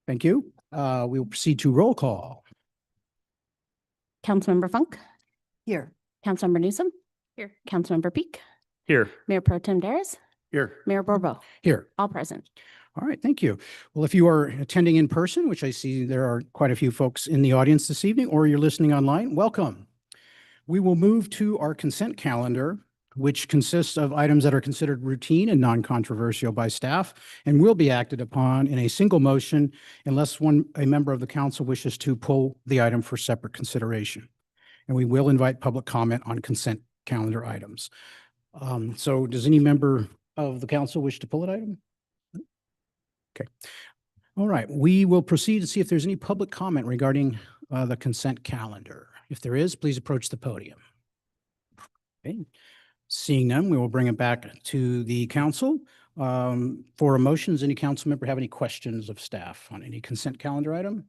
Thank you. We will proceed to roll call. Councilmember Funk, Here. Councilmember Newsom, Here. Councilmember Peak, Here. Mayor Pro Tem Daris, Here. Mayor Bourbeau, Here. all present. All right, thank you. Well, if you are attending in person, which I see there are quite a few folks in the audience this evening, or you're listening online, welcome. We will move to our consent calendar, which consists of items that are considered routine and non-controversial by staff and will be acted upon in a single motion unless a member of the council wishes to pull the item for separate consideration. And we will invite public comment on consent calendar items. So does any member of the council wish to pull an item? Okay. All right. We will proceed to see if there's any public comment regarding the consent calendar. If there is, please approach the podium. Okay. Seeing none, we will bring it back to the council. For motions, any council member have any questions of staff on any consent calendar item?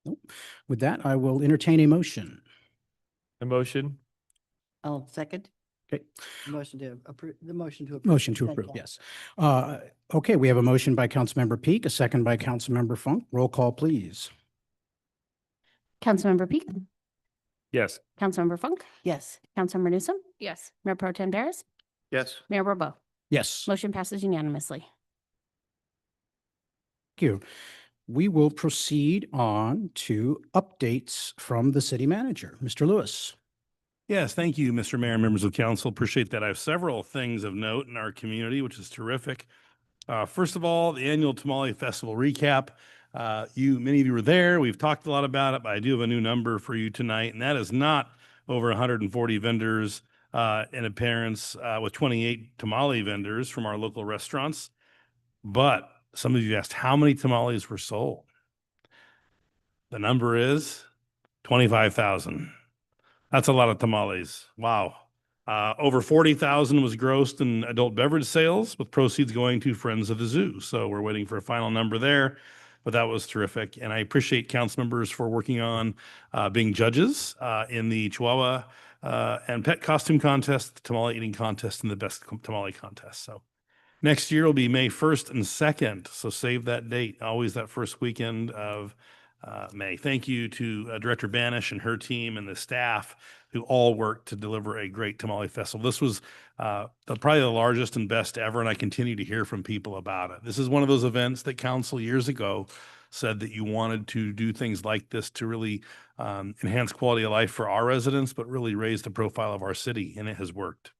Nope. With that, I will entertain a motion. A motion. I'll second. Okay. Motion to approve, the motion to approve. Motion to Consent approve, calendar. yes. Okay, we have a motion by Councilmember Peak, a second by Councilmember Funk. Roll call, please. Councilmember Peak, Yes. Councilmember Funk, Yes. Councilmember Newsom, Yes. Mayor Pro Tem Daris, Yes. Mayor Bourbeau. Yes, Motion passes unanimously. thank you. We will proceed on to updates from the city manager. Mr. Lewis. Yes, thank you, Mr. Mayor and members of council. Appreciate that. I have several things of note in our community, which is terrific. First of all, the annual Tamale Festival recap. Many of you were there. We've talked a lot about it, but I do have a new number for you tonight, and that is not over 140 vendors in appearance with 28 tamale vendors from our local restaurants. But some of you asked how many tamales were sold. The number is 25,000. That's a lot of tamales. Wow. Over 40,000 was grossed in adult beverage sales, with proceeds going to Friends of the Zoo. So we're waiting for a final number there, but that was terrific. And I appreciate council members for working on being judges in the Chihuahua and pet costume contest, the tamale eating contest, and the best tamale contest. So next year will be May 1st and 2nd. So save that date, always that first weekend of May. Thank you to Director Banish and her team and the staff who all worked to deliver a great tamale festival. This was probably the largest and best ever, and I continue to hear from people about it. This is one of those events that council years ago said that you wanted to do things like this to really enhance quality of life for our residents, but really raise the profile of our city, and it has worked.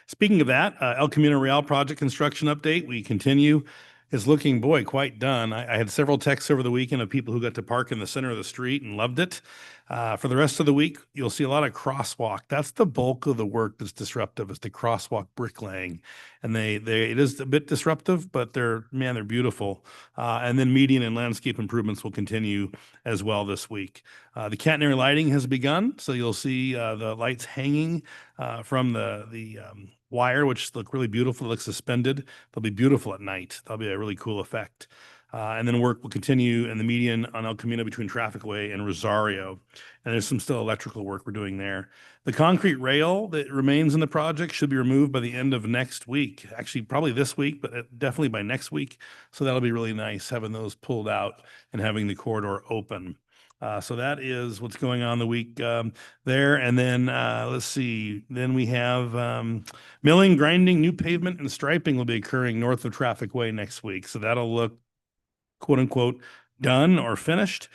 Speaking of that, El Camino Real project construction update, we continue. Is looking, boy, quite done. I had several texts over the weekend of people who got to park in the center of the street and loved it. For the rest of the week, you'll see a lot of crosswalk. That's the bulk of the work that's disruptive, is the crosswalk bricklaying. And it is a bit disruptive, but they're beautiful. And then median and landscape improvements will continue as well this week. The catenary lighting has begun, so you'll see the lights hanging from the wire, which look really beautiful, look suspended. They'll be beautiful at night. That'll be a really cool effect. And then work will continue in the median on El Camino between Traffic Way and Rosario. And there's some still electrical work we're doing there. The concrete rail that remains in the project should be removed by the end of next week. Actually, probably this week, but definitely by next week. So that'll be really nice, having those pulled out and having the corridor open. So that is what's going on the week there. And then let's see, then we have milling, grinding, new pavement, and striping will be occurring north of Traffic Way next week. So that'll look, quote unquote, done or finished,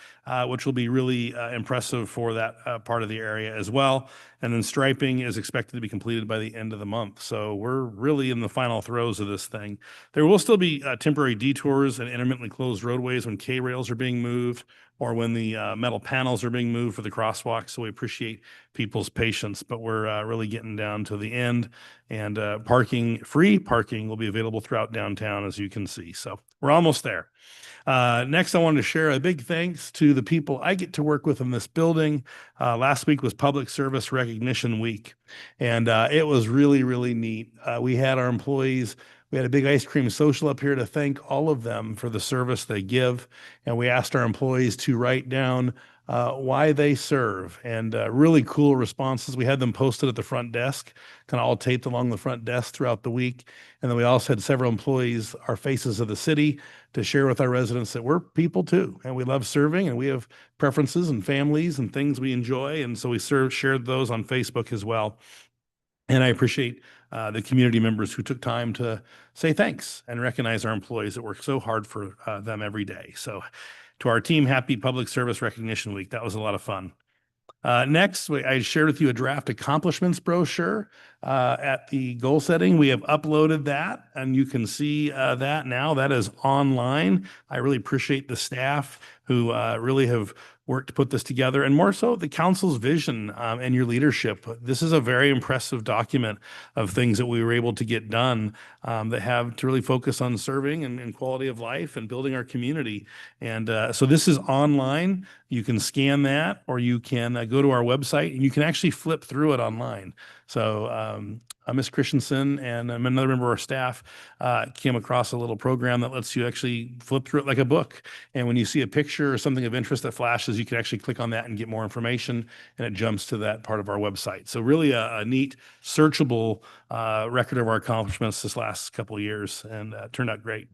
which will be really impressive for that part of the area as well. And then striping is expected to be completed by the end of the month. So we're really in the final throes of this thing. There will still be temporary detours and intermittently closed roadways when K-rails are being moved or when the metal panels are being moved for the crosswalk. So we appreciate people's patience, but we're really getting down to the end. And free parking will be available throughout downtown, as you can see. So we're almost there. Next, I wanted to share a big thanks to the people I get to work with in this building. Last week was Public Service Recognition Week, and it was really, really neat. We had our employees, we had a big ice cream social up here to thank all of them for the service they give, and we asked our employees to write down why they serve, and really cool responses. We had them posted at the front desk, kind of all taped along the front desk throughout the week. And then we also had several employees, our faces of the city, to share with our residents that we're people too, and we love serving, and we have preferences and families and things we enjoy. And so we shared those on Facebook as well. And I appreciate the community members who took time to say thanks and recognize our employees that work so hard for them every day. So to our team, happy Public Service Recognition Week. That was a lot of fun. Next, I shared with you a draft accomplishments brochure at the goal setting. We have uploaded that, and you can see that now. That is online. I really appreciate the staff who really have worked to put this together, and more so the council's vision and your leadership. This is a very impressive document of things that we were able to get done that have to really focus on serving and quality of life and building our community. And so this is online. You can scan that, or you can go to our website, and you can actually flip through it online. So Ms. Christensen and another member of our staff came across a little program that lets you actually flip through it like a book. And when you see a picture or something of interest that flashes, you can actually click on that and get more information, and it jumps to that part of our website. So really a neat, searchable record of our accomplishments this last couple of years, and turned out great.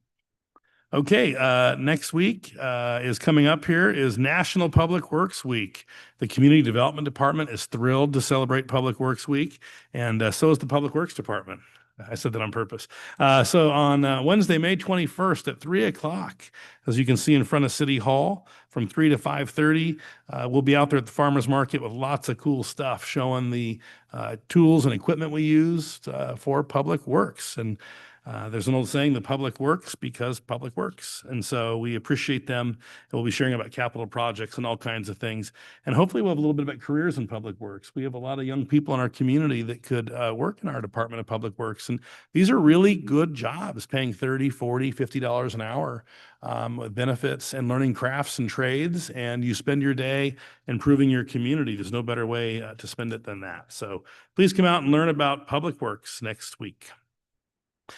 Okay, next week is coming up here is National Public Works Week. The Community Development Department is thrilled to celebrate Public Works Week, and so is the Public Works Department. I said that on purpose. So on Wednesday, May 21st at 3 o'clock, as you can see in front of City Hall, from 3 to 5:30, we'll be out there at the farmer's market with lots of cool stuff showing the tools and equipment we use for public works. And there's an old saying, the public works because public works. And so we appreciate them. And we'll be sharing about capital projects and all kinds of things. And hopefully we'll have a little bit about careers in public works. We have a lot of young people in our community that could work in our Department of Public Works. And these are really good jobs, paying $30, $40, $50 an hour with benefits and learning crafts and trades. And you spend your day improving your community. There's no better way to spend it than that. So please come out and learn about Public Works next week.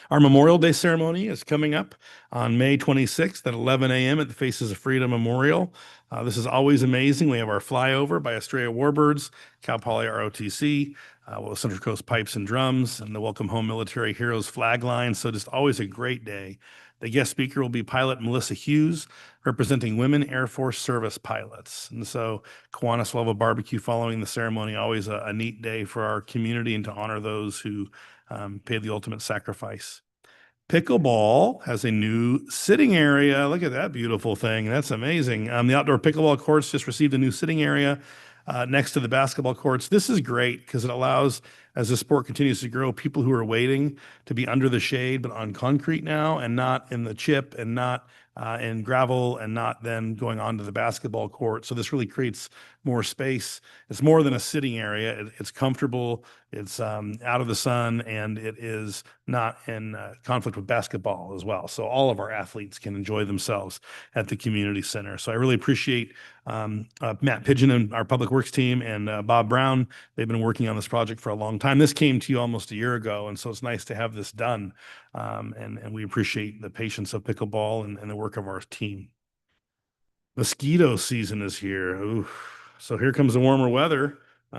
Our Memorial Day ceremony is coming up on May 26th at 11 a.m. at the Faces of Freedom Memorial. This is always amazing. We have our flyover by Estrella Warbirds, Cal Poly ROTC, Central Coast Pipes and Drums, and the Welcome Home Military Heroes flag line. So just always a great day. The guest speaker will be Pilot Melissa Hughes, representing Women Air Force Service pilots. And so Kiwanis will have a barbecue following the ceremony, always a neat day for our community and to honor those who paid the ultimate sacrifice. Pickleball has a new sitting area. Look at that beautiful thing. That's amazing. The outdoor pickleball courts just received a new sitting area next to the basketball courts. This is great because it allows, as the sport continues to grow, people who are waiting to be under the shade, but on concrete now and not in the chip and not in gravel and not then going onto the basketball court. So this really creates more space. It's more than a sitting area. It's comfortable. It's out of the sun, and it is not in conflict with basketball as well. So all of our athletes can enjoy themselves at the community center. So I really appreciate Matt Pigeon and our Public Works team and Bob Brown. They've been working on this project for a long time. This came to you almost a year ago, and so it's nice to have this done. And we appreciate the patience of pickleball and the work of our team. Mosquito season is here. Oof. So here comes the warmer weather.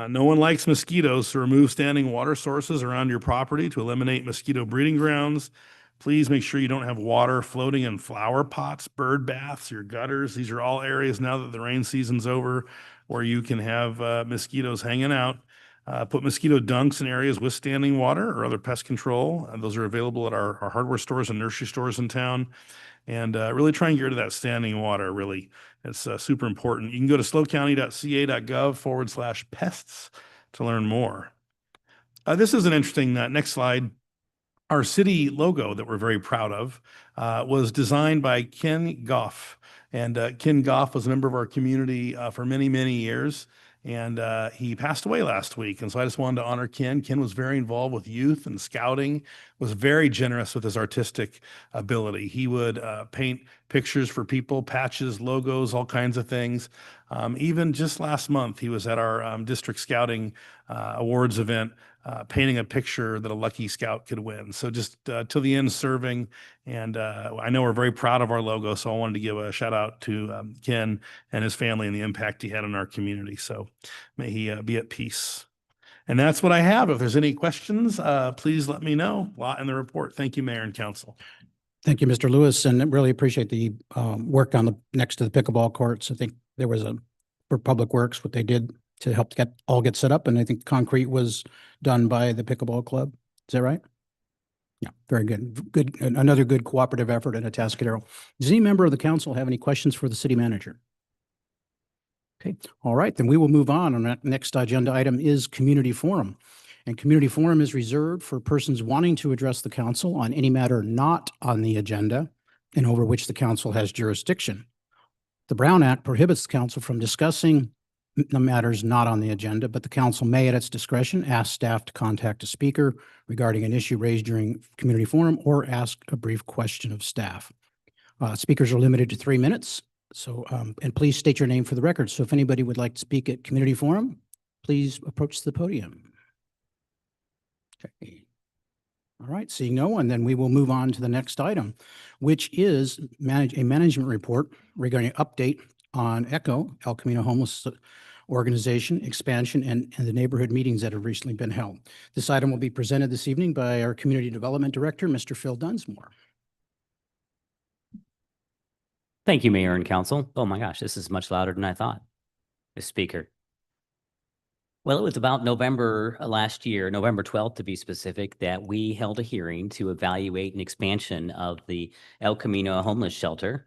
No one likes mosquitoes, so remove standing water sources around your property to eliminate mosquito breeding grounds. Please make sure you don't have water floating in flower pots, bird baths, your gutters. These are all areas now that the rain season's over where you can have mosquitoes hanging out. Put mosquito dunks in areas with standing water or other pest control. Those are available at our hardware stores and nursery stores in town. And really try and get rid of that standing water, really. It's super important. You can go to slocounty.ca.gov/pests to learn more. This is an interesting, next slide. Our city logo that we're very proud of was designed by Ken Goff. And Ken Goff was a member of our community for many, many years. And he passed away last week. And so I just wanted to honor Ken. Ken was very involved with youth and scouting, was very generous with his artistic ability. He would paint pictures for people, patches, logos, all kinds of things. Even just last month, he was at our district scouting awards event painting a picture that a lucky scout could win. So just till the end serving. And I know we're very proud of our logo. So I wanted to give a shout out to Ken and his family and the impact he had on our community. So may he be at peace. And that's what I have. If there's any questions, please let me know. A lot in the report. Thank you, Mayor and Council. Thank you, Mr. Lewis, and I really appreciate the work on the next to the pickleball courts. I think there was for Public Works, what they did to help get set up, and I think concrete was done by the pickleball club. Is that right? Yeah, very good. Good, another good cooperative effort in Atascadero. Does any member of the council have any questions for the city manager? Okay, all right, then we will move on. That next agenda item is community forum. And community forum is reserved for persons wanting to address the council on any matter not on the agenda and over which the council has jurisdiction. The Brown Act prohibits the council from discussing the matters not on the agenda, but the council may at its discretion ask staff to contact a speaker regarding an issue raised during community forum or ask a brief question of staff. Speakers are limited to 3 minutes. So, and please state your name for the record. So if anybody would like to speak at community forum, please approach the podium. Okay. All right, seeing no one, then we will move on to the next item, which is a management report regarding update on ECHO, El Camino Homeless Organization expansion and the neighborhood meetings that have recently been held. This item will be presented this evening by our Community Development Director, Mr. Phil Dunsmore. Thank you, Mayor and Council. Oh my gosh, this is much louder than I thought. The speaker. Well, it was about November last year, November 12th to be specific, that we held a hearing to evaluate an expansion of the El Camino homeless shelter.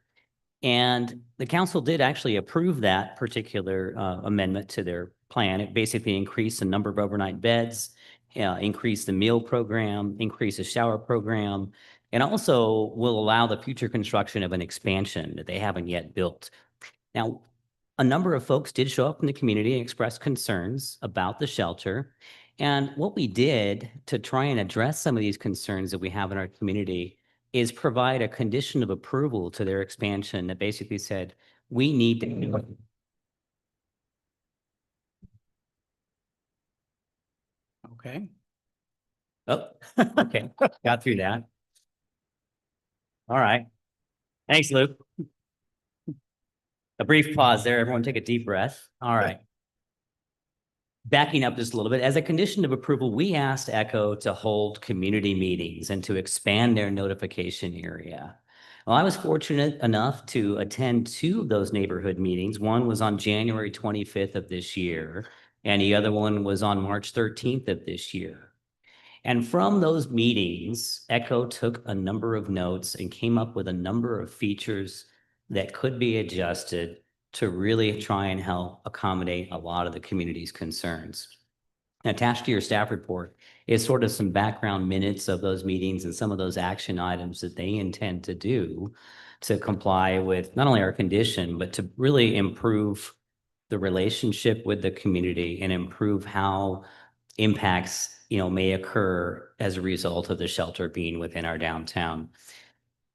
And the council did actually approve that particular amendment to their plan. It basically increased the number of overnight beds, increased the meal program, increased the shower program, and also will allow the future construction of an expansion that they haven't yet built. Now, a number of folks did show up in the community and express concerns about the shelter. And what we did to try and address some of these concerns that we have in our community is provide a condition of approval to their expansion that basically said, we need to. Okay. Oh, okay. Got through that. All right. Thanks, Luke. A brief pause there. Everyone take a deep breath. All right. Backing up just a little bit, as a condition of approval, we asked ECHO to hold community meetings and to expand their notification area. Well, I was fortunate enough to attend 2 of those neighborhood meetings. One was on January 25th of this year, and the other one was on March 13th of this year. And from those meetings, ECHO took a number of notes and came up with a number of features that could be adjusted to really try and help accommodate a lot of the community's concerns. Attached to your staff report is sort of some background minutes of those meetings and some of those action items that they intend to do to comply with not only our condition, but to really improve the relationship with the community and improve how impacts, may occur as a result of the shelter being within our downtown.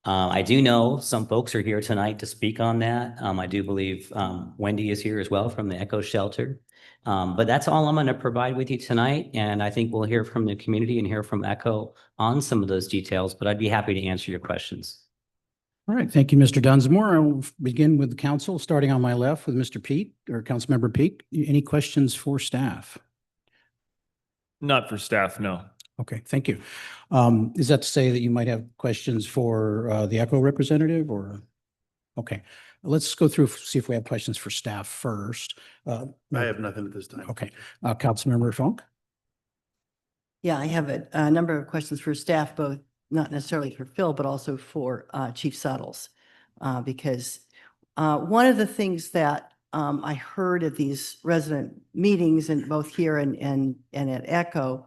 I do know some folks are here tonight to speak on that. I do believe Wendy is here as well from the ECHO shelter. But that's all I'm going to provide with you tonight. And I think we'll hear from the community and hear from ECHO on some of those details, but I'd be happy to answer your questions. All right, thank you, Mr. Dunsmore. I will begin with the council, starting on my left with Mr. Peak or Councilmember Peak. Any questions for staff? Not for staff, no. Okay, thank you. Is that to say that you might have questions for the ECHO representative or? Okay, let's go through, see if we have questions for staff first. I have nothing at this time. Okay, Councilmember Funk? Yeah, I have a number of questions for staff, both not necessarily for Phil, but also for Chief Suttles. Because one of the things that I heard at these resident meetings, and both here and at ECHO,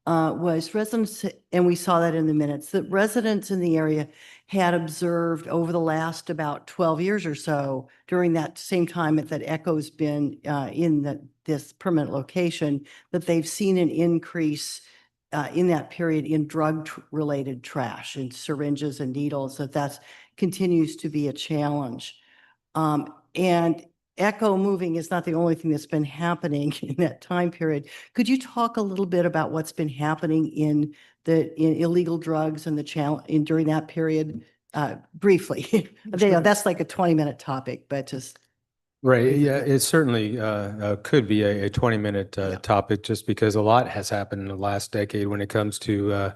was residents, and we saw that in the minutes, that residents in the area had observed over the last about 12 years or so, during that same time that ECHO's been in this permanent location, that they've seen an increase in that period in drug-related trash and syringes and needles, that continues to be a challenge. And Echo moving is not the only thing that's been happening in that time period. Could you talk a little bit about what's been happening in illegal drugs and the challenge during that period? Briefly. Sure. That's like a 20-minute topic, but just. Right. Briefly, Yeah, yeah. it certainly could be a 20-minute Yeah. topic just because a lot has happened in the last decade when it comes to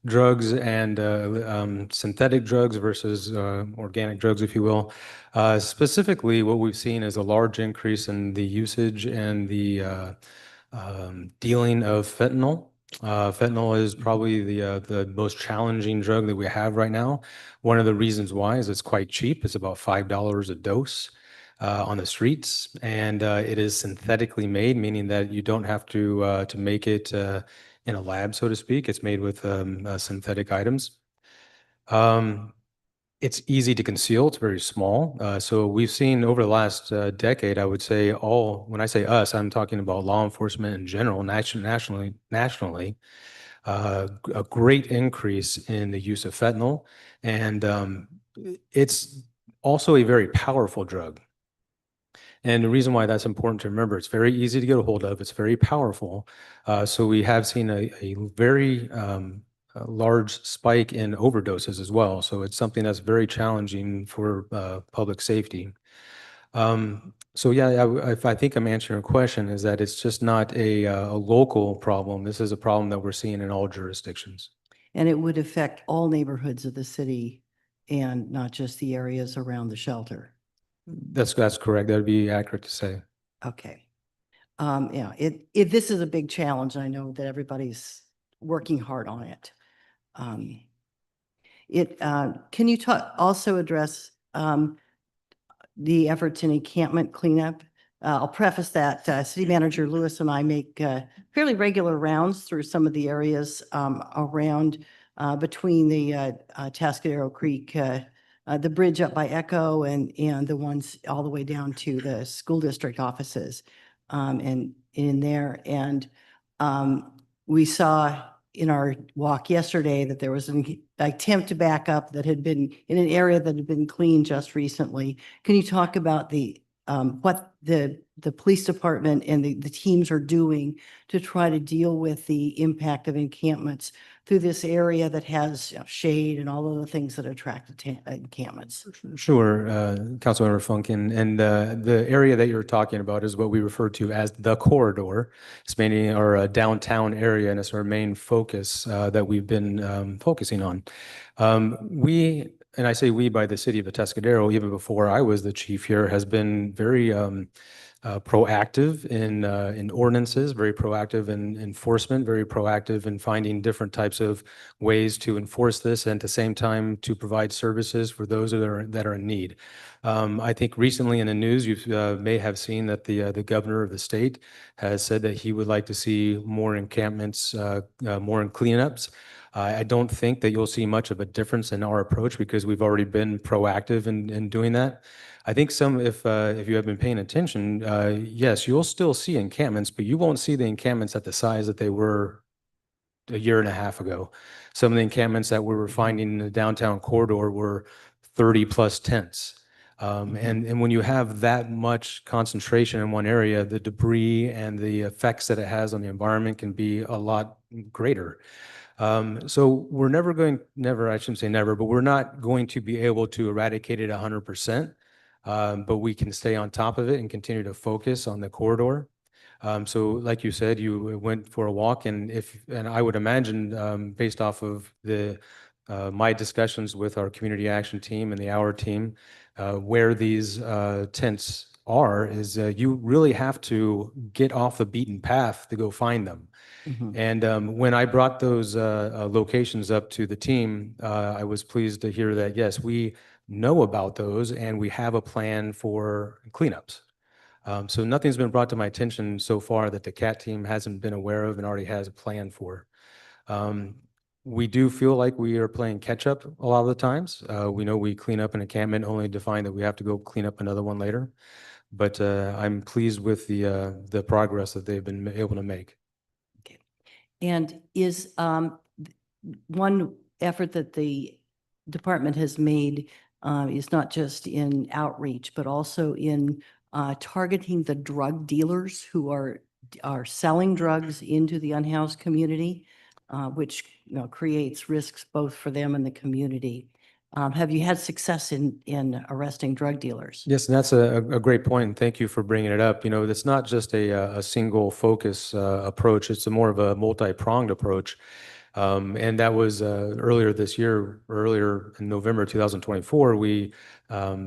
drugs and synthetic drugs versus organic drugs, if you will. Specifically, what we've seen is a large increase in the usage and the dealing of fentanyl. Fentanyl is probably the most challenging drug that we have right now. One of the reasons why is it's quite cheap. It's about $5 a dose on the streets, and it is synthetically made, meaning that you don't have to make it in a lab, so to speak. It's made with synthetic items. It's easy to conceal. It's very small. So we've seen over the last decade, I would say when I say us, I'm talking about law enforcement in general, nationally, a great increase in the use of fentanyl. And it's also a very powerful drug. And the reason why that's important to remember, it's very easy to get a hold of. It's very powerful. So we have seen a very large spike in overdoses as well. So it's something that's very challenging for public safety. So yeah, I think I'm answering your question is that it's just not a local problem. This is a problem that we're seeing in all jurisdictions. And it would affect all neighborhoods of the city and not just the areas around the shelter. That's correct. That would be accurate to say. Okay. Yeah, this is a big challenge. I know that everybody's working hard on it. Can you also address the efforts in encampment cleanup? I'll preface that City Manager Lewis and I make fairly regular rounds through some of the areas around between the Atascadero Creek, the bridge up by Echo and the ones all the way down to the school district offices and in there. And we saw in our walk yesterday that there was an attempt to back up that had been in an area that had been cleaned just recently. Can you talk about what the police department and the teams are doing to try to deal with the impact of encampments through this area that has shade and all of the things that attract encampments? Sure, Councilmember Funk, and the area that you're talking about is what we refer to as the corridor. It's mainly our downtown area, and it's our main focus that we've been focusing on. And I say we by the city of Atascadero, even before I was the chief here, has been very proactive in ordinances, very proactive in enforcement, very proactive in finding different types of ways to enforce this and at the same time to provide services for those that are in need. I think recently in the news, you may have seen that the governor of the state has said that he would like to see more encampments, more in cleanups. I don't think that you'll see much of a difference in our approach because we've already been proactive in doing that. I think if you have been paying attention, yes, you'll still see encampments, but you won't see the encampments at the size that they were a year and a half ago. Some of the encampments that we were finding in the downtown corridor were 30 plus tents. And when you have that much concentration in one area, the debris and the effects that it has on the environment can be a lot greater. So we're I shouldn't say never, but we're not going to be able to eradicate it 100%. But we can stay on top of it and continue to focus on the corridor. So like you said, you went for a walk and I would imagine based off of my discussions with our community action team and the Hour team, where these tents are is you really have to get off the beaten path to go find them. And when I brought those locations up to the team, I was pleased to hear that, yes, we know about those and we have a plan for cleanups. So nothing's been brought to my attention so far that the CAT team hasn't been aware of and already has a plan for. We do feel like we are playing catch up a lot of the times. We know we clean up an encampment only to find that we have to go clean up another one later. But I'm pleased with the progress that they've been able to make. Okay. And is one effort that the department has made is not just in outreach, but also in targeting the drug dealers who are selling drugs into the unhoused community, which, creates risks both for them and the community. Have you had success in arresting drug dealers? Yes, and that's a great point, and thank you for bringing it up. It's not just a single focus approach. It's a more of a multi-pronged approach. And that was earlier this year, earlier in November 2024, we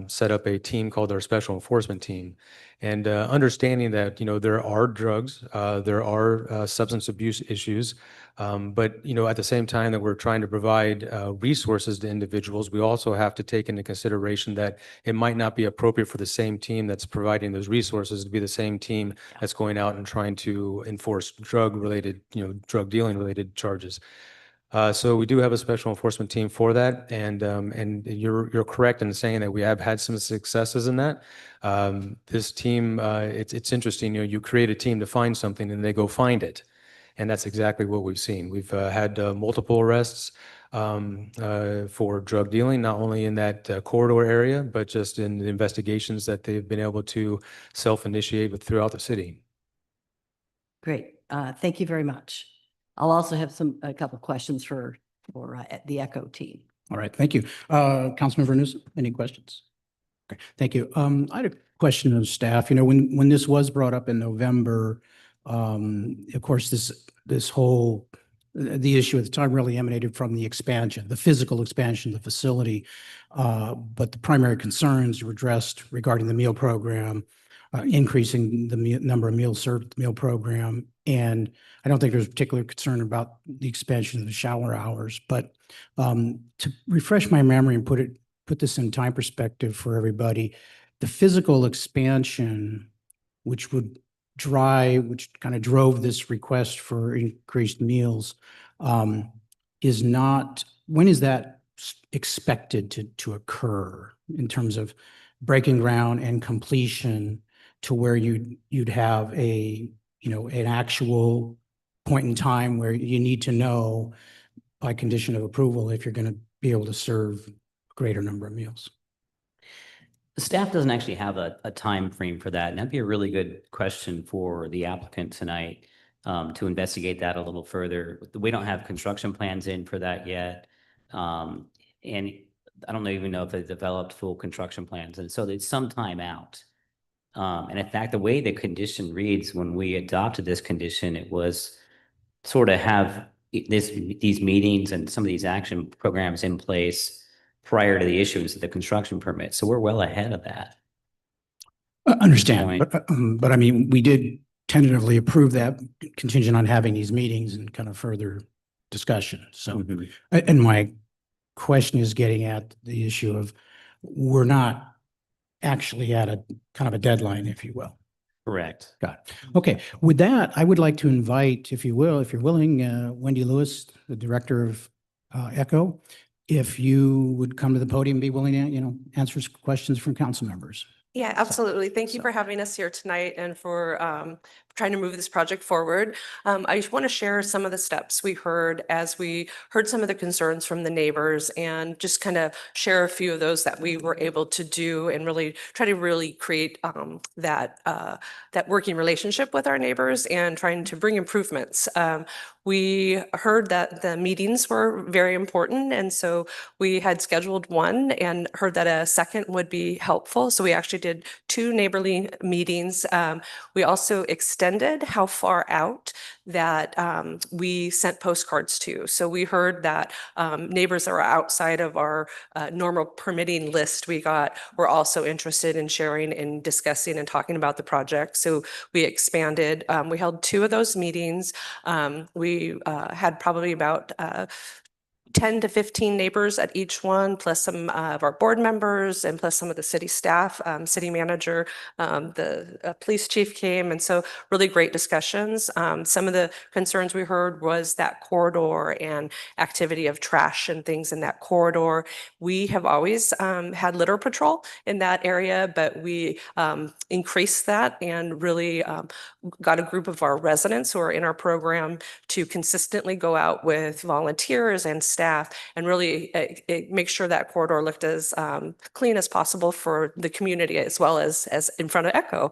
set up a team called our Special Enforcement Team. And understanding that, there are drugs, there are substance abuse issues, but, at the same time that we're trying to provide resources to individuals, we also have to take into consideration that it might not be appropriate for the same team that's providing those resources to be the same team that's going out and trying to enforce drug-related, drug dealing-related charges. So we do have a special enforcement team for that, and you're correct in saying that we have had some successes in that. This team, it's interesting. You create a team to find something, and they go find it, and that's exactly what we've seen. We've had multiple arrests for drug dealing, not only in that corridor area, but just in the investigations that they've been able to self-initiate throughout the city. Great. Thank you very much. I'll also have a couple of questions for the ECHO team. All right, thank you. Councilmember Newsom, any questions? Okay, thank you. I had a question of staff. When this was brought up in November, of course, this whole the issue at the time really emanated from the expansion, the physical expansion of the facility. But the primary concerns were addressed regarding the meal program, increasing the number of meals served at the meal program. And I don't think there's particular concern about the expansion of the shower hours. But to refresh my memory and put this in time perspective for everybody, the physical expansion, which kind of drove this request for increased meals, is not, when is that expected to occur in terms of breaking ground and completion to where you'd have an actual point in time where you need to know by condition of approval if you're going to be able to serve a greater number of meals? The staff doesn't actually have a time frame for that, and that'd be a really good question for the applicant tonight to investigate that a little further. We don't have construction plans in for that yet, and I don't even know if they've developed full construction plans, and so it's some time out. And in fact, the way the condition reads, when we adopted this condition, it was sort of have these meetings and some of these action programs in place prior to the issuance of the construction permit. So we're well ahead of that. Understand, but I mean, we did tentatively approve that contingent on having these meetings and kind of further discussion. So, and my question is getting at the issue of we're not actually at a kind of a deadline, if you will. Correct. Got it. Okay. With that, I would like to invite, if you will, if you're willing, Wendy Lewis, the director of ECHO, if you would come to the podium and be willing to, answer questions from council members. Yeah, absolutely. Thank you for having us here tonight and for trying to move this project forward. I just want to share some of the steps we heard as we heard some of the concerns from the neighbors and just kind of share a few of those that we were able to do and really try to really create that working relationship with our neighbors and trying to bring improvements. We heard that the meetings were very important, and so we had scheduled one and heard that a second would be helpful. So we actually did 2 neighborly meetings. We also extended how far out that we sent postcards to. So we heard that neighbors that were outside of our normal permitting list were also interested in sharing and discussing and talking about the project. So we expanded. We held 2 of those meetings. We had probably about 10 to 15 neighbors at each one, plus some of our board members and plus some of the city staff, city manager, the police chief came. And so really great discussions. Some of the concerns we heard was that corridor and activity of trash and things in that corridor. We have always had litter patrol in that area, but we increased that and really got a group of our residents who are in our program to consistently go out with volunteers and staff staff and really make sure that corridor looked as clean as possible for the community as well as in front of Echo.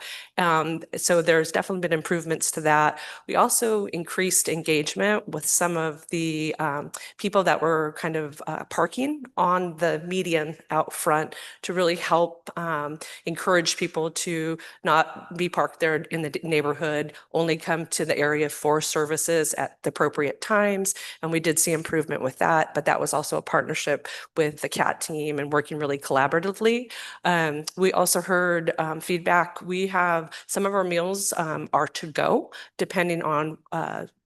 So there's definitely been improvements to that. We also increased engagement with some of the people that were kind of parking on the median out front to really help encourage people to not be parked there in the neighborhood, only come to the area for services at the appropriate times. And we did see improvement with that, but that was also a partnership with the CAT team and working really collaboratively. We also heard feedback. We have some of our meals are to go, depending on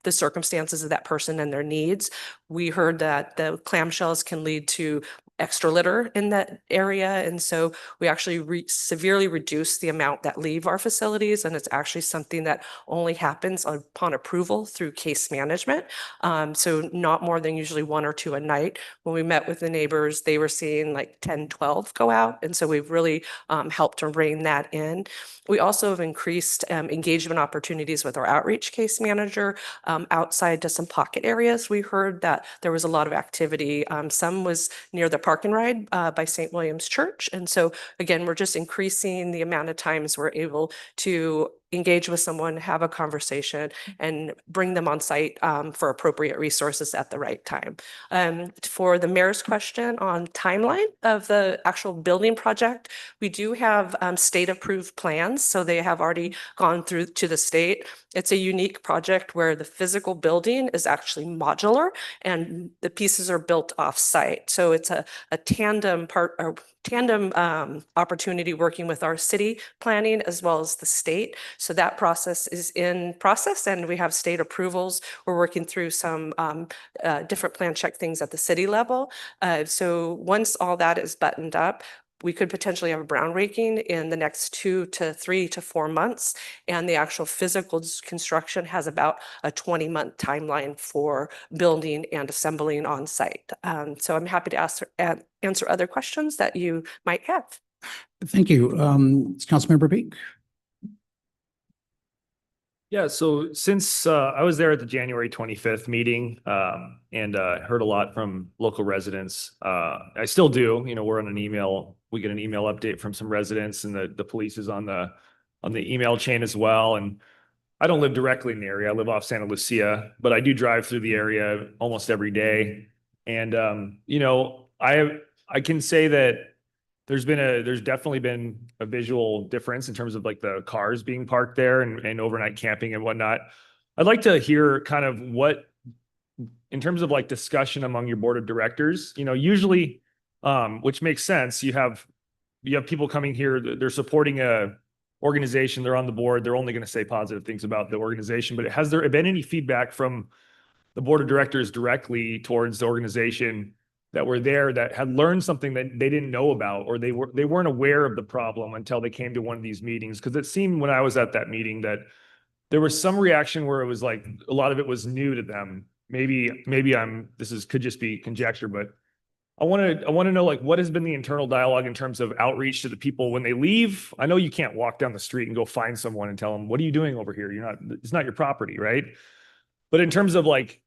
the circumstances of that person and their needs. We heard that the clamshells can lead to extra litter in that area. And so we actually severely reduce the amount that leave our facilities. And it's actually something that only happens upon approval through case management. So not more than usually 1 or 2 a night. When we met with the neighbors, they were seeing like 10, 12 go out. And so we've really helped to rein that in. We also have increased engagement opportunities with our outreach case manager outside to some pocket areas. We heard that there was a lot of activity. Some was near the park and ride by St. William's Church. And so again, we're just increasing the amount of times we're able to engage with someone, have a conversation, and bring them on site for appropriate resources at the right time. For the mayor's question on timeline of the actual building project, we do have state approved plans. So they have already gone through to the state. It's a unique project where the physical building is actually modular and the pieces are built off site. So it's a tandem opportunity working with our city planning as well as the state. So that process is in process and we have state approvals. We're working through some different plan check things at the city level. So once all that is buttoned up, we could potentially have a groundbreaking in the next 2 to 3 to 4 months. And the actual physical construction has about a 20-month timeline for building and assembling on site. So I'm happy to answer other questions that you might have. Thank you. Councilmember Peak. Yeah, so since I was there at the January 25th meeting and heard a lot from local residents, I still do. You know, we're on an email. We get an email update from some residents, and the police is on the email chain as well. And I don't live directly in the area. I live off Santa Lucia, but I do drive through the area almost every day. And you know, I can say that there's definitely been a visual difference in terms of like the cars being parked there and overnight camping and whatnot. I'd like to hear kind of what, in terms of like discussion among your board of directors, you know, usually, which makes sense. You have people coming here, they're supporting a organization, they're on the board, they're only going to say positive things about the organization, but has there been any feedback from the board of directors directly towards the organization that were there that had learned something that they didn't know about, or they weren't aware of the problem until they came to one of these meetings? Because it seemed when I was at that meeting that there was some reaction where it was like a lot of it was new to them. Maybe could just be conjecture, but I want to know like what has been the internal dialogue in terms of outreach to the people when they leave. I know you can't walk down the street and go find someone and tell them, what are you doing over here? It's not your property, right? But in terms of like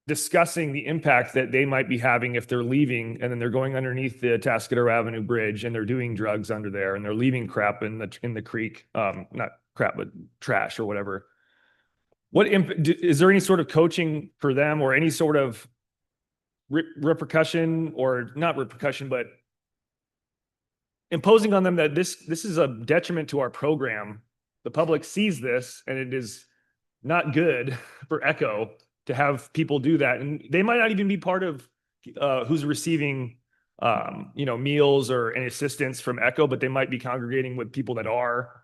discussing the impact that they might be having if they're leaving and then they're going underneath the Atascadero Avenue Bridge and they're doing drugs under there and they're leaving crap in the creek, not crap, but trash or whatever. Is there any sort of coaching for them or any sort of repercussion, or not repercussion, but imposing on them that this is a detriment to our program? The public sees this and it is not good for Echo to have people do that. And they might not even be part of who's receiving, meals or any assistance from Echo, but they might be congregating with people that are,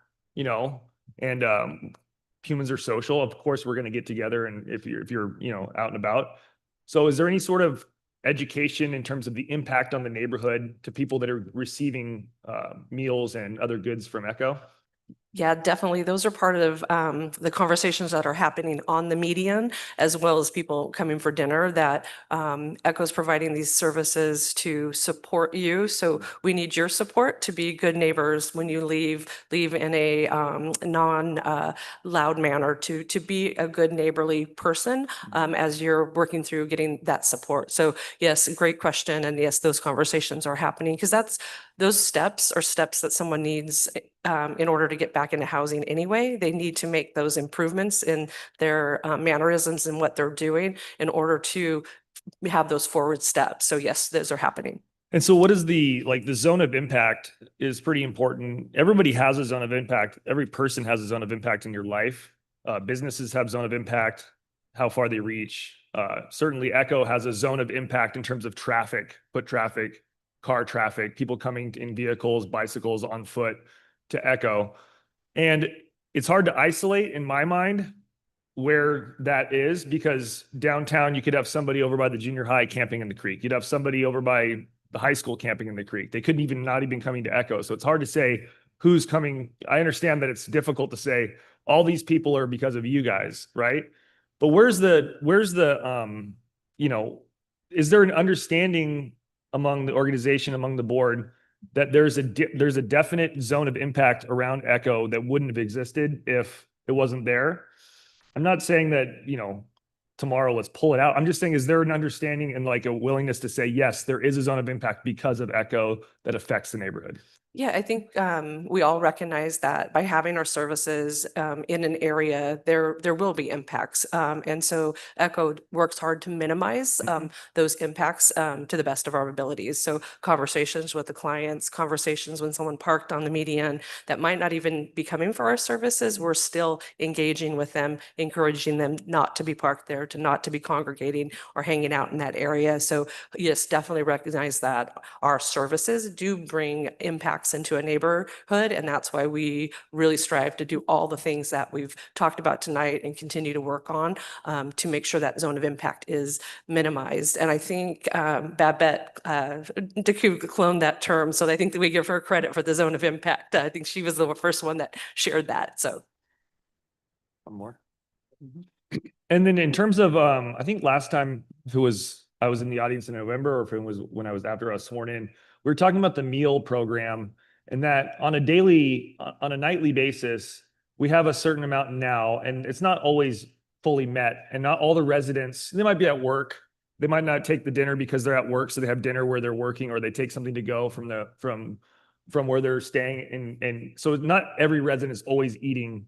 and humans are social. Of course, we're going to get together and if you're, out and about. So is there any sort of education in terms of the impact on the neighborhood to people that are receiving meals and other goods from Echo? Yeah, definitely. Those are part of the conversations that are happening on the median, as well as people coming for dinner, that Echo's providing these services to support you. So we need your support to be good neighbors when you leave in a non-loud manner, to be a good neighborly person as you're working through getting that support. So yes, great question. And yes, those conversations are happening, because those steps are steps that someone needs in order to get back into housing anyway. They need to make those improvements in their mannerisms and what they're doing in order to have those forward steps. So yes, those are happening. And so what is the zone of impact is pretty important. Everybody has a zone of impact. Every person has a zone of impact in your life. Businesses have zone of impact, how far they reach. Certainly Echo has a zone of impact in terms of traffic, foot traffic, car traffic, people coming in vehicles, bicycles, on foot to Echo. And it's hard to isolate in my mind where that is, because downtown you could have somebody over by the junior high camping in the creek. You'd have somebody over by the high school camping in the creek. They couldn't even not even coming to Echo. So it's hard to say who's coming. I understand that it's difficult to say all these people are because of you guys, right? But where's the is there an understanding among the organization, among the board, that there's a definite zone of impact around Echo that wouldn't have existed if it wasn't there? I'm not saying that, tomorrow let's pull it out. I'm just saying, is there an understanding and like a willingness to say, yes, there is a zone of impact because of Echo that affects the neighborhood? Yeah, I think we all recognize that by having our services in an area, there will be impacts. And so Echo works hard to minimize those impacts to the best of our abilities. So conversations with the clients, conversations when someone parked on the median that might not even be coming for our services, we're still engaging with them, encouraging them not to be parked there, to not to be congregating or hanging out in that area. So yes, definitely recognize that our services do bring impacts into a neighborhood. And that's why we really strive to do all the things that we've talked about tonight and continue to work on to make sure that zone of impact is minimized. And I think Babette DeCue cloned that term. So I think that we give her credit for the zone of impact. I think she was the first one that shared that. So. One more. And then in terms of, I think last time I was in the audience in November, or if it was when I was after I was sworn in, we were talking about the meal program, and that on a nightly basis, we have a certain amount now, and it's not always fully met. And not all the residents, they might be at work. They might not take the dinner because they're at work. So they have dinner where they're working, or they take something to go from where they're staying. And so not every resident is always eating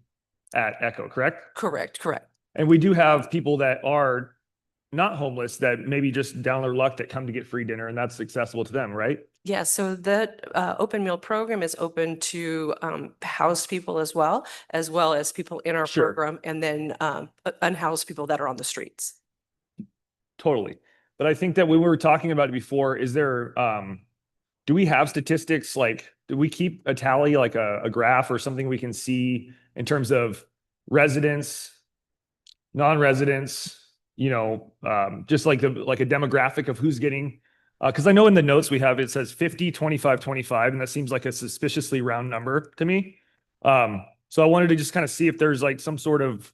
at Echo, correct? Correct. And we do have people that are not homeless that maybe just down their luck that come to get free dinner, and that's accessible to them, right? Yeah, so that open meal program is open to housed people as well as people in our Sure. program, and then unhoused people that are on the streets. Totally. But I think that when we were talking about it before, is there, do we have statistics? Like, do we keep a tally, like a graph or something we can see in terms of residents, non-residents, just like a demographic of who's getting, because I know in the notes we have, it says 50, 25, 25, and that seems like a suspiciously round number to me. So I wanted to just kind of see if there's like some sort of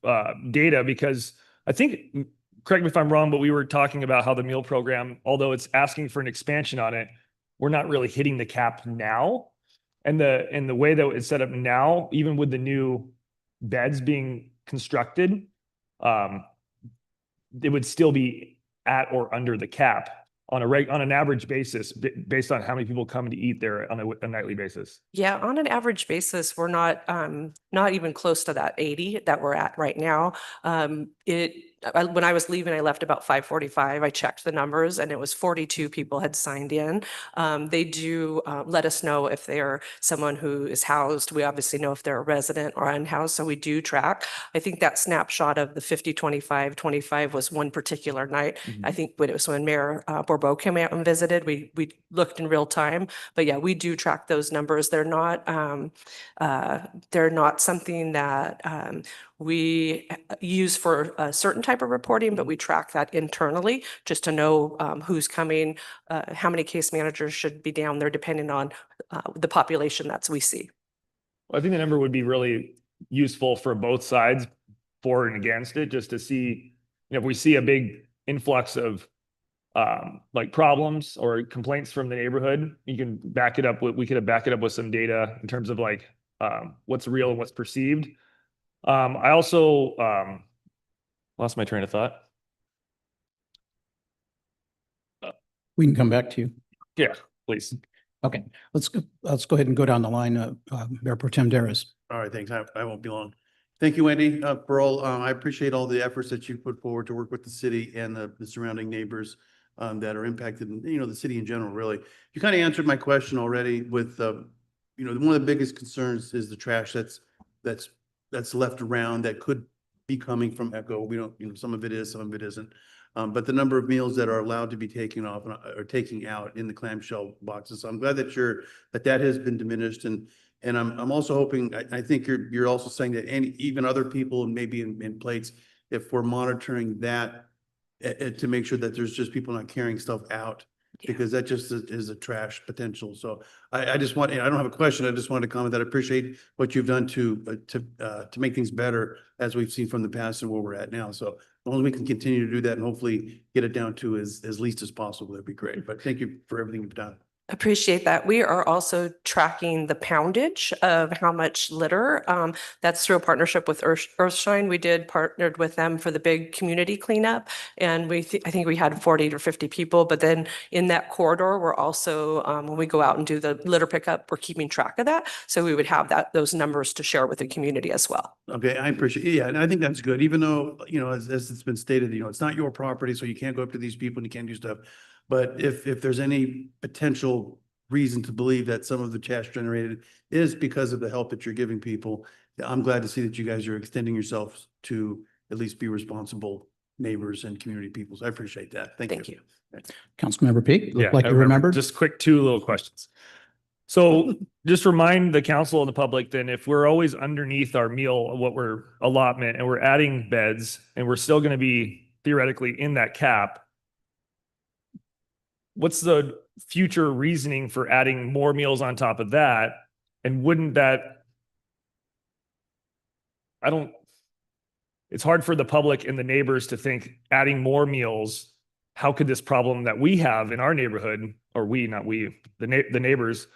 data, because I think, correct me if I'm wrong, but we were talking about how the meal program, although it's asking for an expansion on it, we're not really hitting the cap now. And the way that it's set up now, even with the new beds being constructed, it would still be at or under the cap on an average basis, based on how many people come to eat there on a nightly basis. Yeah, on an average basis, we're not even close to that 80 that we're at right now. When I was leaving, I left about 5:45. I checked the numbers, and it was 42 people had signed in. They do let us know if they're someone who is housed. We obviously know if they're a resident or unhoused, so we do track. I think that snapshot of the 50, 25, 25 was one particular night. I think when it was when Mayor Bourbeau came out and visited, we looked in real time. But yeah, we do track those numbers. They're not something that we use for a certain type of reporting, but we track that internally just to know who's coming, how many case managers should be down there, depending on the population that we see. I think the number would be really useful for both sides, for and against it, just to see, if we see a big influx of like problems or complaints from the neighborhood, you can back it up with, we could back it up with some data in terms of like what's real and what's perceived. I also lost my train of thought. We can come back to you. Yeah, please. Okay, let's go ahead and go down the line. Mayor Pro Tem Daris. All right, thanks. I won't be long. Thank you, Wendy, for all. I appreciate all the efforts that you put forward to work with the city and the surrounding neighbors that are impacted, and, the city in general, really. You kind of answered my question already with, one of the biggest concerns is the trash that's left around that could be coming from Echo. We don't, some of it is, some of it isn't. But the number of meals that are allowed to be taken off or taking out in the clamshell boxes. So I'm glad that has been diminished. And I'm also hoping, I think you're also saying that even other people maybe in plates, if we're monitoring that to make sure that there's just people not carrying stuff out, because that just is a trash potential. So I just want, I don't have a question. I just wanted to comment that I appreciate what you've done to make things better as we've seen from the past and where we're at now. So as long as we can continue to do that and hopefully get it down to as least as possible, that'd be great. But thank you for everything you've done. Appreciate that. We are also tracking the poundage of how much litter. That's through a partnership with Earthshine. We partnered with them for the big community cleanup, and I think we had 40 or 50 people. But then in that corridor, we're also when we go out and do the litter pickup, we're keeping track of that. So we would have those numbers to share with the community as well. Okay, I appreciate it. Yeah, and I think that's good, even though, as it's been stated, it's not your property, so you can't go up to these people and you can't do stuff. But if there's any potential reason to believe that some of the trash generated is because of the help that you're giving people, I'm glad to see that you guys are extending yourselves to at least be responsible neighbors and community people. So I appreciate that. Thank you. Councilmember Peak, looked like I you remembered. Just quick, two little questions. So just remind the council and the public then, if we're always underneath our meal, what we're allotment, and we're adding beds and we're still going to be theoretically in that cap, what's the future reasoning for adding more meals on top of that? And wouldn't that, it's hard for the public and the neighbors to think adding more meals, how could this problem that we have in our neighborhood, or the neighbors,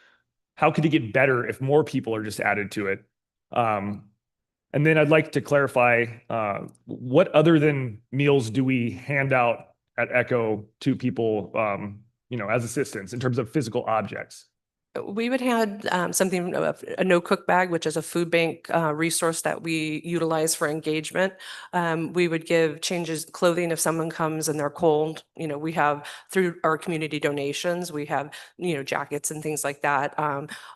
how could it get better if more people are just added to it? And then I'd like to clarify, what other than meals do we hand out at Echo to people, as assistance in terms of physical objects? We would have something of a no cook bag, which is a food bank resource that we utilize for engagement. We would give changes clothing if someone comes and they're cold. We have through our community donations, we have jackets and things like that.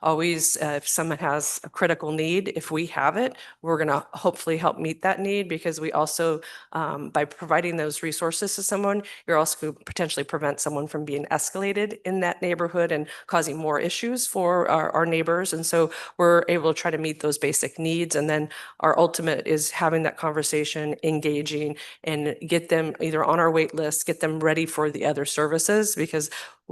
Always, if someone has a critical need, if we have it, we're going to hopefully help meet that need, because we also, by providing those resources to someone, you're also going to potentially prevent someone from being escalated in that neighborhood and causing more issues for our neighbors. And so we're able to try to meet those basic needs. And then our ultimate is having that conversation, engaging, and get them either on our wait list, get them ready for the other services, because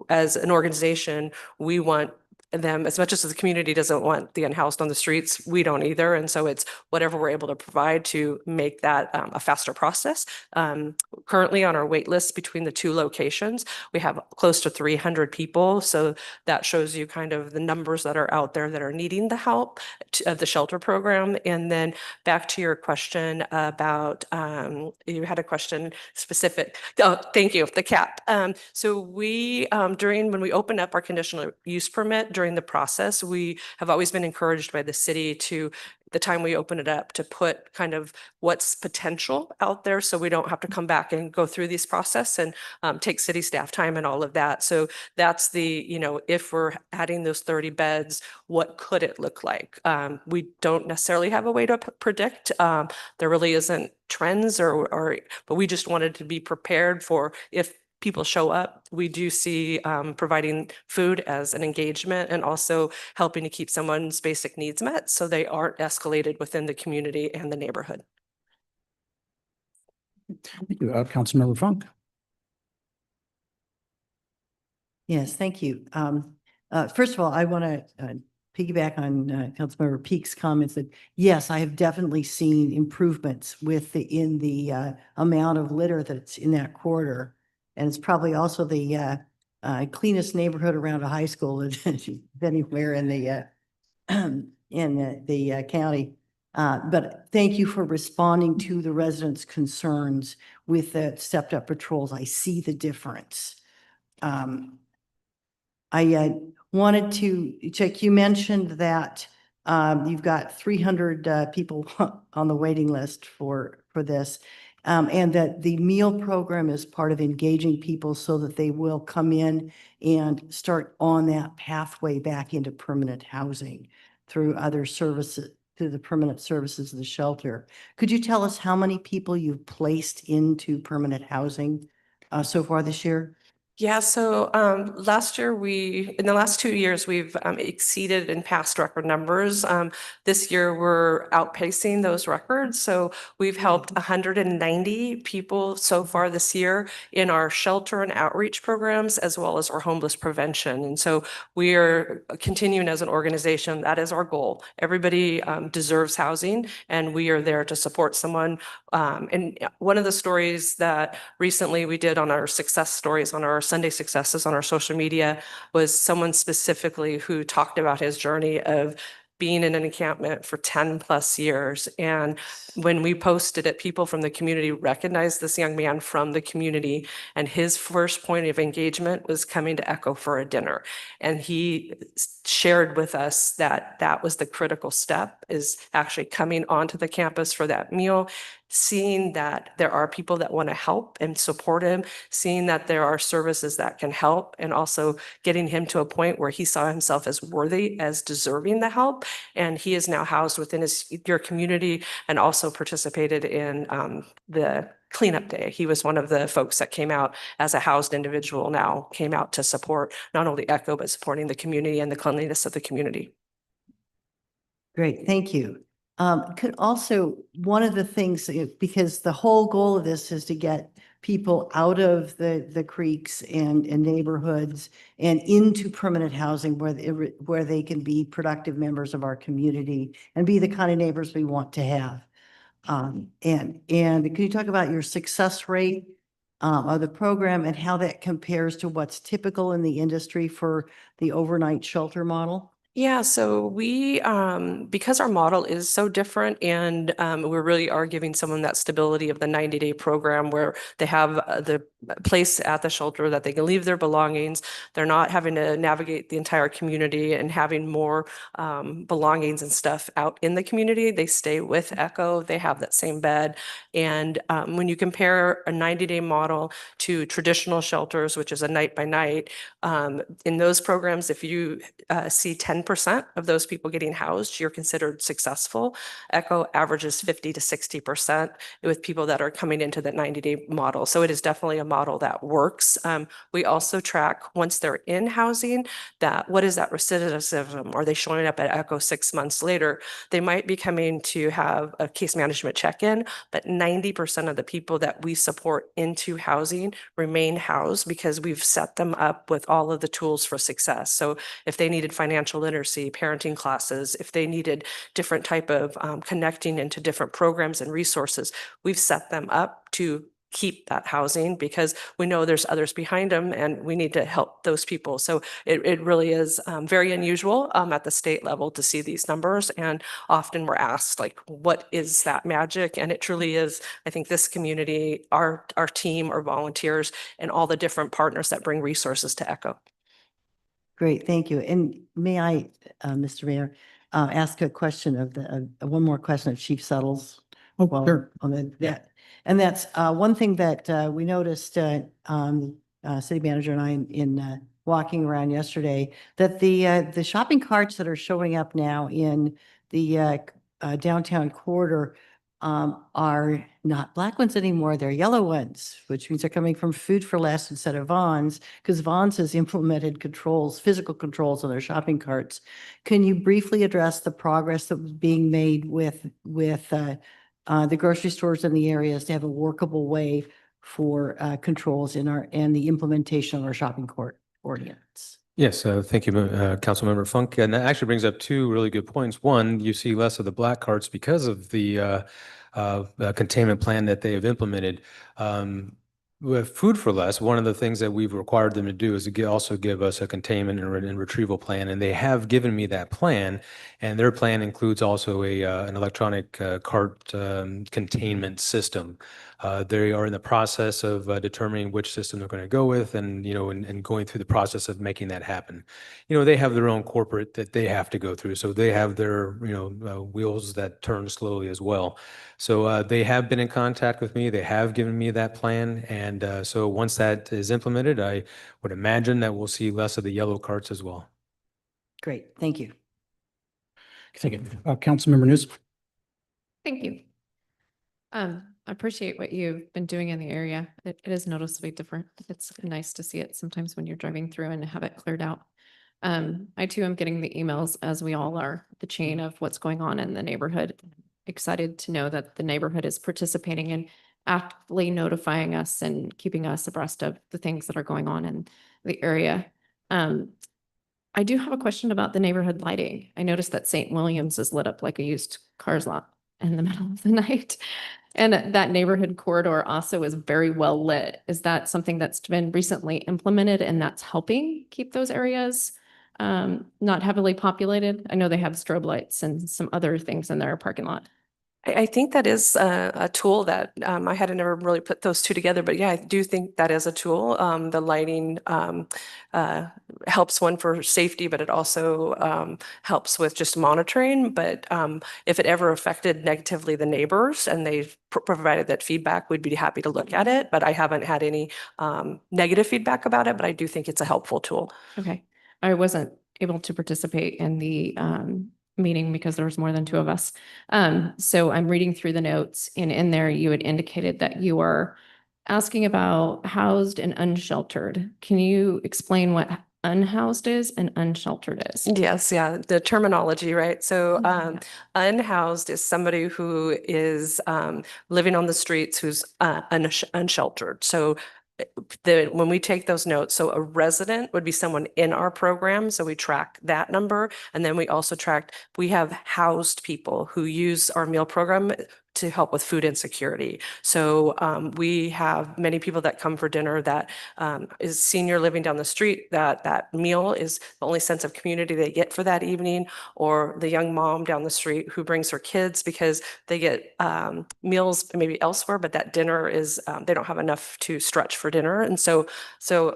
as an organization, we want them, as much as the community doesn't want the unhoused on the streets, we don't either. And so it's whatever we're able to provide to make that a faster process. Currently on our wait list between the two locations, we have close to 300 people. So that shows you kind of the numbers that are out there that are needing the help of the shelter program. And then back to your question about, you had a question specific. Oh, thank you. The cap. So we, when we open up our conditional use permit, during the process, we have always been encouraged by the city to, the time we open it up, to put kind of what's potential out there, so we don't have to come back and go through this process and take city staff time and all of that. So that's if we're adding those 30 beds, what could it look like? We don't necessarily have a way to predict. There really isn't trends but we just wanted to be prepared for if people show up. We do see providing food as an engagement and also helping to keep someone's basic needs met so they aren't escalated within the community and the neighborhood. Thank you. Councilmember Funk. Yes, thank you. First of all, I want to piggyback on Councilmember Peak's comments that, yes, I have definitely seen improvements in the amount of litter that's in that corridor. And it's probably also the cleanest neighborhood around a high school anywhere in the county. But thank you for responding to the residents' concerns with the stepped up patrols. I see the difference. I wanted to check, you mentioned that you've got 300 people on the waiting list for this. And that the meal program is part of engaging people so that they will come in and start on that pathway back into permanent housing through other services, through the permanent services of the shelter. Could you tell us how many people you've placed into permanent housing so far this year? Yeah, so last year in the last 2 years, we've exceeded and passed record numbers. This year, we're outpacing those records. So we've helped 190 people so far this year in our shelter and outreach programs, as well as our homeless prevention. And so we are continuing as an organization. That is our goal. Everybody deserves housing, and we are there to support someone. And one of the stories that recently we did on our success stories on our Sunday successes on our social media was someone specifically who talked about his journey of being in an encampment for 10 plus years. And when we posted it, people from the community recognized this young man from the community. And his first point of engagement was coming to Echo for a dinner. And he shared with us that that was the critical step, is actually coming onto the campus for that meal, seeing that there are people that want to help and support him, seeing that there are services that can help, and also getting him to a point where he saw himself as worthy, as deserving the help. And he is now housed within your community and also participated in the cleanup day. He was one of the folks that came out as a housed individual, now came out to support not only Echo, but supporting the community and the cleanliness of the community. Great, thank you. Could also, one of the things, because the whole goal of this is to get people out of the creeks and neighborhoods and into permanent housing where they can be productive members of our community and be the kind of neighbors we want to have. And can you talk about your success rate of the program and how that compares to what's typical in the industry for the overnight shelter model? Yeah, so we, because our model is so different, and we really are giving someone that stability of the 90-day program where they have the place at the shelter that they can leave their belongings. They're not having to navigate the entire community and having more belongings and stuff out in the community. They stay with Echo. They have that same bed. And when you compare a 90-day model to traditional shelters, which is a night by night, in those programs, if you see 10% of those people getting housed, you're considered successful. Echo averages 50 to 60% with people that are coming into the 90-day model. So it is definitely a model that works. We also track, once they're in housing, that what is that recidivism? Are they showing up at Echo 6 months later? They might be coming to have a case management check-in, but 90% of the people that we support into housing remain housed because we've set them up with all of the tools for success. So if they needed financial literacy, parenting classes, if they needed different type of connecting into different programs and resources, we've set them up to keep that housing because we know there's others behind them and we need to help those people. So it really is very unusual at the state level to see these numbers. And often we're asked, like, what is that magic? And it truly is, I think, this community, our team, our volunteers, and all the different partners that bring resources to Echo. Great, thank you. And may I, Mr. Mayor, ask a question of one more question of Chief Suttles? Oh, Well, sure. on that, and that's one thing that we noticed, city manager and I in walking around yesterday, that the shopping carts that are showing up now in the downtown corridor are not black ones anymore. They're yellow ones, which means they're coming from Food for Less instead of Vons, because Vons has implemented controls, physical controls on their shopping carts. Can you briefly address the progress that was being made with the grocery stores in the areas to have a workable way for controls in and the implementation of our shopping court ordinance? Yes, thank you, Councilmember Funk. And that actually brings up two really good points. One, you see less of the black carts because of the containment plan that they have implemented. With Food for Less, one of the things that we've required them to do is to also give us a containment and retrieval plan, and they have given me that plan. And their plan includes also an electronic cart containment system. They are in the process of determining which system they're going to go with, and and going through the process of making that happen. They have their own corporate that they have to go through, so they have their wheels that turn slowly as well. So they have been in contact with me. They have given me that plan, and so once that is implemented, I would imagine that we'll see less of the yellow carts as well. Great, thank you. Thank you. Councilmember Newsom. Thank you. I appreciate what you've been doing in the area. It is noticeably different. It's nice to see it sometimes when you're driving through and have it cleared out. I too am getting the emails, as we all are, the chain of what's going on in the neighborhood. Excited to know that the neighborhood is participating and actively notifying us and keeping us abreast of the things that are going on in the area. I do have a question about the neighborhood lighting. I noticed that St. William's is lit up like a used cars lot in the middle of the night. And that neighborhood corridor also is very well lit. Is that something that's been recently implemented and that's helping keep those areas not heavily populated? I know they have strobe lights and some other things in their parking lot. I think that is a tool that I had never really put those two together, but yeah, I do think that is a tool. The lighting helps one for safety, but it also helps with just monitoring. But if it ever affected negatively the neighbors and they provided that feedback, we'd be happy to look at it. But I haven't had any negative feedback about it, but I do think it's a helpful tool. Okay. I wasn't able to participate in the meeting because there was more than two of us. So I'm reading through the notes, and in there you had indicated that you are asking about housed and unsheltered. Can you explain what unhoused is and unsheltered is? Yes, yeah, the terminology, right? So unhoused is somebody who is living on the streets who's unsheltered. So when we take those notes, so a resident would be someone in our program. So we track that number. And then we also we have housed people who use our meal program to help with food insecurity. So we have many people that come for dinner that is senior living down the street, that meal is the only sense of community they get for that evening, or the young mom down the street who brings her kids because they get meals maybe elsewhere, but that dinner is, they don't have enough to stretch for dinner. And so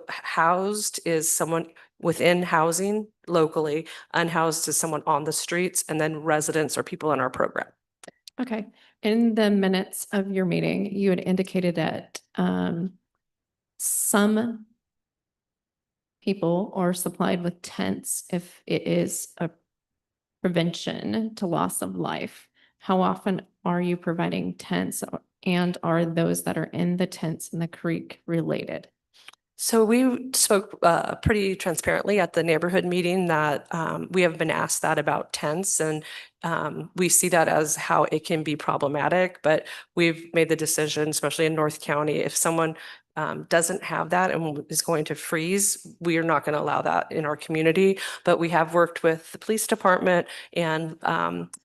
housed is someone within housing locally, unhoused is someone on the streets, and then residents or people in our program. Okay. In the minutes of your meeting, you had indicated that some people are supplied with tents if it is a prevention to loss of life. How often are you providing tents, and are those that are in the tents in the creek related? So we spoke pretty transparently at the neighborhood meeting that we have been asked that about tents, and we see that as how it can be problematic, but we've made the decision, especially in North County, if someone doesn't have that and is going to freeze, we are not going to allow that in our community. But we have worked with the police department and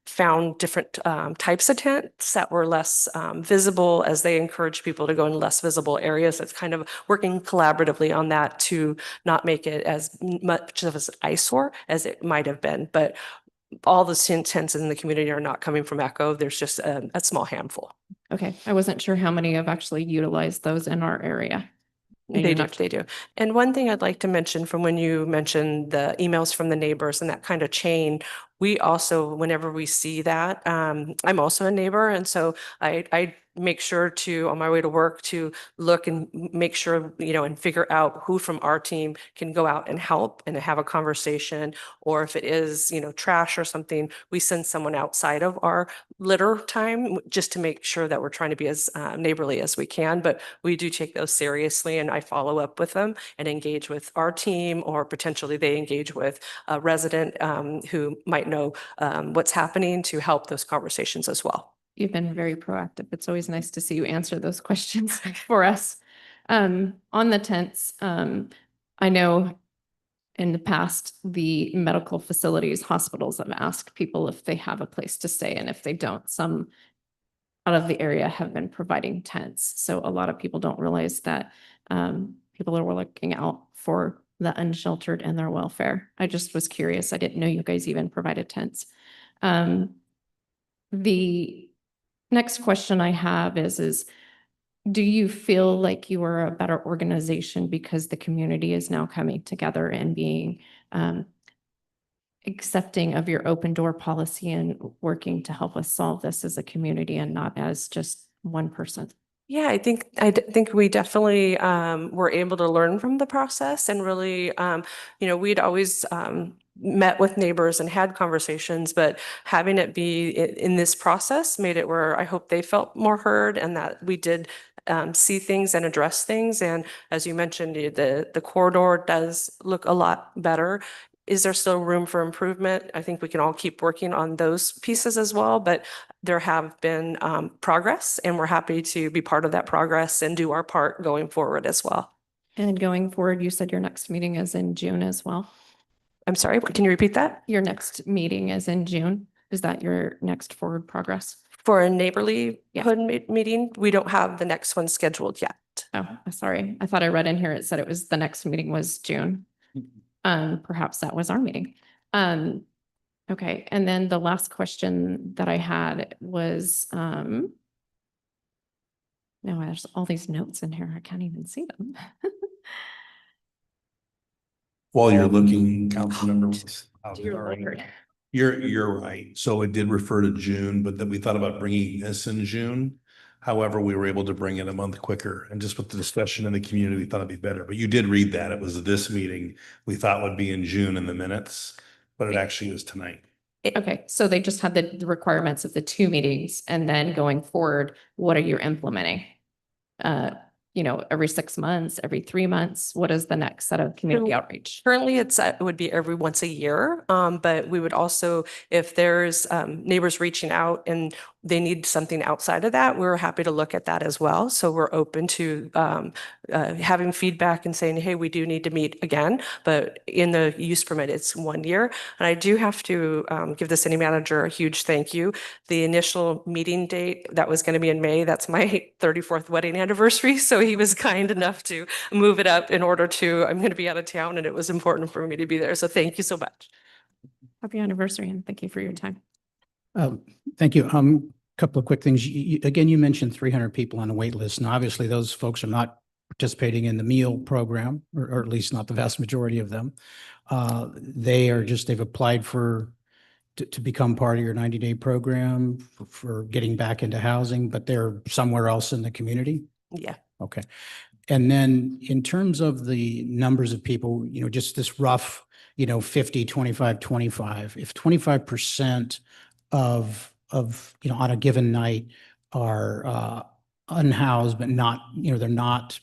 found different types of tents that were less visible, as they encourage people to go in less visible areas. It's kind of working collaboratively on that to not make it as much of an eyesore as it might have been. But all the tents in the community are not coming from Echo. There's just a small handful. Okay. I wasn't sure how many have actually utilized those in our area. They do. And one thing I'd like to mention from when you mentioned the emails from the neighbors and that kind of chain, we also, whenever we see that, I'm also a neighbor. And so I make sure to, on my way to work, to look and make sure, and figure out who from our team can go out and help and have a conversation. Or if it is, trash or something, we send someone outside of our litter time just to make sure that we're trying to be as neighborly as we can. But we do take those seriously, and I follow up with them and engage with our team, or potentially they engage with a resident who might know what's happening, to help those conversations as well. You've been very proactive. It's always nice to see you answer those questions for us. On the tents, I know in the past, the medical facilities, hospitals have asked people if they have a place to stay, and if they don't, some out of the area have been providing tents. So a lot of people don't realize that people are looking out for the unsheltered and their welfare. I just was curious. I didn't know you guys even provided tents. The next question I have is do you feel like you are a better organization because the community is now coming together and being accepting of your open door policy and working to help us solve this as a community and not as just one person? Yeah, I think we definitely were able to learn from the process and really, we'd always met with neighbors and had conversations, but having it be in this process made it where I hope they felt more heard and that we did see things and address things. And as you mentioned, the corridor does look a lot better. Is there still room for improvement? I think we can all keep working on those pieces as well, but there have been progress, and we're happy to be part of that progress and do our part going forward as well. And going forward, you said your next meeting is in June as well? I'm sorry, can you repeat that? Your next meeting is in June. Is that your next forward progress? For a neighborly Yes. hood meeting, we don't have the next one scheduled yet. Oh, sorry. I thought I read in here, it said it was the next meeting was June. Perhaps that was our meeting. Okay, and then the last question that I had was, no, there's all these notes in here. I can't even see them. While you're looking, Councilmember. Dear Lord. You're right. So it did refer to June, but then we thought about bringing this in June. However, we were able to bring it a month quicker, and just with the discussion in the community, we thought it'd be better. But you did read that. It was this meeting we thought would be in June in the minutes, but it actually was tonight. Okay, so they just had the requirements of the 2 meetings, and then going forward, what are you implementing? Every 6 months, every 3 months, what is the next set of community So outreach? Currently, it would be every once a year, but we would also, if there's neighbors reaching out and they need something outside of that, we're happy to look at that as well. So we're open to having feedback and saying, hey, we do need to meet again, but in the use permit, it's 1 year. And I do have to give the city manager a huge thank you. The initial meeting date that was going to be in May, that's my 34th wedding anniversary. So he was kind enough to move it up in order to, I'm going to be out of town and it was important for me to be there. So thank you so much. Happy anniversary, and thank you for your time. Thank you. Couple of quick things. Again, you mentioned 300 people on a wait list. Now, obviously, those folks are not participating in the meal program, or at least not the vast majority of them. They've applied to become part of your 90-day program for getting back into housing, but they're somewhere else in the community. Yeah. Okay. And then in terms of the numbers of people, just this rough, 50, 25, 25, if 25% of, on a given night are unhoused, but not, they're not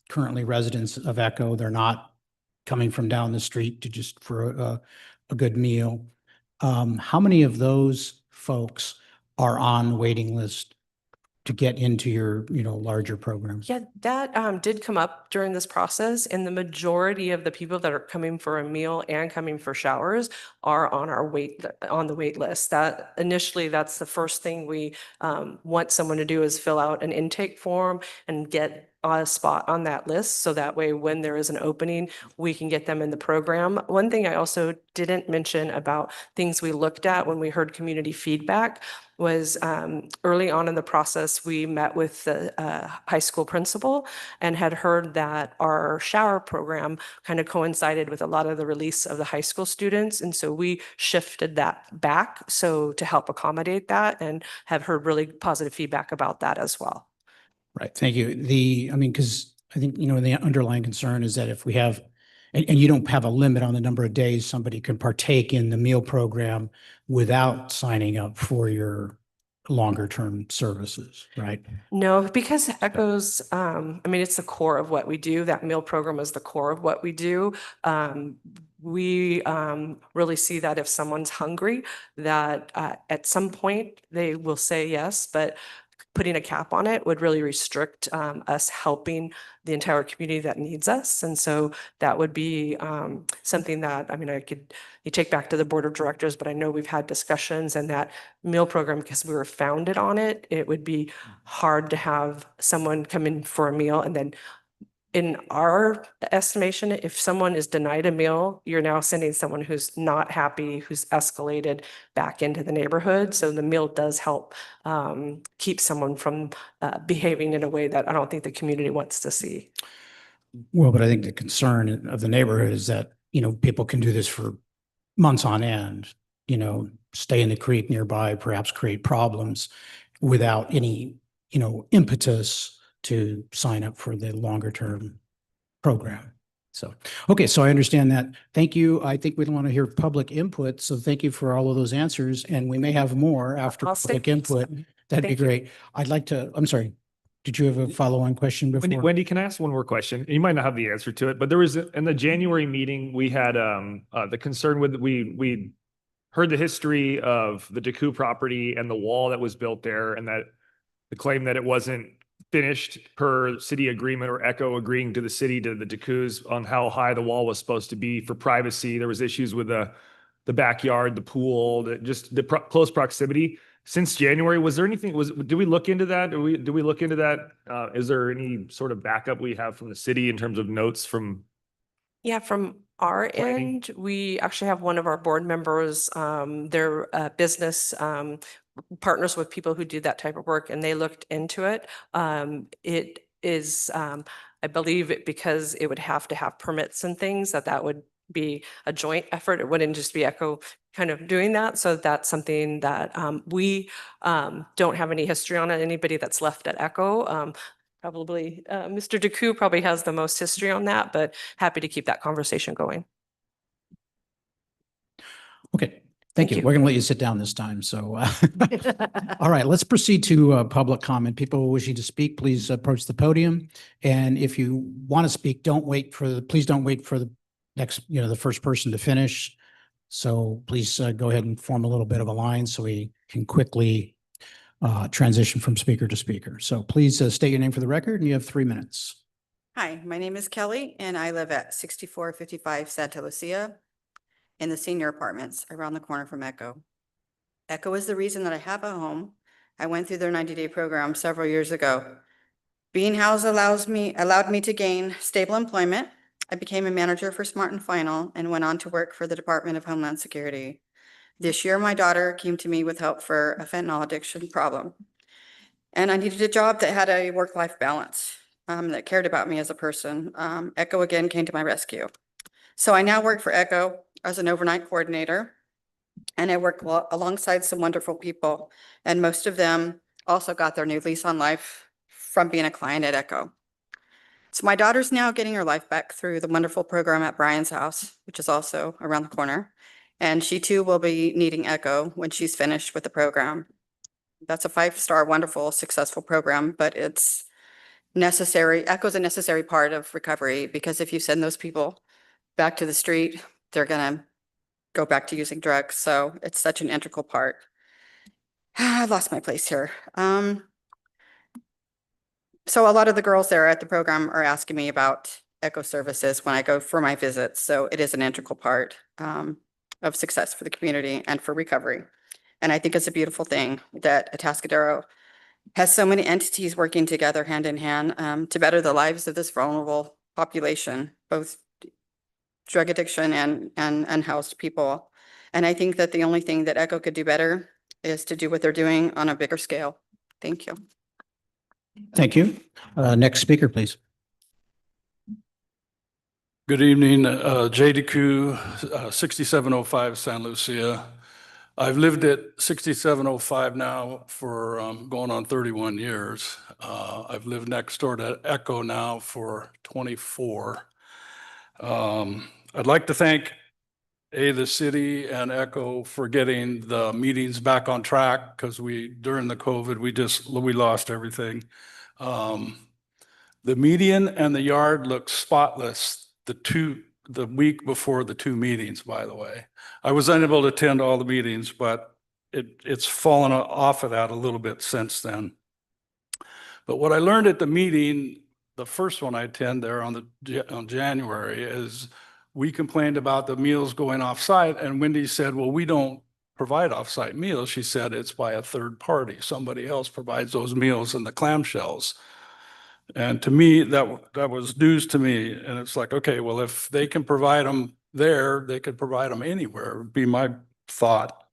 currently residents of Echo. They're not coming from down the street for a good meal. How many of those folks are on the waiting list to get into your, larger programs? Yeah, that did come up during this process, and the majority of the people that are coming for a meal and coming for showers are on the wait list. That initially, that's the first thing we want someone to do is fill out an intake form and get a spot on that list. So that way, when there is an opening, we can get them in the program. One thing I also didn't mention about things we looked at when we heard community feedback was early on in the process, we met with the high school principal and had heard that our shower program kind of coincided with a lot of the release of the high school students. And so we shifted that back to help accommodate that, and have heard really positive feedback about that as well. Right. Thank you. Because I think, the underlying concern is that if we have, and you don't have a limit on the number of days somebody can partake in the meal program without signing up for your longer term services, right? No, because Echo's, it's the core of what we do. That meal program is the core of what we do. We really see that if someone's hungry, that at some point they will say yes, but putting a cap on it would really restrict us helping the entire community that needs us. And so that would be something that, I mean, you take back to the board of directors, but I know we've had discussions, and that meal program, because we were founded on it, it would be hard to have someone come in for a meal and then, in our estimation, if someone is denied a meal, you're now sending someone who's not happy, who's escalated back into the neighborhood. So the meal does help keep someone from behaving in a way that I don't think the community wants to see. Well, but I think the concern of the neighborhood is that, people can do this for months on end, stay in the creek nearby, perhaps create problems without any, impetus to sign up for the longer term program. So, okay, so I understand that. Thank you. I think we want to hear public input. So thank you for all of those answers. And we may have more after I'll stay- public input. That'd be Thank you. great. I'm sorry. Did you have a follow-on question before? Wendy, can I ask one more question? You might not have the answer to it, but there was, in the January meeting, we had the concern with, we heard the history of the Deku property and the wall that was built there, and that the claim that it wasn't finished per city agreement, or Echo agreeing to the city, to the Dekus, on how high the wall was supposed to be for privacy. There was issues with the backyard, the pool, just the close proximity. Since January, was there anything, did we look into that? Do we look into that? Is there any sort of backup we have from the city in terms of notes from? Yeah, from our Planning. end, we actually have one of our board members, their business partners with people who do that type of work, and they looked into it. It is, I believe because it would have to have permits and things, that would be a joint effort. It wouldn't just be Echo kind of doing that. So that's something that we don't have any history on it. Anybody that's left at Echo, probably Mr. Deku probably has the most history on that, but happy to keep that conversation going. Okay, thank Thank you. you. We're going to let you sit down this time. So, all right, let's proceed to public comment. People wishing to speak, please approach the podium. And if you want to speak, please don't wait for the next, the first person to finish. So please go ahead and form a little bit of a line so we can quickly transition from speaker to speaker. So please state your name for the record, and you have 3 minutes. Hi, my name is Kelly, and I live at 6455 Santa Lucia in the senior apartments around the corner from Echo. Echo is the reason that I have a home. I went through their 90-day program several years ago. Being housed allowed me to gain stable employment. I became a manager for Smart and Final and went on to work for the Department of Homeland Security. This year, my daughter came to me with help for a fentanyl addiction problem. And I needed a job that had a work-life balance, that cared about me as a person. Echo again came to my rescue. So I now work for Echo as an overnight coordinator, and I work alongside some wonderful people. And most of them also got their new lease on life from being a client at Echo. So my daughter's now getting her life back through the wonderful program at Brian's house, which is also around the corner. And she too will be needing Echo when she's finished with the program. That's a 5-star, wonderful, successful program, but it's necessary. Echo's a necessary part of recovery, because if you send those people back to the street, they're gonna go back to using drugs. So it's such an integral part. I lost my place here. So a lot of the girls there at the program are asking me about Echo services when I go for my visits. So it is an integral part of success for the community and for recovery. And I think it's a beautiful thing that Atascadero has so many entities working together hand in hand to better the lives of this vulnerable population, both drug addiction and unhoused people. And I think that the only thing that Echo could do better is to do what they're doing on a bigger scale. Thank you. Thank you. Next speaker, please. Good evening, JDQ, 6705 San Lucia. I've lived at 6705 now for going on 31 years. I've lived next door to Echo now for 24. I'd like to thank the city and Echo for getting the meetings back on track, because during the COVID, we lost everything. The median and the yard looked spotless the week before the 2 meetings, by the way. I was unable to attend all the meetings, but it's fallen off of that a little bit since then. But what I learned at the meeting, the first one I attend there on January, is we complained about the meals going off-site, and Wendy said, well, we don't provide off-site meals. She said it's by a third party. Somebody else provides those meals in the clamshells. And to me, that was news to me. And it's like, okay, well, if they can provide them there, they could provide them anywhere, would be my thought.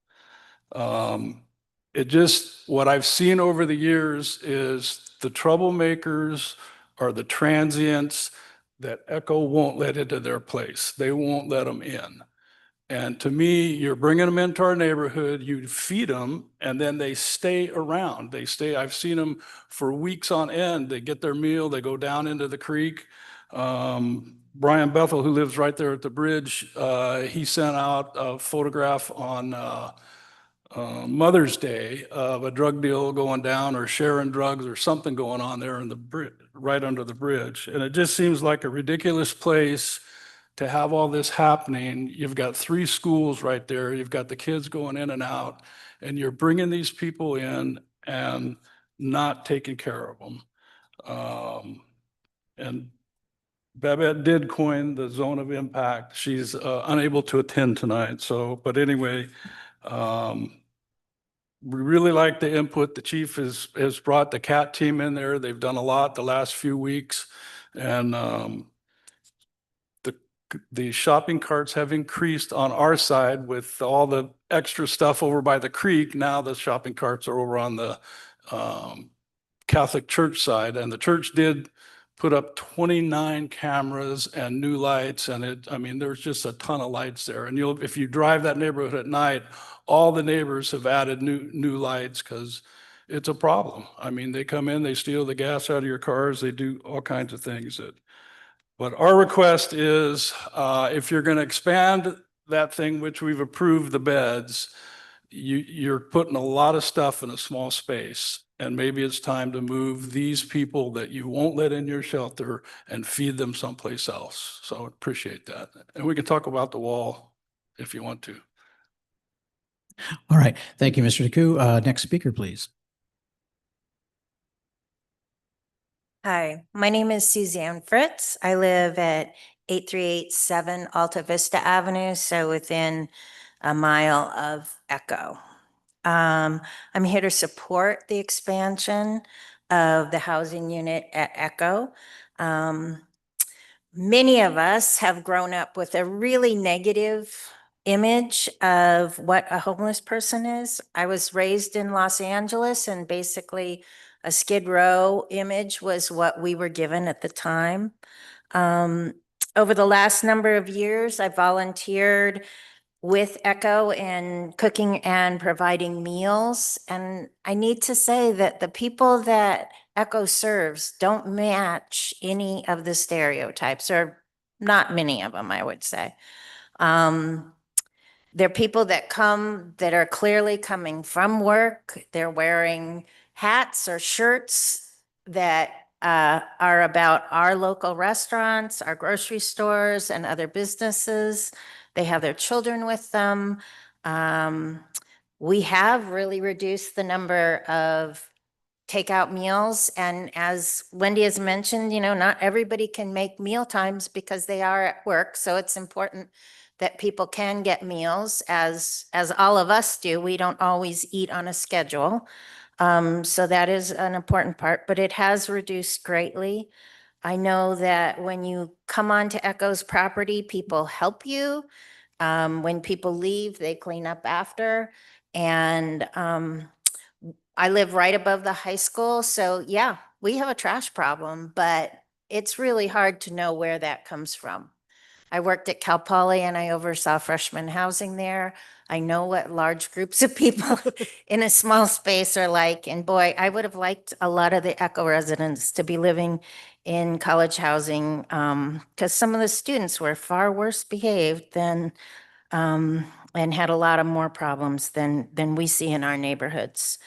It just, what I've seen over the years is the troublemakers are the transients that Echo won't let into their place. They won't let them in. And to me, you're bringing them into our neighborhood, you feed them, and then they stay around. They stay, I've seen them for weeks on end. They get their meal, they go down into the creek. Brian Bethel, who lives right there at the bridge, he sent out a photograph on Mother's Day of a drug deal going down or sharing drugs or something going on there in the right under the bridge. And it just seems like a ridiculous place to have all this happening. You've got 3 schools right there. You've got the kids going in and out, and you're bringing these people in and not taking care of them. And Babette did coin the zone of impact. She's unable to attend tonight. So, but anyway, we really like the input. The chief has brought the CAT team in there. They've done a lot the last few weeks. And the shopping carts have increased on our side with all the extra stuff over by the creek. Now the shopping carts are over on the Catholic church side, and the church did put up 29 cameras and new lights. And I mean, there's just a ton of lights there. And if you drive that neighborhood at night, all the neighbors have added new lights because it's a problem. I mean, they come in, they steal the gas out of your cars, they do all kinds of things. But our request is, if you're going to expand that thing, which we've approved the beds, you're putting a lot of stuff in a small space. And maybe it's time to move these people that you won't let in your shelter and feed them someplace else. So I appreciate that. And we can talk about the wall if you want to. All right. Thank you, Mr. DeCou. Next speaker, please. Hi, my name is Suzanne Fritz. I live at 8387 Alta Vista Avenue, so within a mile of Echo. I'm here to support the expansion of the housing unit at Echo. Many of us have grown up with a really negative image of what a homeless person is. I was raised in Los Angeles, and basically a Skid Row image was what we were given at the time. Over the last number of years, I volunteered with Echo in cooking and providing meals. And I need to say that the people that Echo serves don't match any of the stereotypes, or not many of them, I would say. They're people that come that are clearly coming from work. They're wearing hats or shirts that are about our local restaurants, our grocery stores, and other businesses. They have their children with them. We have really reduced the number of takeout meals. And as Wendy has mentioned, you know, not everybody can make meal times because they are at work. So it's important that people can get meals, as all of us do. We don't always eat on a schedule. So that is an important part, but it has reduced greatly. I know that when you come onto Echo's property, people help you. When people leave, they clean up after. And I live right above the high school. So yeah, we have a trash problem, but it's really hard to know where that comes from. I worked at Cal Poly and I oversaw freshman housing there. I know what large groups of people in a small space are like. And boy, I would have liked a lot of the Echo residents to be living in college housing, because some of the students were far worse behaved than and had a lot of more problems than we see in our neighborhoods.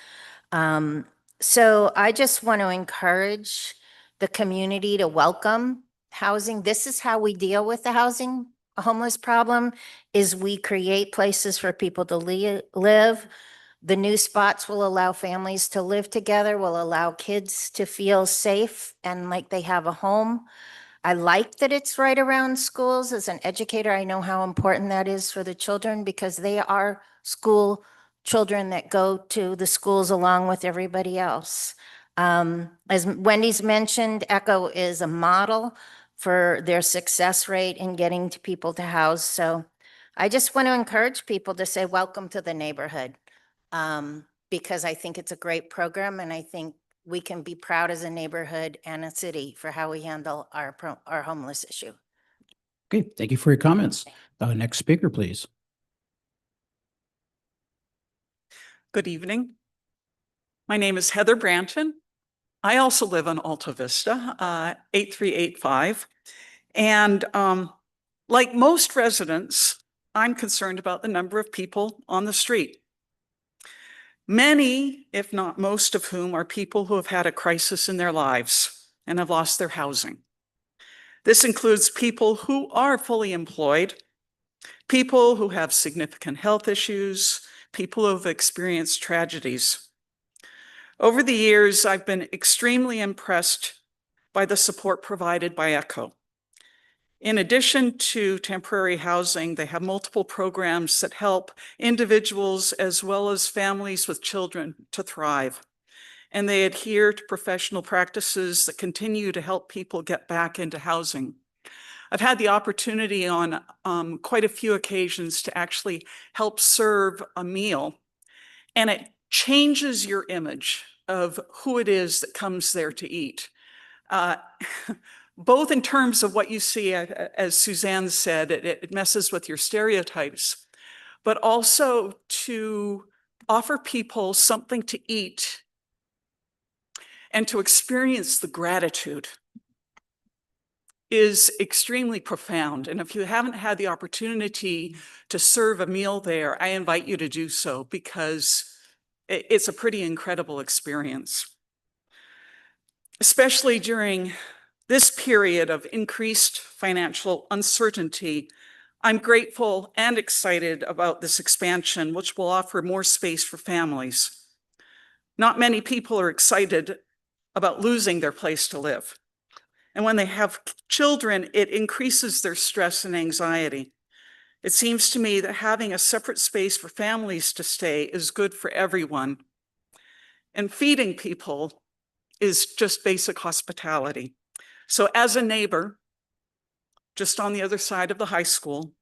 So I just want to encourage the community to welcome housing. This is how we deal with the homeless problem, is we create places for people to live. The new spots will allow families to live together, will allow kids to feel safe and like they have a home. I like that it's right around schools. As an educator, I know how important that is for the children because they are school children that go to the schools along with everybody else. As Wendy's mentioned, Echo is a model for their success rate in getting to people to house. So I just want to encourage people to say, welcome to the neighborhood. Because I think it's a great program and I think we can be proud as a neighborhood and a city for how we handle our homeless issue. Okay, thank you for your comments. Next speaker, please. Good evening. My name is Heather Branton. I also live on Alta Vista, 8385. And like most residents, I'm concerned about the number of people on the street. Many, if not most of whom, are people who have had a crisis in their lives and have lost their housing. This includes people who are fully employed, people who have significant health issues, people who have experienced tragedies. Over the years, I've been extremely impressed by the support provided by ECHO. In addition to temporary housing, they have multiple programs that help individuals as well as families with children to thrive. And they adhere to professional practices that continue to help people get back into housing. I've had the opportunity on quite a few occasions to actually help serve a meal, and it changes your image of who it is that comes there to eat. Both in terms of what you see, as Suzanne said, it messes with your stereotypes, but also to offer people something to eat and to experience the gratitude is extremely profound. And if you haven't had the opportunity to serve a meal there, I invite you to do so because it's a pretty incredible experience. Especially during this period of increased financial uncertainty, I'm grateful and excited about this expansion, which will offer more space for families. Not many people are excited about losing their place to live. And when they have children, it increases their stress and anxiety. It seems to me that having a separate space for families to stay is good for everyone. And feeding people is just basic hospitality. So as a neighbor, just on the other side of the high school,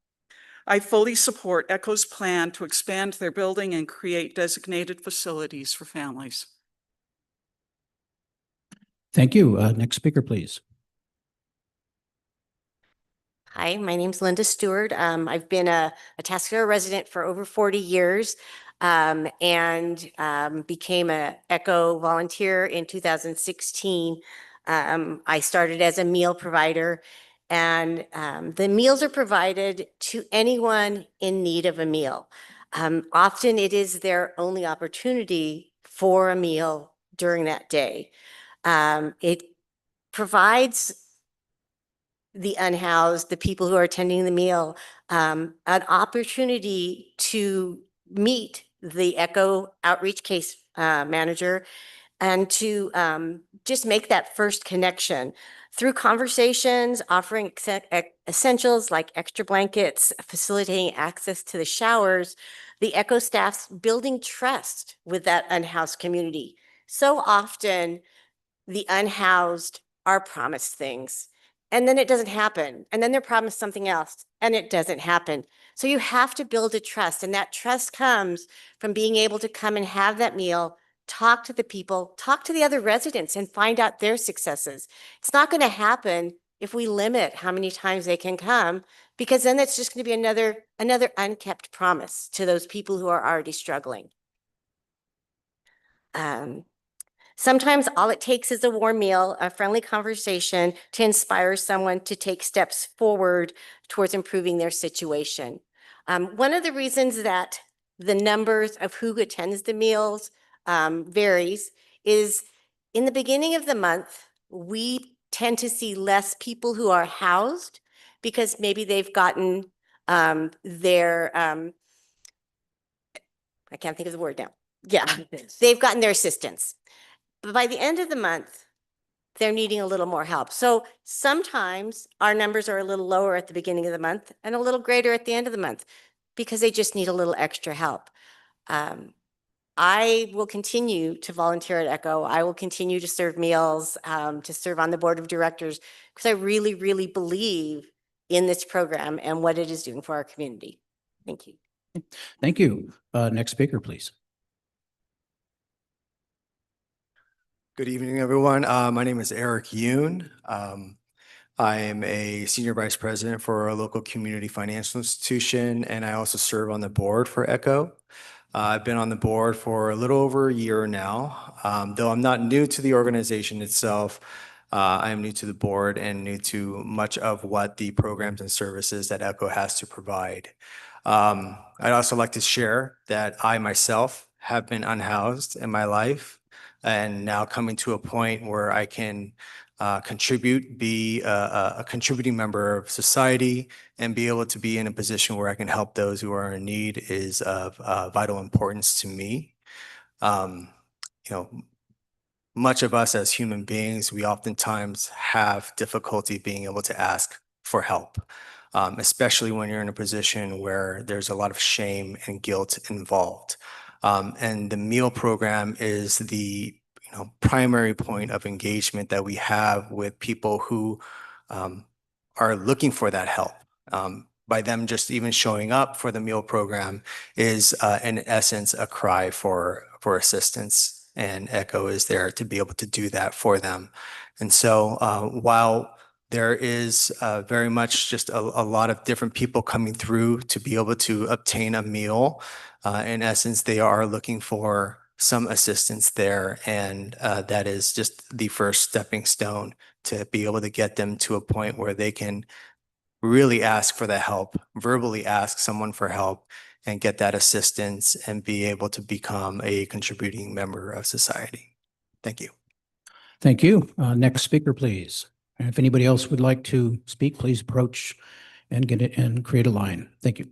I fully support ECHO's plan to expand their building and create designated facilities for families. Thank you. Next speaker, please. Hi, my name's Linda Stewart. I've been a Atascadero resident for over 40 years and became a ECHO volunteer in 2016. I started as a meal provider, and the meals are provided to anyone in need of a meal. Often it is their only opportunity for a meal during that day. It provides the unhoused, the people who are attending the meal, an opportunity to meet the ECHO outreach case manager and to just make that first connection through conversations, offering essentials like extra blankets, facilitating access to the showers. The ECHO staff's building trust with that unhoused community. So often the unhoused are promised things, and then it doesn't happen. And then they're promised something else and it doesn't happen. So you have to build a trust, and that trust comes from being able to come and have that meal, talk to the people, talk to the other residents and find out their successes. It's not going to happen if we limit how many times they can come, because then it's just going to be another unkept promise to those people who are already struggling. Sometimes all it takes is a warm meal, a friendly conversation to inspire someone to take steps forward towards improving their situation. One of the reasons that the numbers of who attends the meals varies is in the beginning of the month, we tend to see less people who are housed because maybe they've gotten I can't think of the word now. Yeah, they've gotten their assistance. But by the end of the month, they're needing a little more help. So sometimes our numbers are a little lower at the beginning of the month and a little greater at the end of the month because they just need a little extra help. I will continue to volunteer at ECHO. I will continue to serve meals, to serve on the board of directors, because I really, really believe in this program and what it is doing for our community. Thank you. Thank you. Next speaker, please. Good evening, everyone. My name is Eric Yoon. I am a senior vice president for a local community financial institution, and I also serve on the board for ECHO. I've been on the board for a little over a year now. Though I'm not new to the organization itself, I am new to the board and new to much of what the programs and services that ECHO has to provide. I'd also like to share that I myself have been unhoused in my life and now coming to a point where I can contribute, be a contributing member of society, and be able to be in a position where I can help those who are in need is of vital importance to me. You know, much of us as human beings, we oftentimes have difficulty being able to ask for help, especially when you're in a position where there's a lot of shame and guilt involved. And the meal program is the primary point of engagement that we have with people who are looking for that help. By them just even showing up for the meal program is in essence a cry for assistance, and ECHO is there to be able to do that for them. And so while there is very much just a lot of different people coming through to be able to obtain a meal, in essence, they are looking for some assistance there, and that is just the first stepping stone to be able to get them to a point where they can really ask for the help, verbally ask someone for help, and get that assistance and be able to become a contributing member of society. Thank you. Thank you. Next speaker, please. And if anybody else would like to speak, please approach and get it and create a line. Thank you.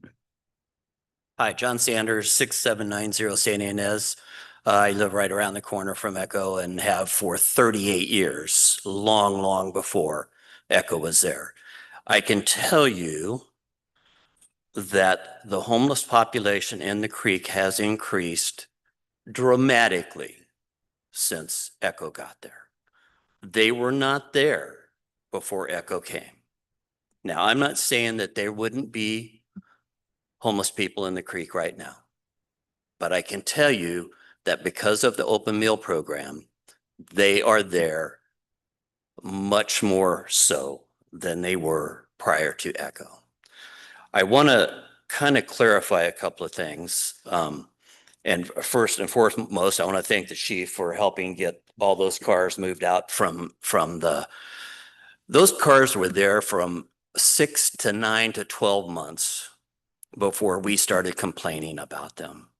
Hi, John Sanders, 6790 San Ynez. I live right around the corner from ECHO and have for 38 years, long before ECHO was there. I can tell you that the homeless population in the creek has increased dramatically since ECHO got there. They were not there before ECHO came. Now, I'm not saying that there wouldn't be homeless people in the creek right now, but I can tell you that because of the open meal program, they are there much more so than they were prior to ECHO. I want to kind of clarify a couple of things. And first and foremost, I want to thank the chief for helping get all those cars moved out from those cars were there from 6 to 9 to 12 months before we started complaining about them.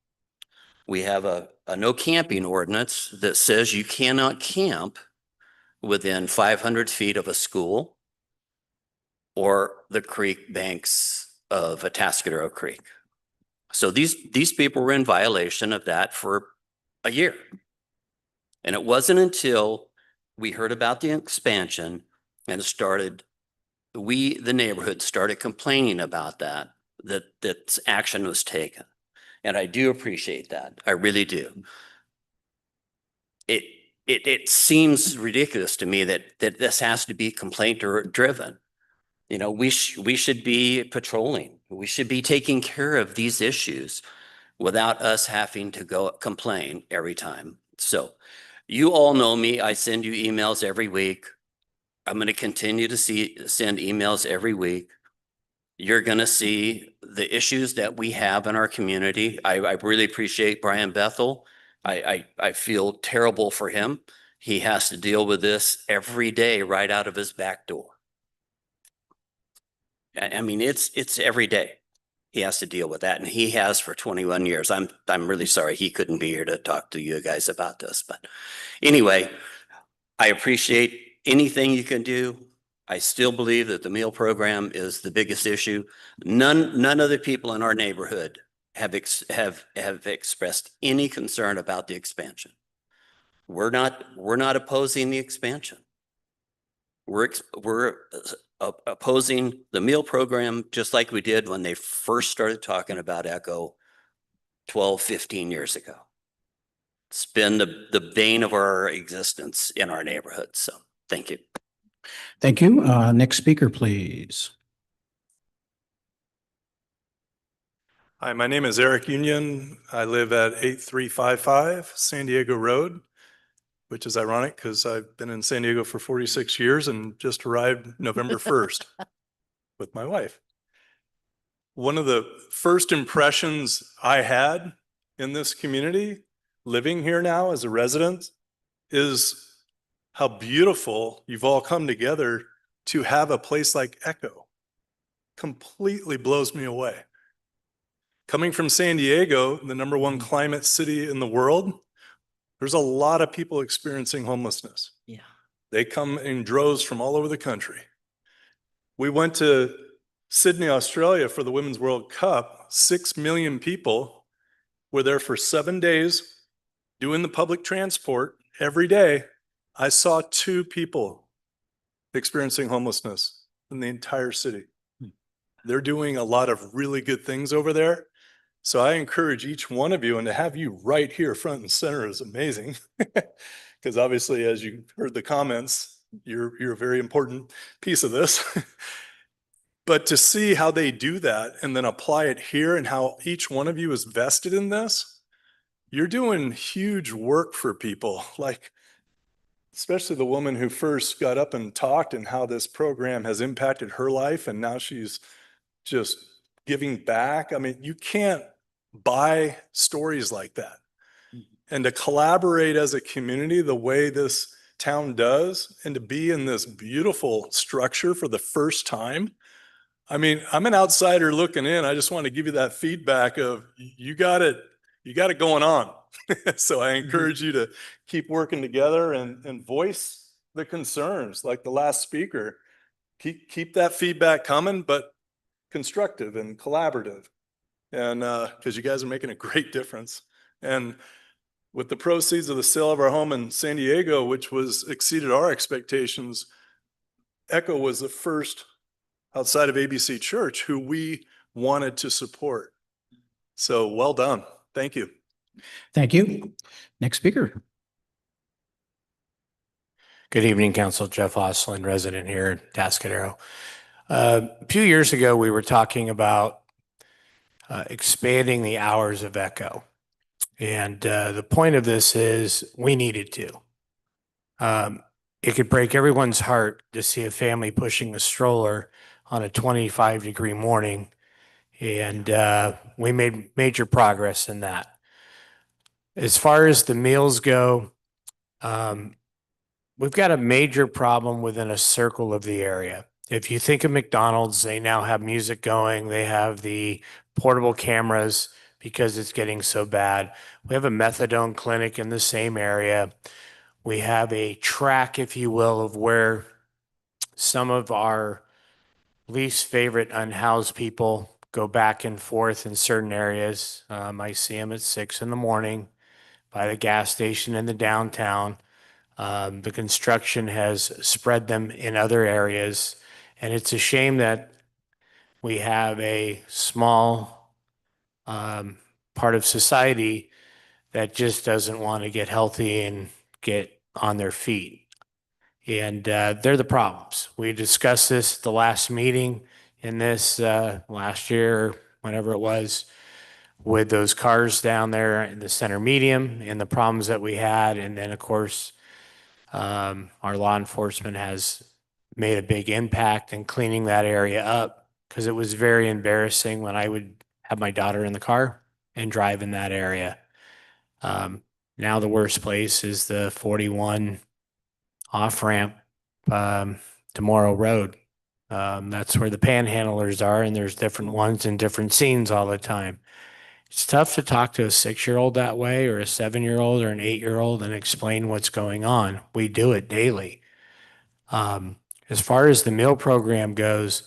We have a no camping ordinance that says you cannot camp within 500 feet of a school or the creek banks of Atascadero Creek. So these people were in violation of that for a year. And it wasn't until we heard about the expansion and the neighborhood started complaining about that action was taken. And I do appreciate that. I really do. It seems ridiculous to me that this has to be complaint driven. You know, we should be patrolling. We should be taking care of these issues without us having to go complain every time. So you all know me. I send you emails every week. I'm going to continue to send emails every week. You're going to see the issues that we have in our community. I really appreciate Brian Bethel. I feel terrible for him. He has to deal with this every day right out of his back door. I mean, it's every day he has to deal with that, and he has for 21 years. I'm really sorry he couldn't be here to talk to you guys about this, but anyway, I appreciate anything you can do. I still believe that the meal program is the biggest issue. None of the people in our neighborhood have expressed any concern about the expansion. We're not opposing the expansion. We're opposing the meal program just like we did when they first started talking about Echo 12, 15 years ago. It's been the bane of our existence in our neighborhood. So thank you. Thank you. Next speaker, please. Hi, my name is Eric Union. I live at 8355 San Diego Road, which is ironic because I've been in San Diego for 46 years and just arrived November 1st with my wife. One of the first impressions I had in this community, living here now as a resident, is how beautiful you've all come together to have a place like Echo. Completely blows me away. Coming from San Diego, the #1 climate city in the world, there's a lot of people experiencing homelessness. Yeah. They come in droves from all over the country. We went to Sydney, Australia for the Women's World Cup. 6 million people were there for 7 days doing the public transport every day. I saw 2 people experiencing homelessness in the entire city. They're doing a lot of really good things over there. So I encourage each one of you, and to have you right here front and center is amazing. Because obviously, as you heard the comments, you're a very important piece of this. But to see how they do that and then apply it here and how each one of you is vested in this, you're doing huge work for people. Like, especially the woman who first got up and talked and how this program has impacted her life. And now she's just giving back. I mean, you can't buy stories like that. And to collaborate as a community the way this town does, and to be in this beautiful structure for the first time. I mean, I'm an outsider looking in. I just want to give you that feedback of you got it going on. So I encourage you to keep working together and voice the concerns like the last speaker. Keep that feedback coming, but constructive and collaborative. And because you guys are making a great difference. And with the proceeds of the sale of our home in San Diego, which was exceeded our expectations, Echo was the first outside of ABC Church who we wanted to support. So well done. Thank you. Thank you. Next speaker. Good evening, Council. Jeff Oslin, resident here in Atascadero. A few years ago, we were talking about expanding the hours of Echo. And the point of this is we needed to. It could break everyone's heart to see a family pushing a stroller on a 25-degree morning. And we made major progress in that. As far as the meals go, we've got a major problem within a circle of the area. If you think of McDonald's, they now have music going. They have the portable cameras because it's getting so bad. We have a methadone clinic in the same area. We have a track, if you will, of where some of our least favorite unhoused people go back and forth in certain areas. I see them at 6 in the morning by the gas station in the downtown. The construction has spread them in other areas. And it's a shame that we have a small part of society that just doesn't want to get healthy and get on their feet. And they're the problems. We discussed this at the last meeting in this last year, whenever it was, with those cars down there in the center medium and the problems that we had. And then, of course, our law enforcement has made a big impact in cleaning that area up because it was very embarrassing when I would have my daughter in the car and drive in that area. Now the worst place is the 41 off-ramp to Morrow Road. That's where the panhandlers are, and there's different ones in different scenes all the time. It's tough to talk to a 6-year-old that way, or a 7-year-old or an 8-year-old, and explain what's going on. We do it daily. As far as the meal program goes,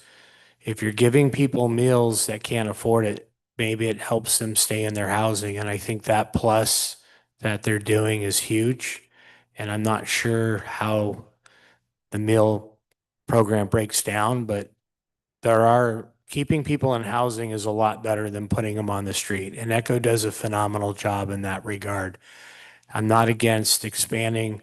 if you're giving people meals that can't afford it, maybe it helps them stay in their housing. And I think that plus that they're doing is huge. And I'm not sure how the meal program breaks down, but keeping people in housing is a lot better than putting them on the street. And Echo does a phenomenal job in that regard. I'm not against expanding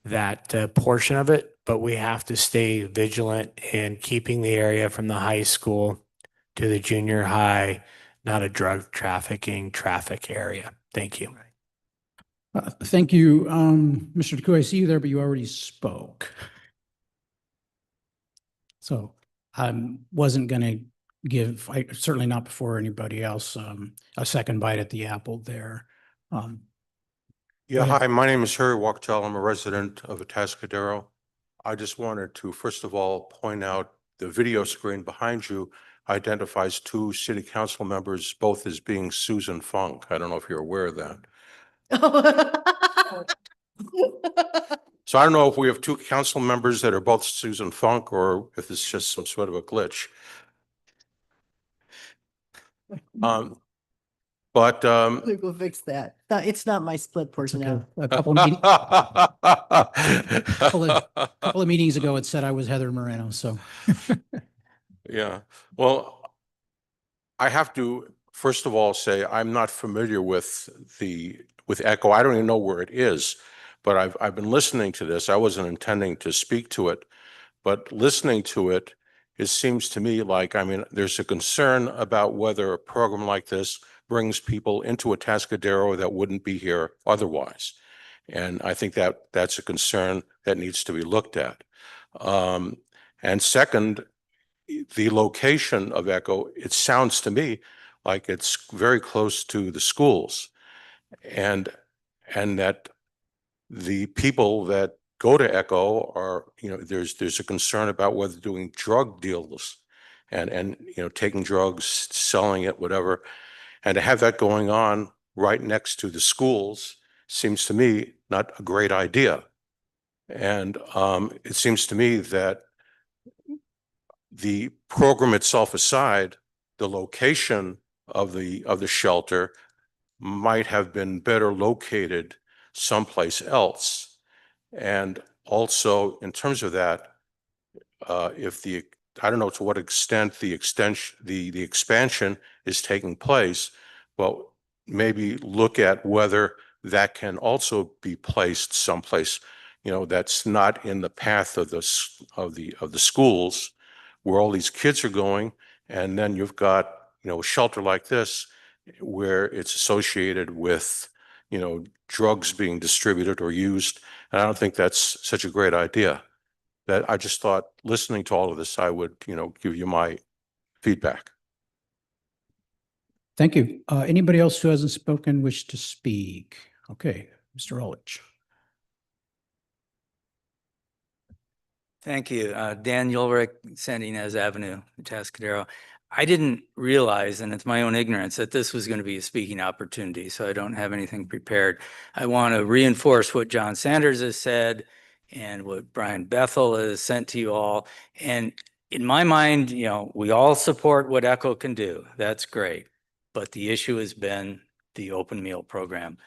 that portion of it, but we have to stay vigilant in keeping the area from the high school to the junior high, not a drug trafficking traffic area. Thank you. Thank you, Mr. DeCoe. I see you there, but you already spoke. So I wasn't going to give, certainly not before anybody else, a second bite at the apple there. Yeah, ahead. hi, my name is Harry Wachtel. I'm a resident of Atascadero. I just wanted to, first of all, point out the video screen behind you identifies two city council members, both as being Susan Funk. I don't know if you're aware of that. So I don't know if we have two council members that are both Susan Funk or if it's just some sort of a glitch. But We'll fix that. No, it's not my split personality. A couple of meetings ago, it said I was Heather Moreno. So yeah, well, I have to first of all say I'm not familiar with Echo. I don't even know where it is, but I've been listening to this. I wasn't intending to speak to it, but listening to it, it seems to me like, I mean, there's a concern about whether a program like this brings people into Atascadero that wouldn't be here otherwise. And I think that that's a concern that needs to be looked at. And second, the location of Echo, it sounds to me like it's very close to the schools, and that the people that go to Echo are, there's a concern about whether doing drug deals and taking drugs, selling it, whatever, and to have that going on right next to the schools seems to me not a great idea. And it seems to me that the program itself aside, the location of the shelter might have been better located someplace else. And also in terms of that, I don't know to what extent the expansion is taking place, but maybe look at whether that can also be placed someplace, that's not in the path of the schools where all these kids are going. And then you've got, a shelter like this where it's associated with, drugs being distributed or used. And I don't think that's such a great idea. That I just thought, listening to all of this, I would, give you my feedback. thank you. Anybody else who hasn't spoken wish to speak? Okay, Mr. Ullrich. Thank you. Dan Ulrich, San Ynez Avenue, Atascadero. I didn't realize, and it's my own ignorance, that this was going to be a speaking opportunity, so I don't have anything prepared. I want to reinforce what John Sanders has said and what Brian Bethel has sent to you all. And in my mind, we all support what Echo can do. That's great. But the issue has been the open meal program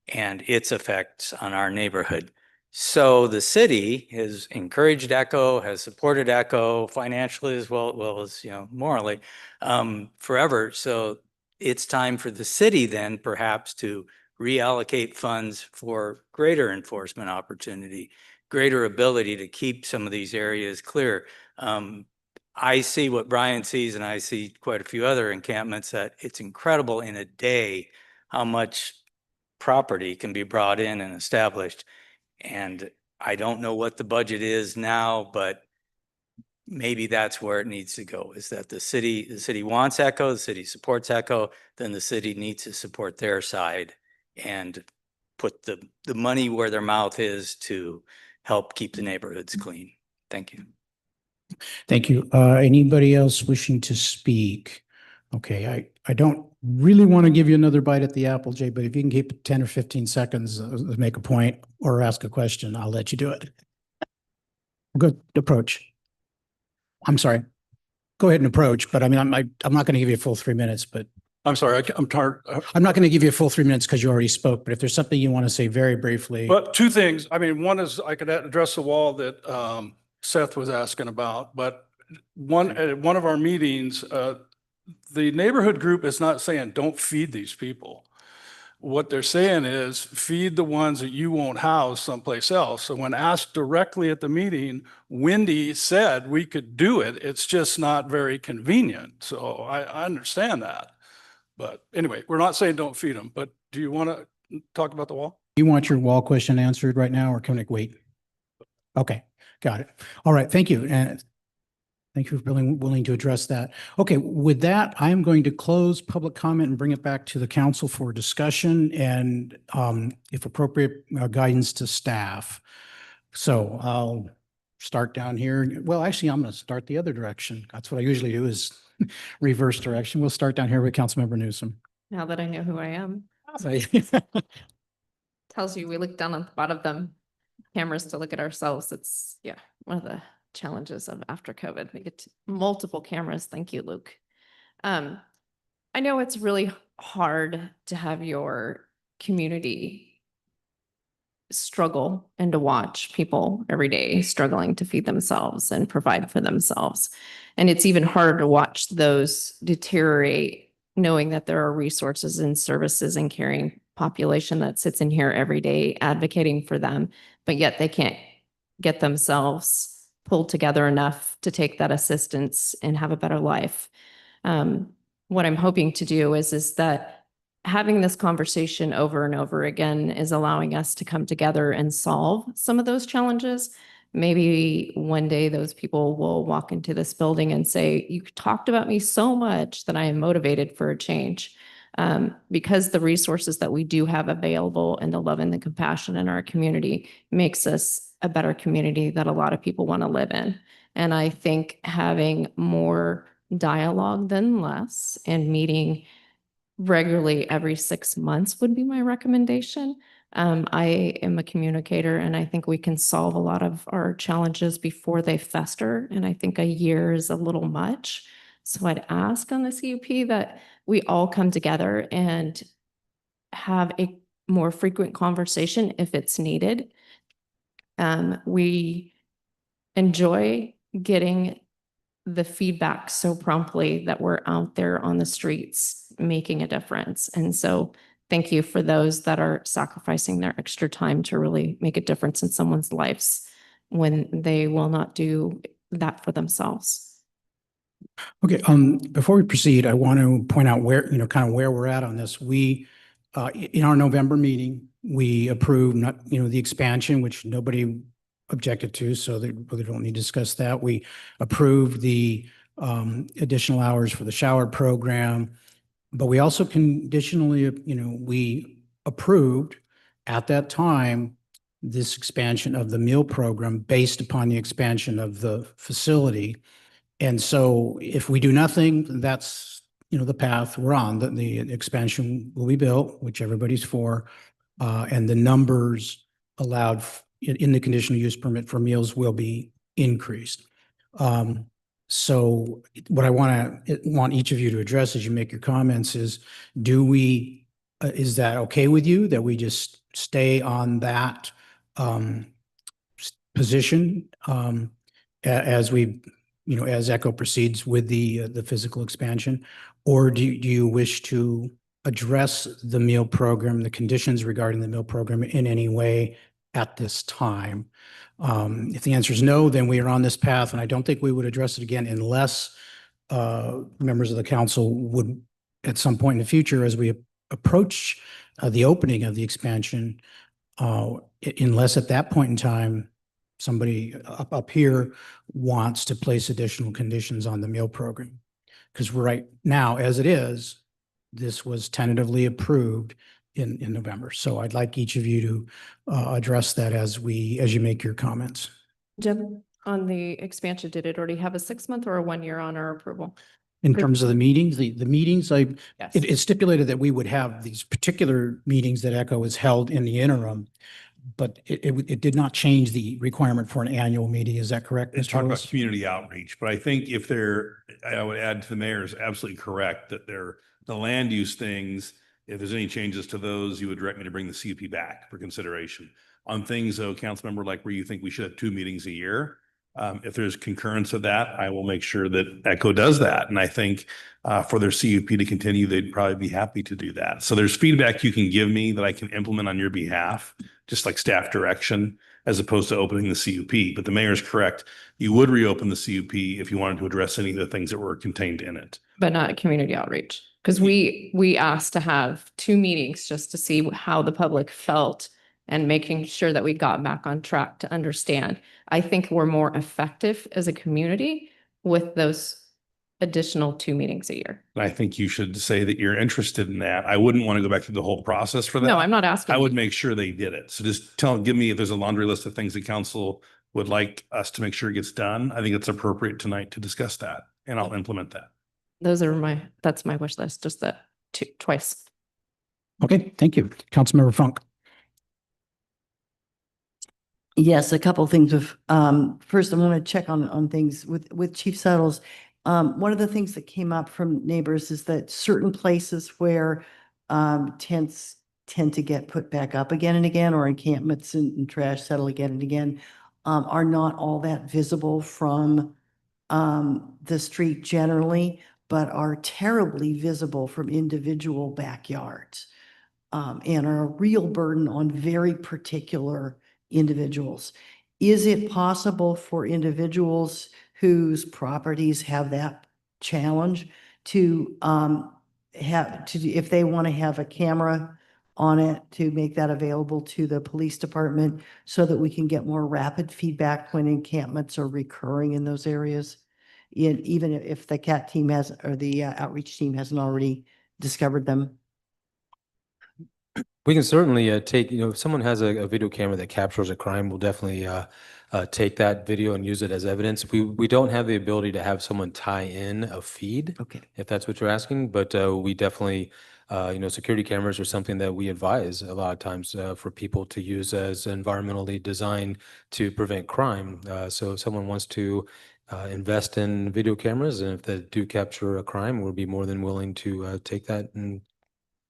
and its effects on our neighborhood. So the city has encouraged Echo, has supported Echo financially as well as, morally, forever. So it's time for the city then perhaps to reallocate funds for greater enforcement opportunity, greater ability to keep some of these areas clear. I see what Brian sees, and I see quite a few other encampments that it's incredible in a day how much property can be brought in and established. And I don't know what the budget is now, but maybe that's where it needs to go, is that the city wants Echo, the city supports Echo, then the city needs to support their side and put the money where their mouth is to help keep the neighborhoods clean. Thank you. Thank you. Anybody else wishing to speak? Okay, I don't really want to give you another bite at the apple, Jay, but if you can keep it 10 or 15 seconds, make a point or ask a question, I'll let you do it. Good approach. I'm sorry. Go ahead and approach, but I mean, I'm not going to give you a full 3 minutes, but I'm sorry, I'm tired. I'm not going to give you a full 3 minutes because you already spoke, but if there's something you want to say very briefly. But two things. I mean, one is I could address the wall that Seth was asking about, but at one of our meetings, the neighborhood group is not saying, don't feed these people. What they're saying is feed the ones that you won't house someplace else. So when asked directly at the meeting, Wendy said we could do it. It's just not very convenient. So I understand that. But anyway, we're not saying don't feed them, but do you want to talk about the wall? You want your wall question answered right now, or can I wait? Okay, got it. All right, thank you. And thank you for being willing to address that. Okay, with that, I am going to close public comment and bring it back to the council for discussion and if appropriate, guidance to staff. So I'll start down here. Well, actually, I'm going to start the other direction. That's what I usually do, is reverse direction. We'll start down here with Councilmember Newsom. Now that I know who I am, tells you we look down on the bottom of them cameras to look at ourselves. It's, yeah, one of the challenges of after COVID. We get multiple cameras. Thank you, Luke. I know it's really hard to have your community struggle and to watch people every day struggling to feed themselves and provide for themselves. And it's even harder to watch those deteriorate, knowing that there are resources and services and caring population that sits in here every day advocating for them, but yet they can't get themselves pulled together enough to take that assistance and have a better life. What I'm hoping to do is that having this conversation over and over again is allowing us to come together and solve some of those challenges. Maybe one day those people will walk into this building and say, you talked about me so much that I am motivated for a change. Because the resources that we do have available and the love and the compassion in our community makes us a better community that a lot of people want to live in. And I think having more dialogue than less and meeting regularly every 6 months would be my recommendation. I am a communicator and I think we can solve a lot of our challenges before they fester. And I think a year is a little much. So I'd ask on the CUP that we all come together and have a more frequent conversation if it's needed. We enjoy getting the feedback so promptly that we're out there on the streets making a difference. And so thank you for those that are sacrificing their extra time to really make a difference in someone's lives when they will not do that for themselves. Okay, before we proceed, I want to point out where, kind of where we're at on this. We, in our November meeting, we approved the expansion, which nobody objected to, so they really don't need to discuss that. We approved the additional hours for the shower program, but we also conditionally, we approved at that time this expansion of the meal program based upon the expansion of the facility. And so if we do nothing, that's, the path we're on. The expansion will be built, which everybody's for, and the numbers allowed in the conditional use permit for meals will be increased. So what I want each of you to address as you make your comments is, is that okay with you that we just stay on that position as we, as ECHO proceeds with the physical expansion, or do you wish to address the meal program, the conditions regarding the meal program in any way at this time? If the answer is no, then we are on this path, and I don't think we would address it again unless members of the council would, at some point in the future, as we approach the opening of the expansion, unless at that point in time, somebody up here wants to place additional conditions on the meal program. Because right now, as it is, this was tentatively approved in November. So I'd like each of you to address that as you make your comments. Jim, on the expansion, did it already have a 6-month or a 1-year on our approval? In terms of the meetings, the meetings, Yes. it stipulated that we would have these particular meetings that ECHO has held in the interim, but it did not change the requirement for an annual meeting. Is that correct, Let's Mr. talk about Lewis? community outreach, but I think I would add to the mayor is absolutely correct that they're The land use things, if there's any changes to those, you would direct me to bring the CUP back for consideration. On things though, council member, like where you think we should have 2 meetings a year, if there's concurrence of that, I will make sure that ECHO does that. And I think for their CUP to continue, they'd probably be happy to do that. So there's feedback you can give me that I can implement on your behalf, just like staff direction, as opposed to opening the CUP. But the mayor is correct. You would reopen the CUP if you wanted to address any of the things that were contained in it. But not community outreach, because we asked to have 2 meetings just to see how the public felt and making sure that we got back on track to understand. I think we're more effective as a community with those additional 2 meetings a year. I think you should say that you're interested in that. I wouldn't want to go back through the whole process for that. No, I'm not asking. I would make sure they did it. So just give me if there's a laundry list of things the council would like us to make sure it gets done. I think it's appropriate tonight to discuss that, and I'll implement that. That's my wish list, just that twice. Okay, thank you. Councilmember Funk. Yes, a couple of things of, first, I want to check on things with Chief Settles. One of the things that came up from neighbors is that certain places where tents tend to get put back up again and again, or encampments and trash settle again and again, are not all that visible from the street generally, but are terribly visible from individual backyards, and are a real burden on very particular individuals. Is it possible for individuals whose properties have that challenge to if they want to have a camera on it, to make that available to the police department so that we can get more rapid feedback when encampments are recurring in those areas? Even if the CAT team has, or the outreach team hasn't already discovered them? We can certainly take, if someone has a video camera that captures a crime, we'll definitely take that video and use it as evidence. We don't have the ability to have someone tie in a feed, Okay, if that's what you're asking, but we definitely, security cameras are something that we advise a lot of times for people to use as environmentally designed to prevent crime. So if someone wants to invest in video cameras, and if they do capture a crime, we'll be more than willing to take that in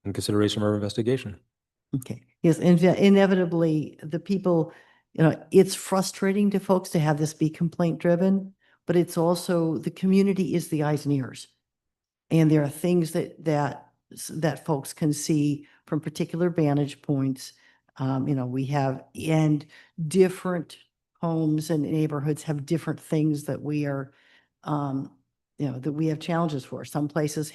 consideration of our investigation. okay. Yes, inevitably, the people, it's frustrating to folks to have this be complaint driven, but it's also, the community is the eyes and ears. And there are things that folks can see from particular vantage points. We have, and different homes and neighborhoods have different things that we are, that we have challenges for. Some places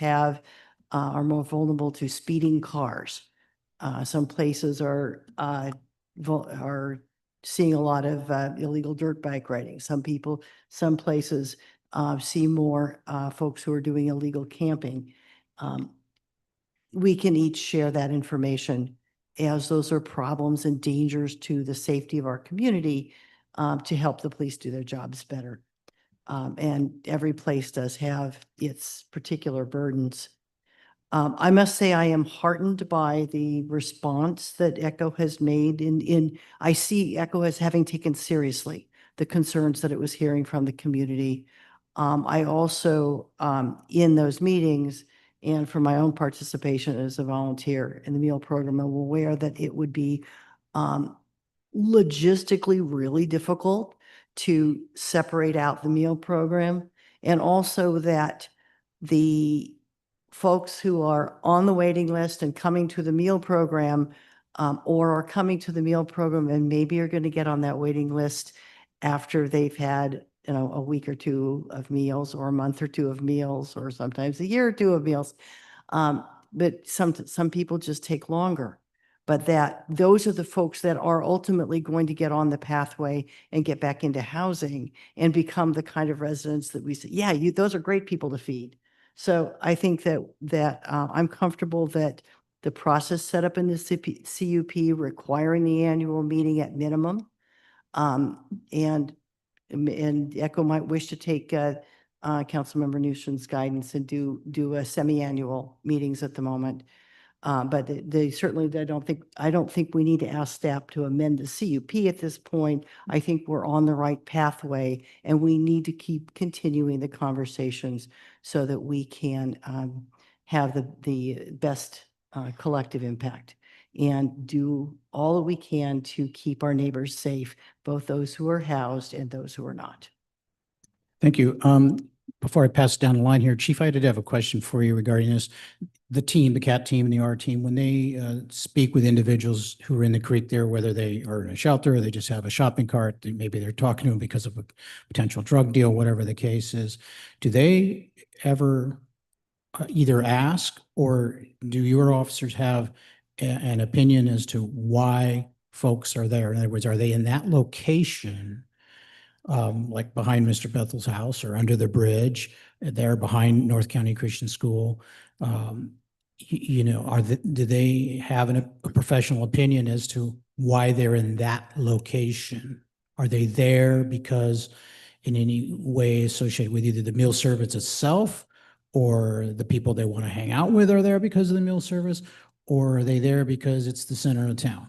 are more vulnerable to speeding cars. Some places are seeing a lot of illegal dirt bike riding. Some places see more folks who are doing illegal camping. We can each share that information, as those are problems and dangers to the safety of our community, to help the police do their jobs better. And every place does have its particular burdens. I must say I am heartened by the response that ECHO has made I see ECHO as having taken seriously the concerns that it was hearing from the community. I also, in those meetings and for my own participation as a volunteer in the meal program, I'm aware that it would be logistically really difficult to separate out the meal program, and also that the folks who are on the waiting list and coming to the meal program, or are coming to the meal program and maybe are going to get on that waiting list after they've had, a week or 2 of meals, or a month or 2 of meals, or sometimes a year or 2 of meals. But some people just take longer. But those are the folks that are ultimately going to get on the pathway and get back into housing and become the kind of residents that we say, yeah, those are great people to feed. So I think that I'm comfortable that the process set up in the CUP requiring the annual meeting at minimum, and ECHO might wish to take Councilmember Newsom's guidance and do a semi-annual meetings at the moment. But they certainly, I don't think we need to ask staff to amend the CUP at this point. I think we're on the right pathway, and we need to keep continuing the conversations so that we can have the best collective impact and do all that we can to keep our neighbors safe, both those who are housed and those who are not. Thank you. Before I pass down the line here, Chief, I did have a question for you regarding this. The team, the CAT team and the R team, when they speak with individuals who are in the creek there, whether they are in a shelter or they just have a shopping cart, maybe they're talking to them because of a potential drug deal, whatever the case is, do they ever either ask or do your officers have an opinion as to why folks are there? In other words, are they in that location, like behind Mr. Bethel's house or under the bridge, there behind North County Christian School? Do they have a professional opinion as to why they're in that location? Are they there because in any way associated with either the meal service itself or the people they want to hang out with are there because of the meal service, or are they there because it's the center of town?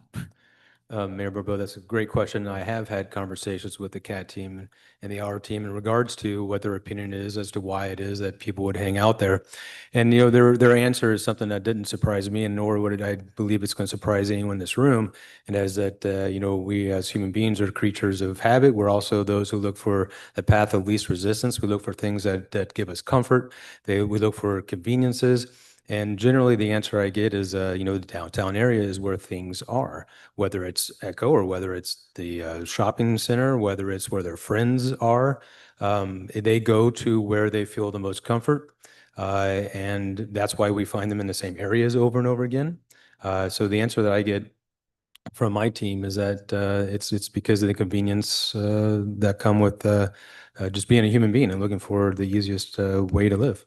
Mayor Bobo, that's a great question. I have had conversations with the CAT team and the R team in regards to what their opinion is as to why it is that people would hang out there. And, their answer is something that didn't surprise me, and nor would I believe it's going to surprise anyone in this room. And as that, we as human beings are creatures of habit. We're also those who look for the path of least resistance. We look for things that give us comfort. We look for conveniences. And generally, the answer I get is, the downtown area is where things are, whether it's Echo or whether it's the shopping center, whether it's where their friends are. They go to where they feel the most comfort. And that's why we find them in the same areas over and over again. So the answer that I get from my team is that it's because of the convenience that come with just being a human being and looking for the easiest way to live.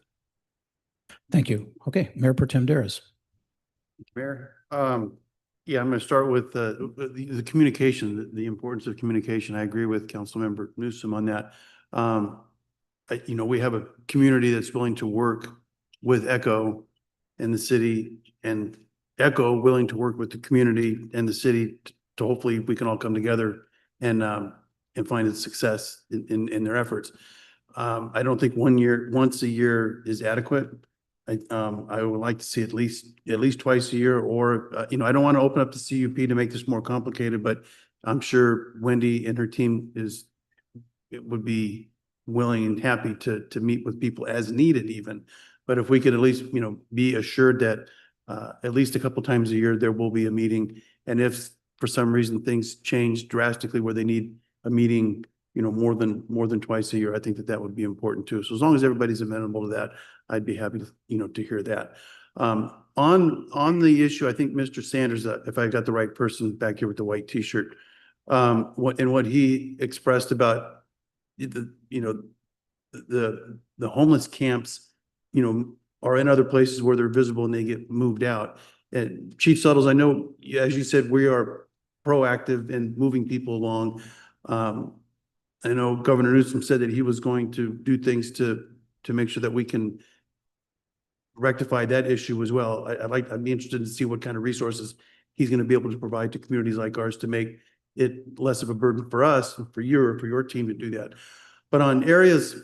Thank you. Okay, Mayor Pro Tem Daris. Mayor, yeah, I'm going to start with the communication, the importance of communication. I agree with Councilmember Newsom on that. We have a community that's willing to work with Echo and the city, and Echo willing to work with the community and the city to hopefully we can all come together and find a success in their efforts. I don't think once a year is adequate. I would like to see at least twice a year, or, I don't want to open up the CUP to make this more complicated, but I'm sure Wendy and her team would be willing and happy to meet with people as needed even. But if we could at least, be assured that at least a couple times a year, there will be a meeting. And if for some reason things change drastically where they need a meeting, more than twice a year, I think that would be important too. So as long as everybody's amenable to that, I'd be happy to hear that. On the issue, I think Mr. Sanders, if I got the right person back here with the white T-shirt, what he expressed about the homeless camps, are in other places where they're visible and they get moved out. And Chief Suttles, I know, as you said, we are proactive in moving people along. I know Governor Newsom said that he was going to do things to make sure that we can rectify that issue as well. I'd be interested to see what kind of resources he's going to be able to provide to communities like ours to make it less of a burden for us, for you, or for your team to do that. But on areas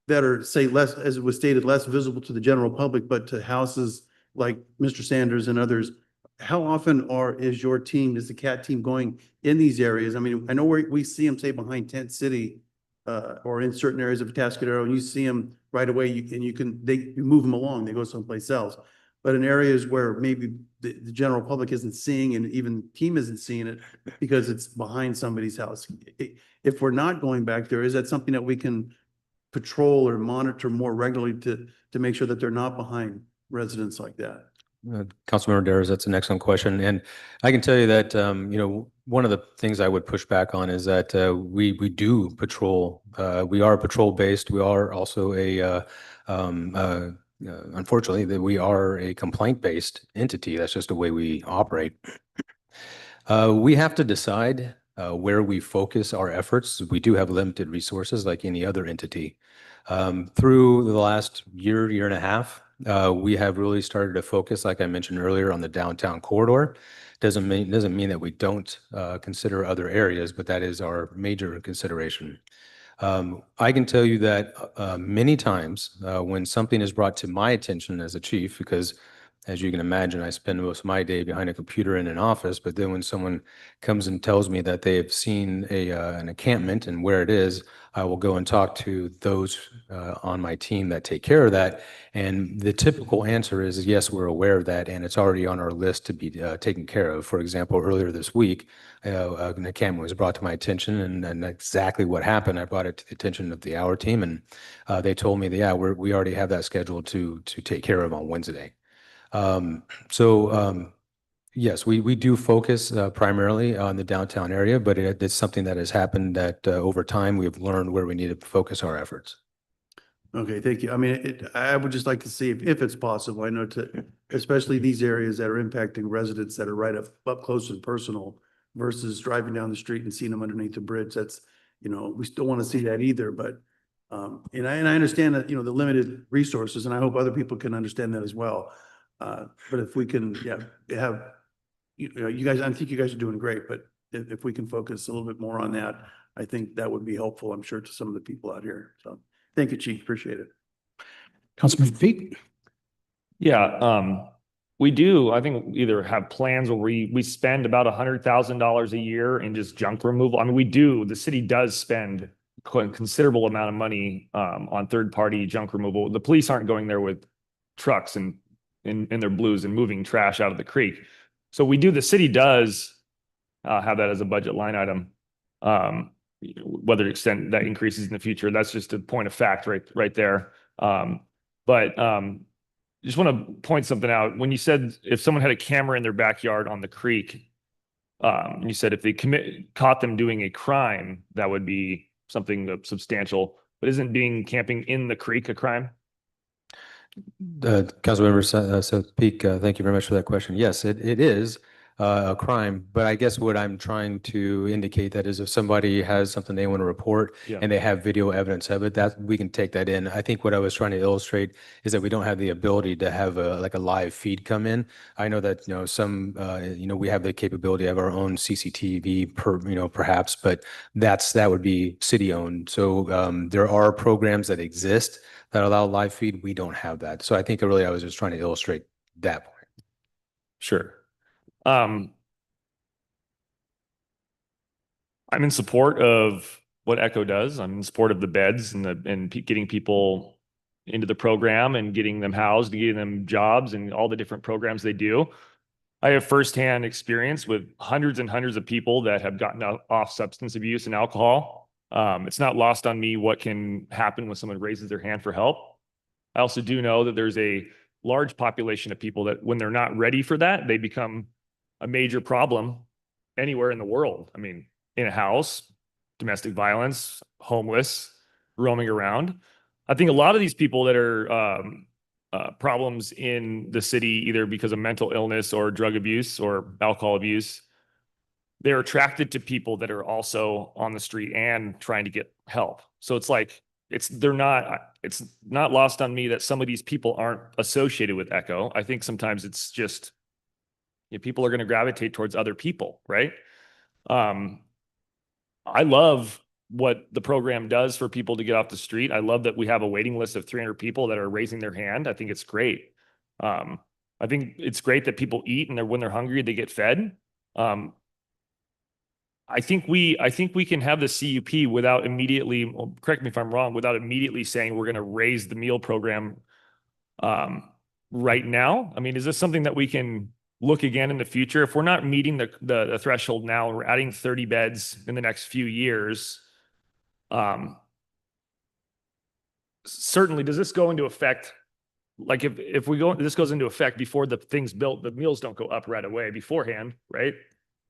that are, say, less, as it was stated, less visible to the general public, but to houses like Mr. Sanders and others, how often is your team, is the CAT team going in these areas? I mean, I know we see them, say, behind Tent City, or in certain areas of Atascadero, and you see them right away, you move them along, they go someplace else. But in areas where maybe the general public isn't seeing, and even team isn't seeing it because it's behind somebody's house. If we're not going back there, is that something that we can patrol or monitor more regularly to make sure that they're not behind residents like that? Councilmember Daris, that's an excellent question. And I can tell you that, one of the things I would push back on is that we do patrol. We are patrol based. We are also unfortunately, that we are a complaint based entity. That's just the way we operate. We have to decide where we focus our efforts. We do have limited resources like any other entity. Through the last year and a half, we have really started to focus, like I mentioned earlier, on the downtown corridor. Doesn't mean that we don't consider other areas, but that is our major consideration. I can tell you that many times when something is brought to my attention as a chief, because as you can imagine, I spend most of my day behind a computer in an office, but then when someone comes and tells me that they have seen an encampment and where it is, I will go and talk to those on my team that take care of that. And the typical answer is, yes, we're aware of that, and it's already on our list to be taken care of. For example, earlier this week, an encampment was brought to my attention, and exactly what happened, I brought it to the attention of our team, and they told me that, yeah, we already have that scheduled to take care of on Wednesday. Yes, we do focus primarily on the downtown area, but it's something that has happened that over time we've learned where we need to focus our efforts. Okay, thank you. I mean, I would just like to see if it's possible. I know especially these areas that are impacting residents that are right up close and personal versus driving down the street and seeing them underneath the bridge. That's, we still want to see that either, but, and I understand that, the limited resources, and I hope other people can understand that as well. But if we can, have, you guys, I think you guys are doing great, but if we can focus a little bit more on that, I think that would be helpful, I'm sure, to some of the people out here. So thank you, Chief. Appreciate it. Councilman Feet? Yeah, we do, I think, either have plans where we spend about $100,000 a year in just junk removal. I mean, the city does spend a considerable amount of money on third-party junk removal. The police aren't going there with trucks and in their blues and moving trash out of the creek. So the city does have that as a budget line item. Whether extent that increases in the future, that's just a point of fact right there. Just want to point something out. When you said if someone had a camera in their backyard on the creek, you said if they caught them doing a crime, that would be something substantial. But isn't camping in the creek a crime? Councilmember Seth Peak, thank you very much for that question. Yes, it is a crime, but I guess what I'm trying to indicate that is if somebody has something they want to report and they have video evidence of it, that we can take that in. I think what I was trying to illustrate is that we don't have the ability to have a live feed come in. I know that some we have the capability of our own CCTV perhaps, but that would be city owned. So there are programs that exist that allow live feed. We don't have that. So I think I was just trying to illustrate that point. Sure. I'm in support of what Echo does. I'm in support of the beds and getting people into the program and getting them housed and getting them jobs and all the different programs they do. I have firsthand experience with hundreds and hundreds of people that have gotten off substance abuse and alcohol. It's not lost on me what can happen when someone raises their hand for help. I also do know that there's a large population of people that when they're not ready for that, they become a major problem anywhere in the world. I mean, in a house, domestic violence, homeless, roaming around. I think a lot of these people that are problems in the city, either because of mental illness or drug abuse or alcohol abuse, they're attracted to people that are also on the street and trying to get help. So it's like, it's not lost on me that some of these people aren't associated with Echo. I think sometimes it's just, people are going to gravitate towards other people, right? I love what the program does for people to get off the street. I love that we have a waiting list of 300 people that are raising their hand. I think it's great. I think it's great that people eat and when they're hungry, they get fed. I think we can have the CUP without immediately, correct me if I'm wrong, without immediately saying we're going to raise the meal program right now. I mean, is this something that we can look again in the future? If we're not meeting the threshold now, we're adding 30 beds in the next few years. Certainly, does this go into effect? Like if this goes into effect before the thing's built, the meals don't go up right away beforehand, right?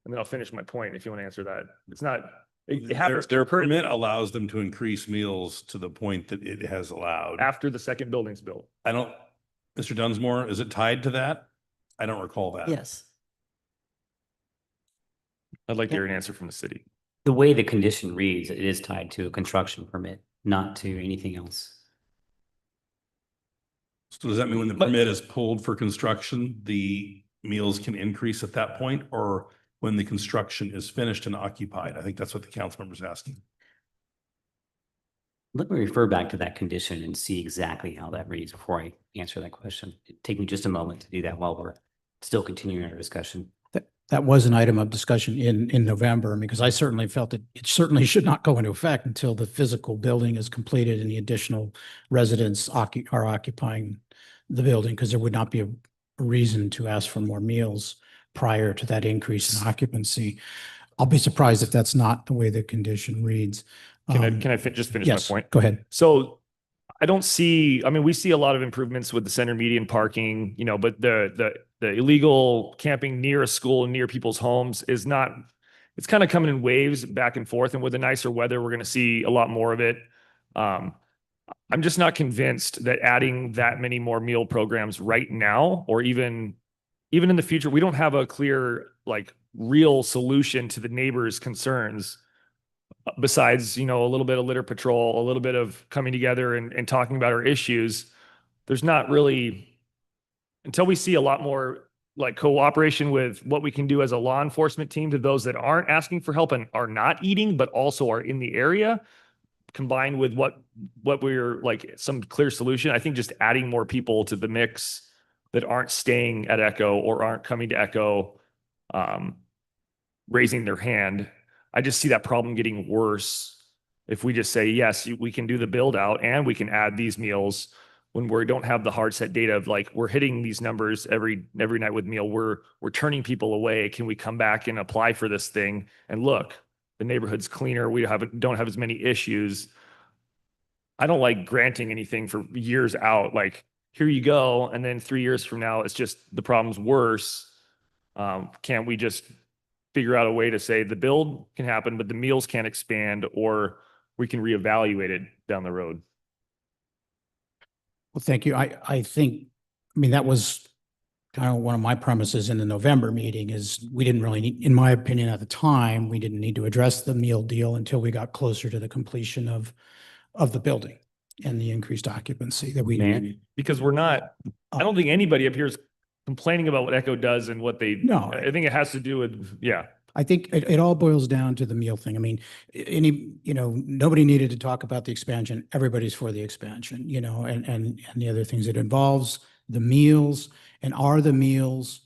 And then I'll finish my point if you want to answer that. It's not, it happens. Their permit allows them to increase meals to the point that it has allowed. After the second building's built. Mr. Dunsmore, is it tied to that? I don't recall that. Yes. I'd like to hear an answer from the city. The way the condition reads, it is tied to a construction permit, not to anything else. So does that mean when the permit is pulled for construction, the meals can increase at that point, or when the construction is finished and occupied? I think that's what the council member is asking. Let me refer back to that condition and see exactly how that reads before I answer that question. Take me just a moment to do that while we're still continuing our discussion. That was an item of discussion in November, because I certainly felt that it certainly should not go into effect until the physical building is completed and the additional residents are occupying the building, because there would not be a reason to ask for more meals prior to that increase in occupancy. I'll be surprised if that's not the way the condition reads. Can I just finish my yes, point? Go ahead. So I don't see, I mean, we see a lot of improvements with the center median parking, you know, but the illegal camping near a school and near people's homes is not, it's kind of coming in waves back and forth. And with the nicer weather, we're going to see a lot more of it. I'm just not convinced that adding that many more meal programs right now, or even in the future, we don't have a clear, like, real solution to the neighbors' concerns. Besides, you know, a little bit of litter patrol, a little bit of coming together and talking about our issues, there's not really, until we see a lot more like cooperation with what we can do as a law enforcement team to those that aren't asking for help and are not eating, but also are in the area, combined with what we're like, some clear solution. I think just adding more people to the mix that aren't staying at Echo or aren't coming to Echo, raising their hand. I just see that problem getting worse if we just say, yes, we can do the build out and we can add these meals, when we don't have the hard set data of like, we're hitting these numbers every night with meal. We're turning people away. Can we come back and apply for this thing? And look, the neighborhood's cleaner. We don't have as many issues. I don't like granting anything for years out. Like, here you go. And then 3 years from now, it's just the problem's worse. Can't we just figure out a way to say the build can happen, but the meals can't expand, or we can reevaluate it down the road? Well, thank you. I think, I mean, that was kind of one of my premises in the November meeting, is we didn't really need, in my opinion, at the time, we didn't need to address the meal deal until we got closer to the completion of the building and the increased occupancy that we need. Because we're not, I don't think anybody up here is complaining about what Echo does and what they, No. I think it has to do with, yeah. I think it all boils down to the meal thing. I mean, nobody needed to talk about the expansion. Everybody's for the expansion, and the other things it involves, the meals, and are the meals,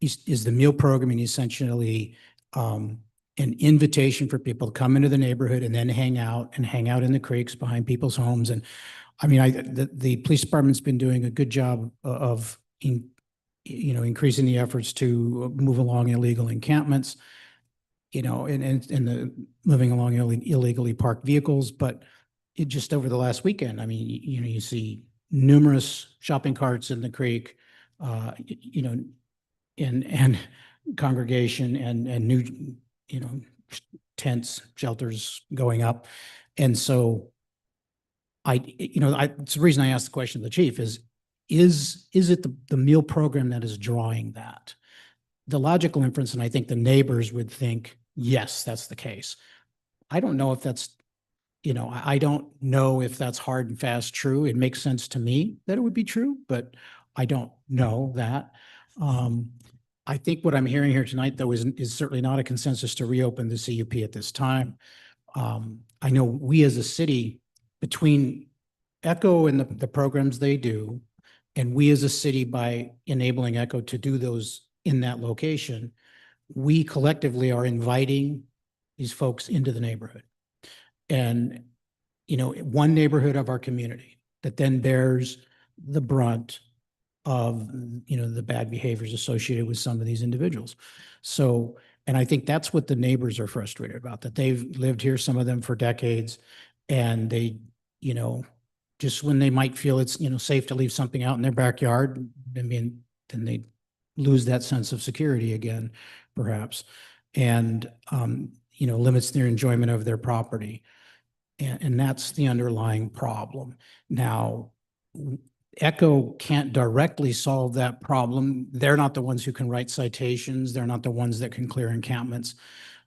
is the meal programming essentially an invitation for people to come into the neighborhood and then hang out in the creeks behind people's homes. And I mean, the police department's been doing a good job of increasing the efforts to move along illegal encampments, and the moving along illegally parked vehicles. But it just over the last weekend, I mean, you see numerous shopping carts in the creek, and congregation and new, tents, shelters going up. And so it's the reason I asked the question of the chief is it the meal program that is drawing that? The logical inference, and I think the neighbors would think, yes, that's the case. I don't know if that's, I don't know if that's hard and fast true. It makes sense to me that it would be true, but I don't know that. I think what I'm hearing here tonight, though, is certainly not a consensus to reopen the CUP at this time. I know we as a city, between Echo and the programs they do, and we as a city, by enabling Echo to do those in that location, we collectively are inviting these folks into the neighborhood. And, one neighborhood of our community that then bears the brunt of, the bad behaviors associated with some of these individuals. So, and I think that's what the neighbors are frustrated about, that they've lived here, some of them for decades, and they, just when they might feel it's, safe to leave something out in their backyard, then they lose that sense of security again, perhaps, and, limits their enjoyment of their property. And that's the underlying problem. Now, Echo can't directly solve that problem. They're not the ones who can write citations. They're not the ones that can clear encampments,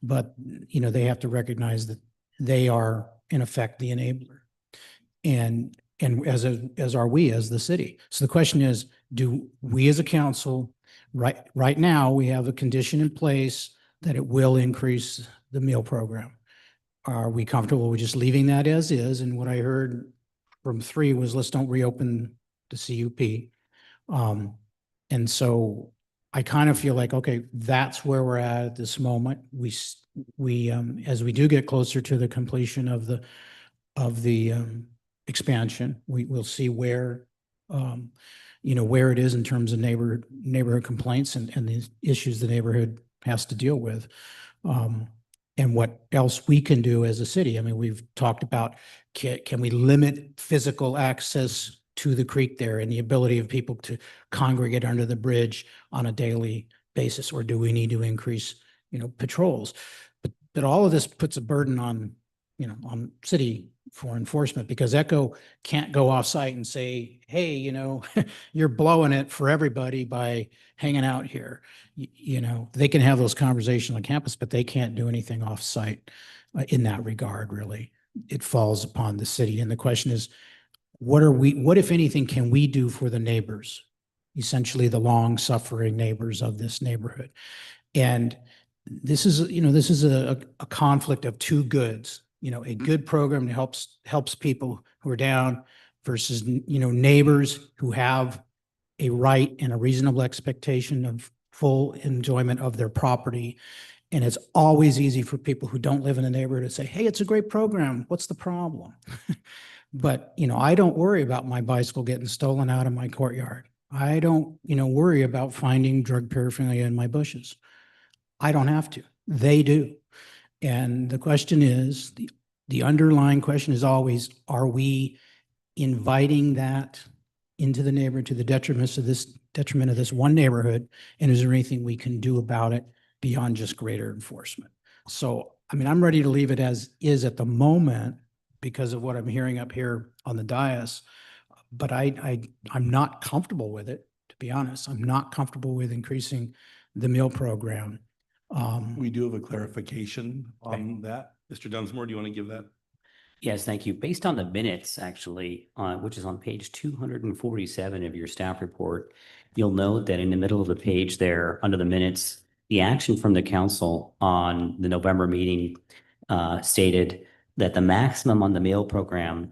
but, they have to recognize that they are, in effect, the enabler. And as are we as the city. So the question is, do we as a council, right now, we have a condition in place that it will increase the meal program. Are we comfortable with just leaving that as is? And what I heard from three was let's don't reopen the CUP. And so I kind of feel like, okay, that's where we're at this moment. As we do get closer to the completion of the expansion, we'll see where, where it is in terms of neighborhood complaints and the issues the neighborhood has to deal with. And what else we can do as a city. I mean, we've talked about, can we limit physical access to the creek there and the ability of people to congregate under the bridge on a daily basis, or do we need to increase, patrols? But all of this puts a burden on, on city for enforcement, because Echo can't go off site and say, hey, you're blowing it for everybody by hanging out here. They can have those conversations on campus, but they can't do anything off site in that regard, really. It falls upon the city. And the question is, what, if anything, can we do for the neighbors, essentially the long suffering neighbors of this neighborhood? And this is a conflict of two goods, a good program that helps people who are down versus, neighbors who have a right and a reasonable expectation of full enjoyment of their property. And it's always easy for people who don't live in the neighborhood to say, hey, it's a great program. What's the problem? But, I don't worry about my bicycle getting stolen out of my courtyard. I don't, worry about finding drug paraphernalia in my bushes. I don't have to. They do. And the question is, the underlying question is always, are we inviting that into the neighborhood to the detriment of this one neighborhood? And is there anything we can do about it beyond just greater enforcement? So, I mean, I'm ready to leave it as is at the moment because of what I'm hearing up here on the dais, but I'm not comfortable with it, to be honest. I'm not comfortable with increasing the meal program. We do have a clarification on that. Mr. Dunsmore, do you want to give that? Yes, thank you. Based on the minutes, actually, which is on page 247 of your staff report, you'll note that in the middle of the page there, under the minutes, the action from the council on the November meeting stated that the maximum on the meal program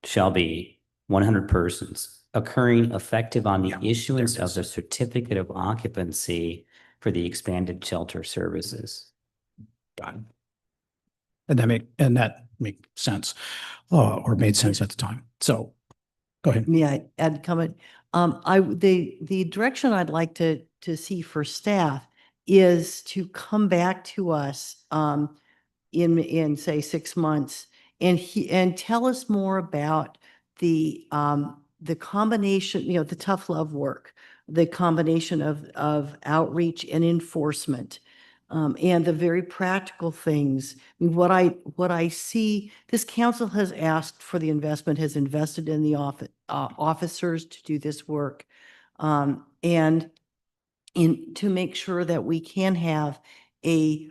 shall be 100 persons, occurring effective on the issuance of the certificate of occupancy for the expanded shelter services. Got it. And that makes sense, or made sense at the time. So, go ahead. May I add a comment? The direction I'd like to see for staff is to come back to us in say 6 months and tell us more about the combination, the tough love work, the combination of outreach and enforcement. And the very practical things. I mean, what I see, this council has asked for the investment, has invested in the officers to do this work, and to make sure that we can have a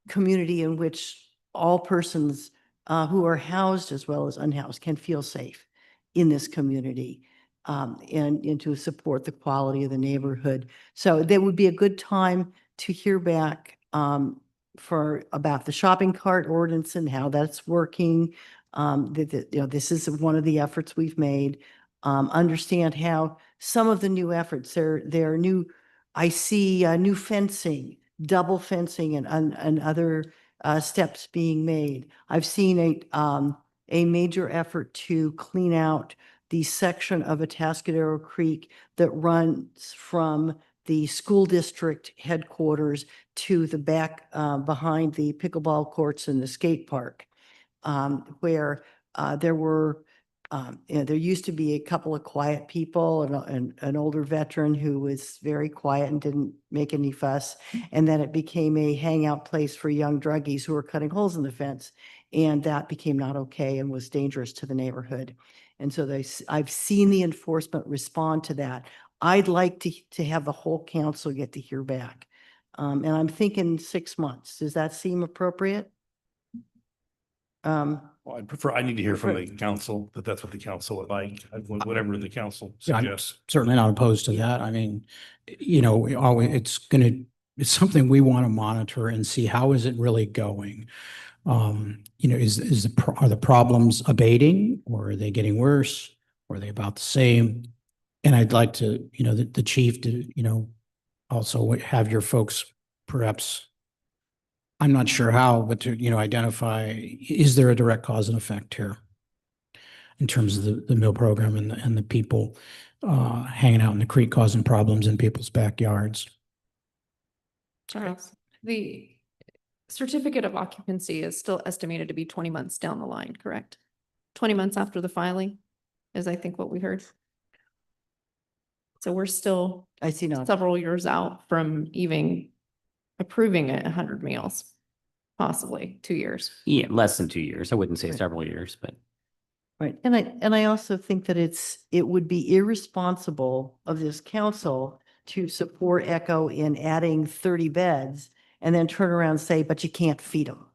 community in which all persons who are housed as well as unhoused can feel safe in this community, and to support the quality of the neighborhood. So there would be a good time to hear back about the shopping cart ordinance and how that's working. This is one of the efforts we've made. Understand how some of the new efforts, there are new, I see new fencing, double fencing and other steps being made. I've seen a major effort to clean out the section of Atascadero Creek that runs from the school district headquarters to the back behind the pickleball courts and the skate park, where there used to be a couple of quiet people and an older veteran who was very quiet and didn't make any fuss. And then it became a hangout place for young druggies who were cutting holes in the fence. And that became not okay and was dangerous to the neighborhood. And so I've seen the enforcement respond to that. I'd like to have the whole council get to hear back. And I'm thinking 6 months. Does that seem appropriate? Well, I need to hear from the council that that's what the council would like, whatever the council Yeah, I'm suggests. certainly not opposed to that. I mean, it's something we want to monitor and see how is it really going. Are the problems abating, or are they getting worse? Or are they about the same? And I'd like to, the chief to, also have your folks perhaps, I'm not sure how, but to, identify, is there a direct cause and effect here in terms of the mill program and the people hanging out in the creek causing problems in people's backyards? Charles, the certificate of occupancy is still estimated to be 20 months down the line, correct? 20 months after the filing is, I think, what we heard. So we're still I see now. several years out from even approving 100 meals, possibly 2 years. Yeah, less than 2 years. I wouldn't say several years, but. Right. And I also think that it would be irresponsible of this council to support Echo in adding 30 beds and then turn around and say, but you can't feed them.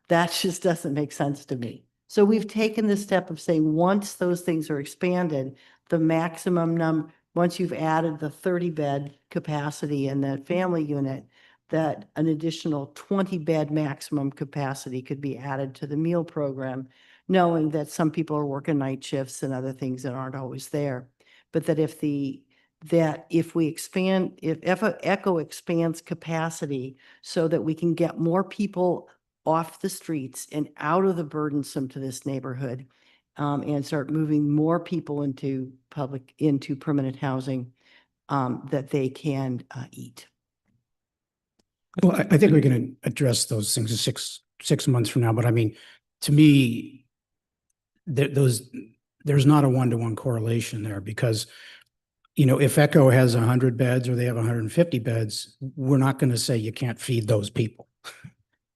That just doesn't make sense to me. So we've taken the step of saying, once those things are expanded, the maximum number, once you've added the 30-bed capacity in that family unit, that an additional 20-bed maximum capacity could be added to the meal program, knowing that some people are working night shifts and other things that aren't always there. But that if we expand, if Echo expands capacity so that we can get more people off the streets and out of the burdensome to this neighborhood, and start moving more people into permanent housing, that they can eat. Well, I think we're going to address those things in six months from now. But I mean, to me, there's not a one-to-one correlation there, because, if Echo has 100 beds or they have 150 beds, we're not going to say you can't feed those people.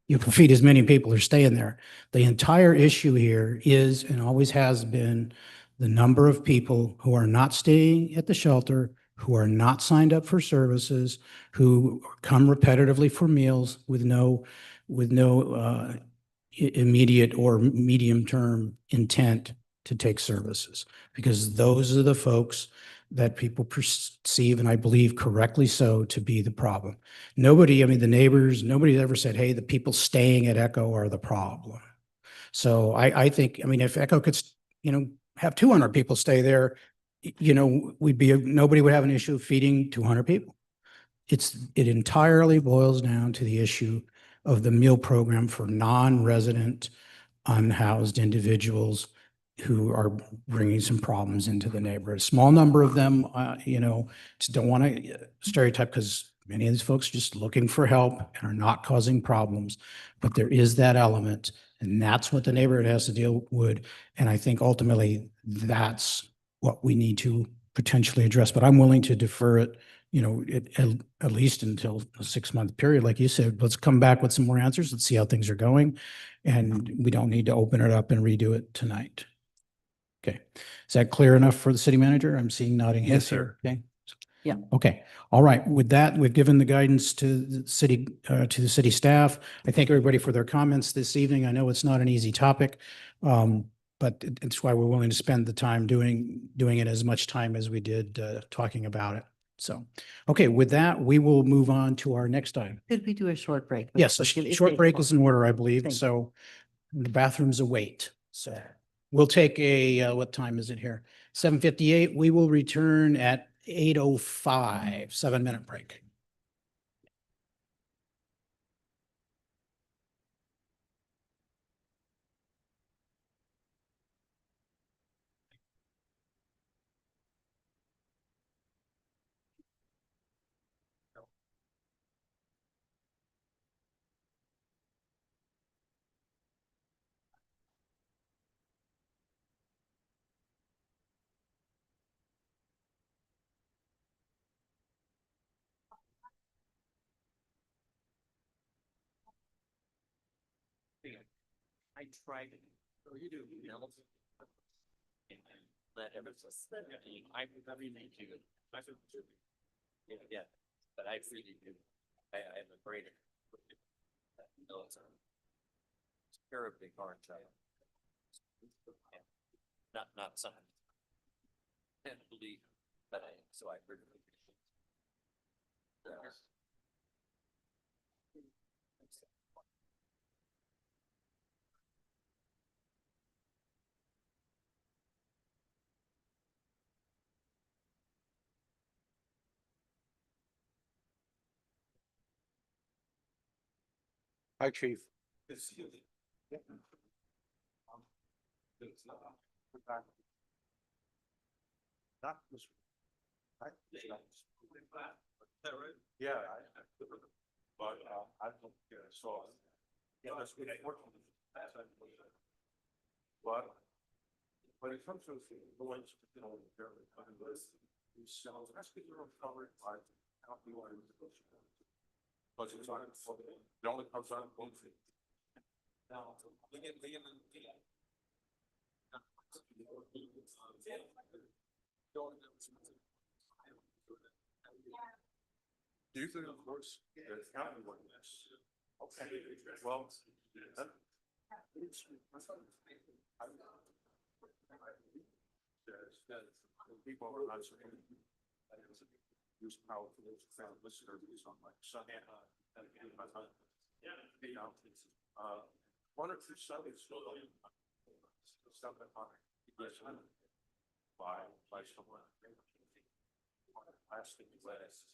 You can feed as many people as staying there. The entire issue here is, and always has been, the number of people who are not staying at the shelter, who are not signed up for services, who come repetitively for meals with no immediate or medium-term intent to take services, because those are the folks that people perceive, and I believe correctly so, to be the problem. Nobody, I mean, the neighbors, nobody ever said, hey, the people staying at Echo are the problem. So I think, I mean, if Echo could, have 200 people stay there, nobody would have an issue feeding 200 people. It entirely boils down to the issue of the meal program for non-resident, unhoused individuals who are bringing some problems into the neighborhood. Small number of them, just don't want to stereotype, because many of these folks are just looking for help and are not causing problems. But there is that element, and that's what the neighborhood has to deal with. And I think ultimately that's what we need to potentially address. But I'm willing to defer it, at least until a 6-month period. Like you said, let's come back with some more answers. Let's see how things are going. And we don't need to open it up and redo it tonight. Okay. Is that clear enough for the city manager? I'm seeing nodding heads here. Okay. Yeah. Okay. All right. With that, we've given the guidance to the city staff. I thank everybody for their comments this evening. I know it's not an easy topic, but it's why we're willing to spend the time doing it as much time as we did talking about it. So, okay. With that, we will move on to our next item. Could we do a short break? Yes, a short break is in order, I believe. Thank you. So the bathrooms await. So we'll take what time is it here? 7:58. We will return at 8:05, 7-minute break. I tried it. Oh, you do. Let everything. I really do. Yeah, but I really do. I'm afraid of it. No, it's terribly hard to. Not some. Can't believe, but so I heard it. Hi, Chief. Not this one. Right? Yeah. But I don't care. So, yeah, that's good. But it comes to the ones, you know, fairly common list. These cells, that's because they're covered by county lines. But it's on, it only comes on one thing. Now, do you think, of course, there's county ordinance? Okay, well, people are not so use power for those found listeners on like Sunday. One or two Sundays stuff that by someone. Plastic glass.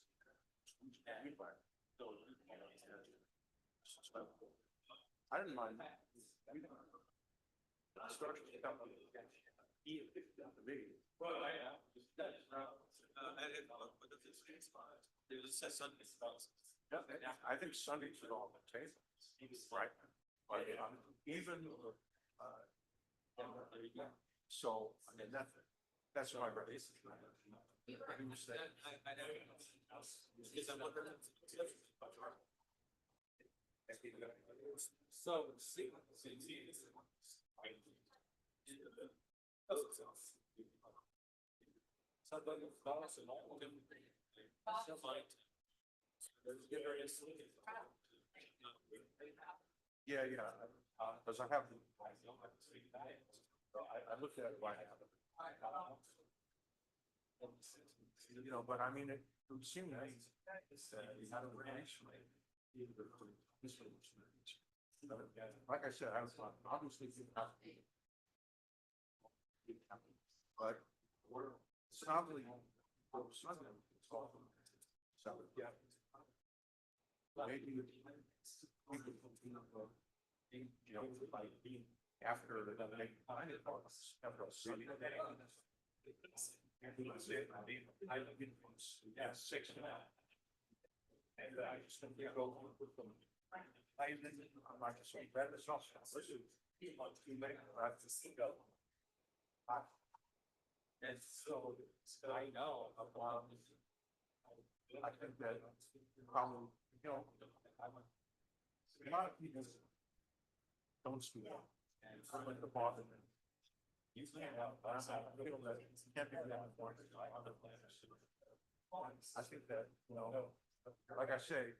I didn't mind that. I think Sundays are all the table. Right. But even so, I mean, that's my race. Yeah, because I have. I looked at it right now. You know, but I mean, it would seem nice. Like I said, I was obviously. But it's not really. So, yeah. Maybe. You know, like being after the after a city. Yeah, 6 and out. And I just think go with them. I like to say that is also. And so I know about. I think that probably, you know, a lot of people don't speak up. And like the bottom. You can't have, I feel that you can't be that important. I think that, you know, like I say,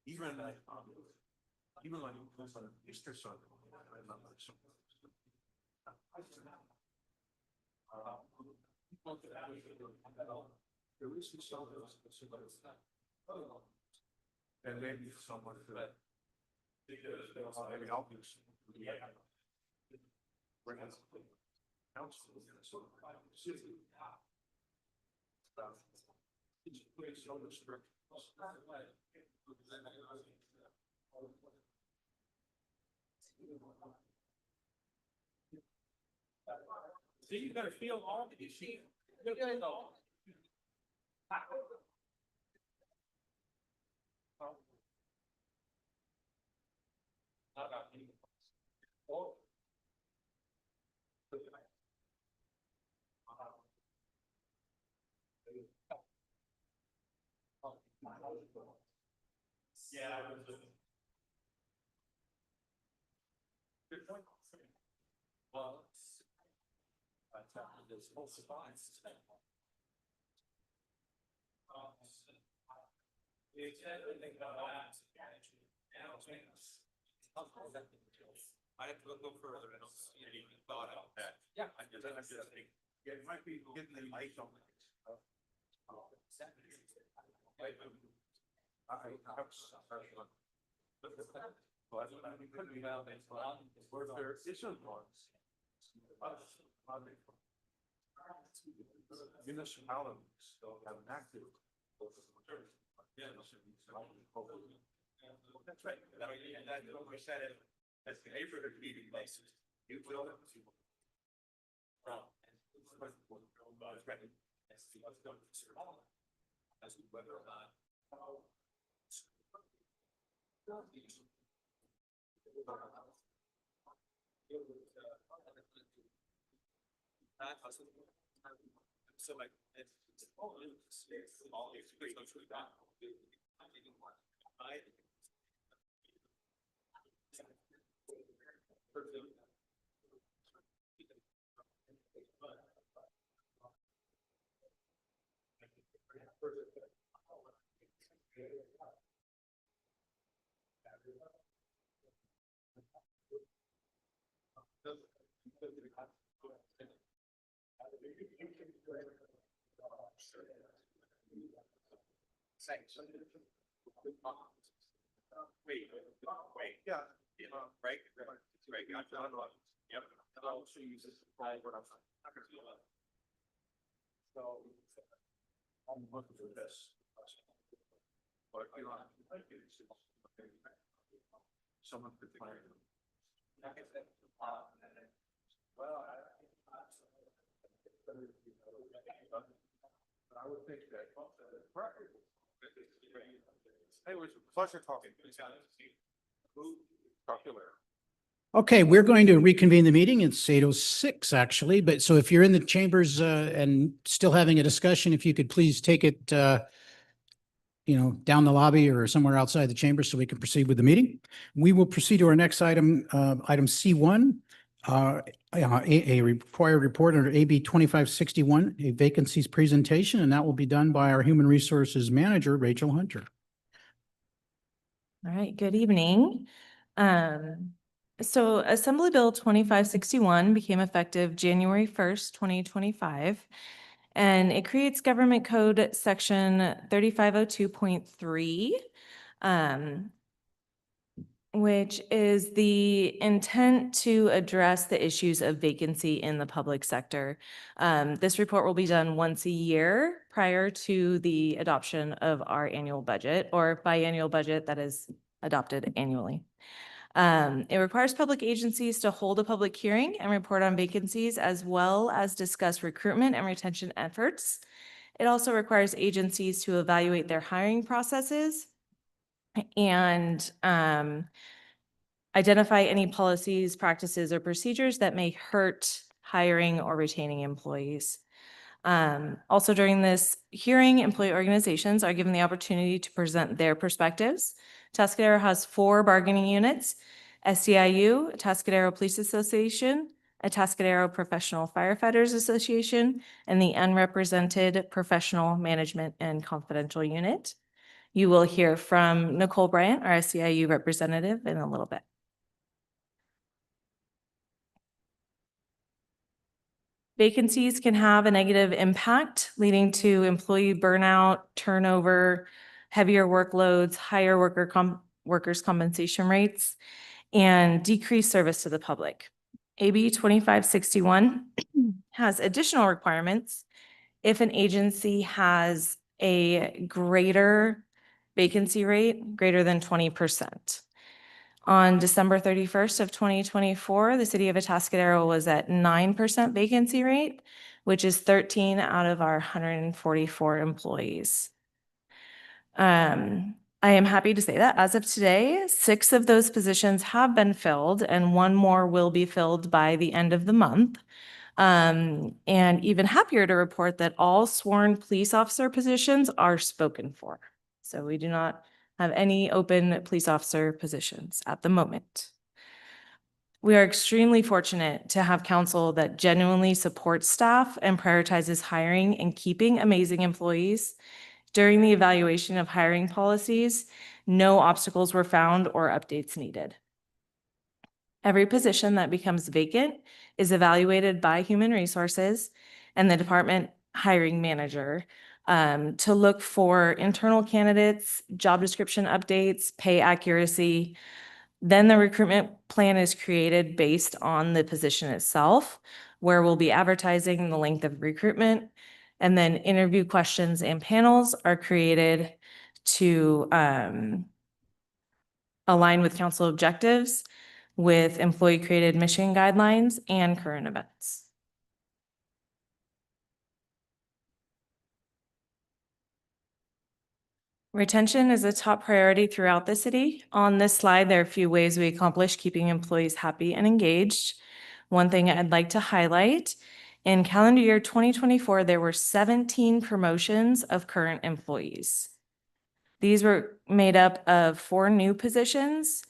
even like Easter Sunday. And maybe someone could. Maybe I'll do bring us council. So you gotta feel all the sheep. You're gonna know. Yeah. Good point. Well, this whole surprise. Everything about that. I have to go further. I don't see any thought out that. Yeah. I just think. Yeah, it might be getting the light on. But we couldn't be now, where there isn't one. Municipalities still have an active. That's right. That's the neighborhood meeting places. You will. As to whether or not. So like, it's all Wait, yeah, right, right, yep. I'll also use this for what I'm saying. So, I'm looking for this. But, you know, someone could declare. Well, I would think that. Hey, it was a pleasure talking. Talk to you later. Okay, we're going to reconvene the meeting. It's 8:06 actually, but so if you're in the chambers and still having a discussion, if you could please take it down the lobby or somewhere outside the chamber so we can proceed with the meeting. We will proceed to our next item, item C1, a required report under AB 2561, a vacancies presentation, and that will be done by our Human Resources Manager, Rachel Hunter. All right, good evening. So Assembly Bill 2561 became effective January 1st, 2025, and it creates Government Code Section 3502.3, which is the intent to address the issues of vacancy in the public sector. This report will be done once a year prior to the adoption of our annual budget or biannual budget that is adopted annually. It requires public agencies to hold a public hearing and report on vacancies as well as discuss recruitment and retention efforts. It also requires agencies to evaluate their hiring processes and identify any policies, practices, or procedures that may hurt hiring or retaining employees. Also during this hearing, employee organizations are given the opportunity to present their perspectives. Atascadero has 4 bargaining units: SEIU, Atascadero Police Association, Atascadero Professional Firefighters Association, and the Unrepresented Professional Management and Confidential Unit. You will hear from Nicole Bryant, our SEIU representative, in a little bit. Vacancies can have a negative impact, leading to employee burnout, turnover, heavier workloads, higher workers' compensation rates, and decreased service to the public. AB 2561 has additional requirements if an agency has a greater vacancy rate, greater than 20%. On December 31st of 2024, the city of Atascadero was at 9% vacancy rate, which is 13 out of our 144 employees. I am happy to say that as of today, 6 of those positions have been filled and 1 more will be filled by the end of the month. And even happier to report that all sworn police officer positions are spoken for. So we do not have any open police officer positions at the moment. We are extremely fortunate to have council that genuinely supports staff and prioritizes hiring and keeping amazing employees. During the evaluation of hiring policies, no obstacles were found or updates needed. Every position that becomes vacant is evaluated by Human Resources and the department hiring manager to look for internal candidates, job description updates, pay accuracy. Then the recruitment plan is created based on the position itself, where we'll be advertising the length of recruitment, and then interview questions and panels are created to align with council objectives, with employee-created mission guidelines, and current events. Retention is a top priority throughout the city. On this slide, there are a few ways we accomplish keeping employees happy and engaged. One thing I'd like to highlight, in calendar year 2024, there were 17 promotions of current employees. These were made up of 4 new positions,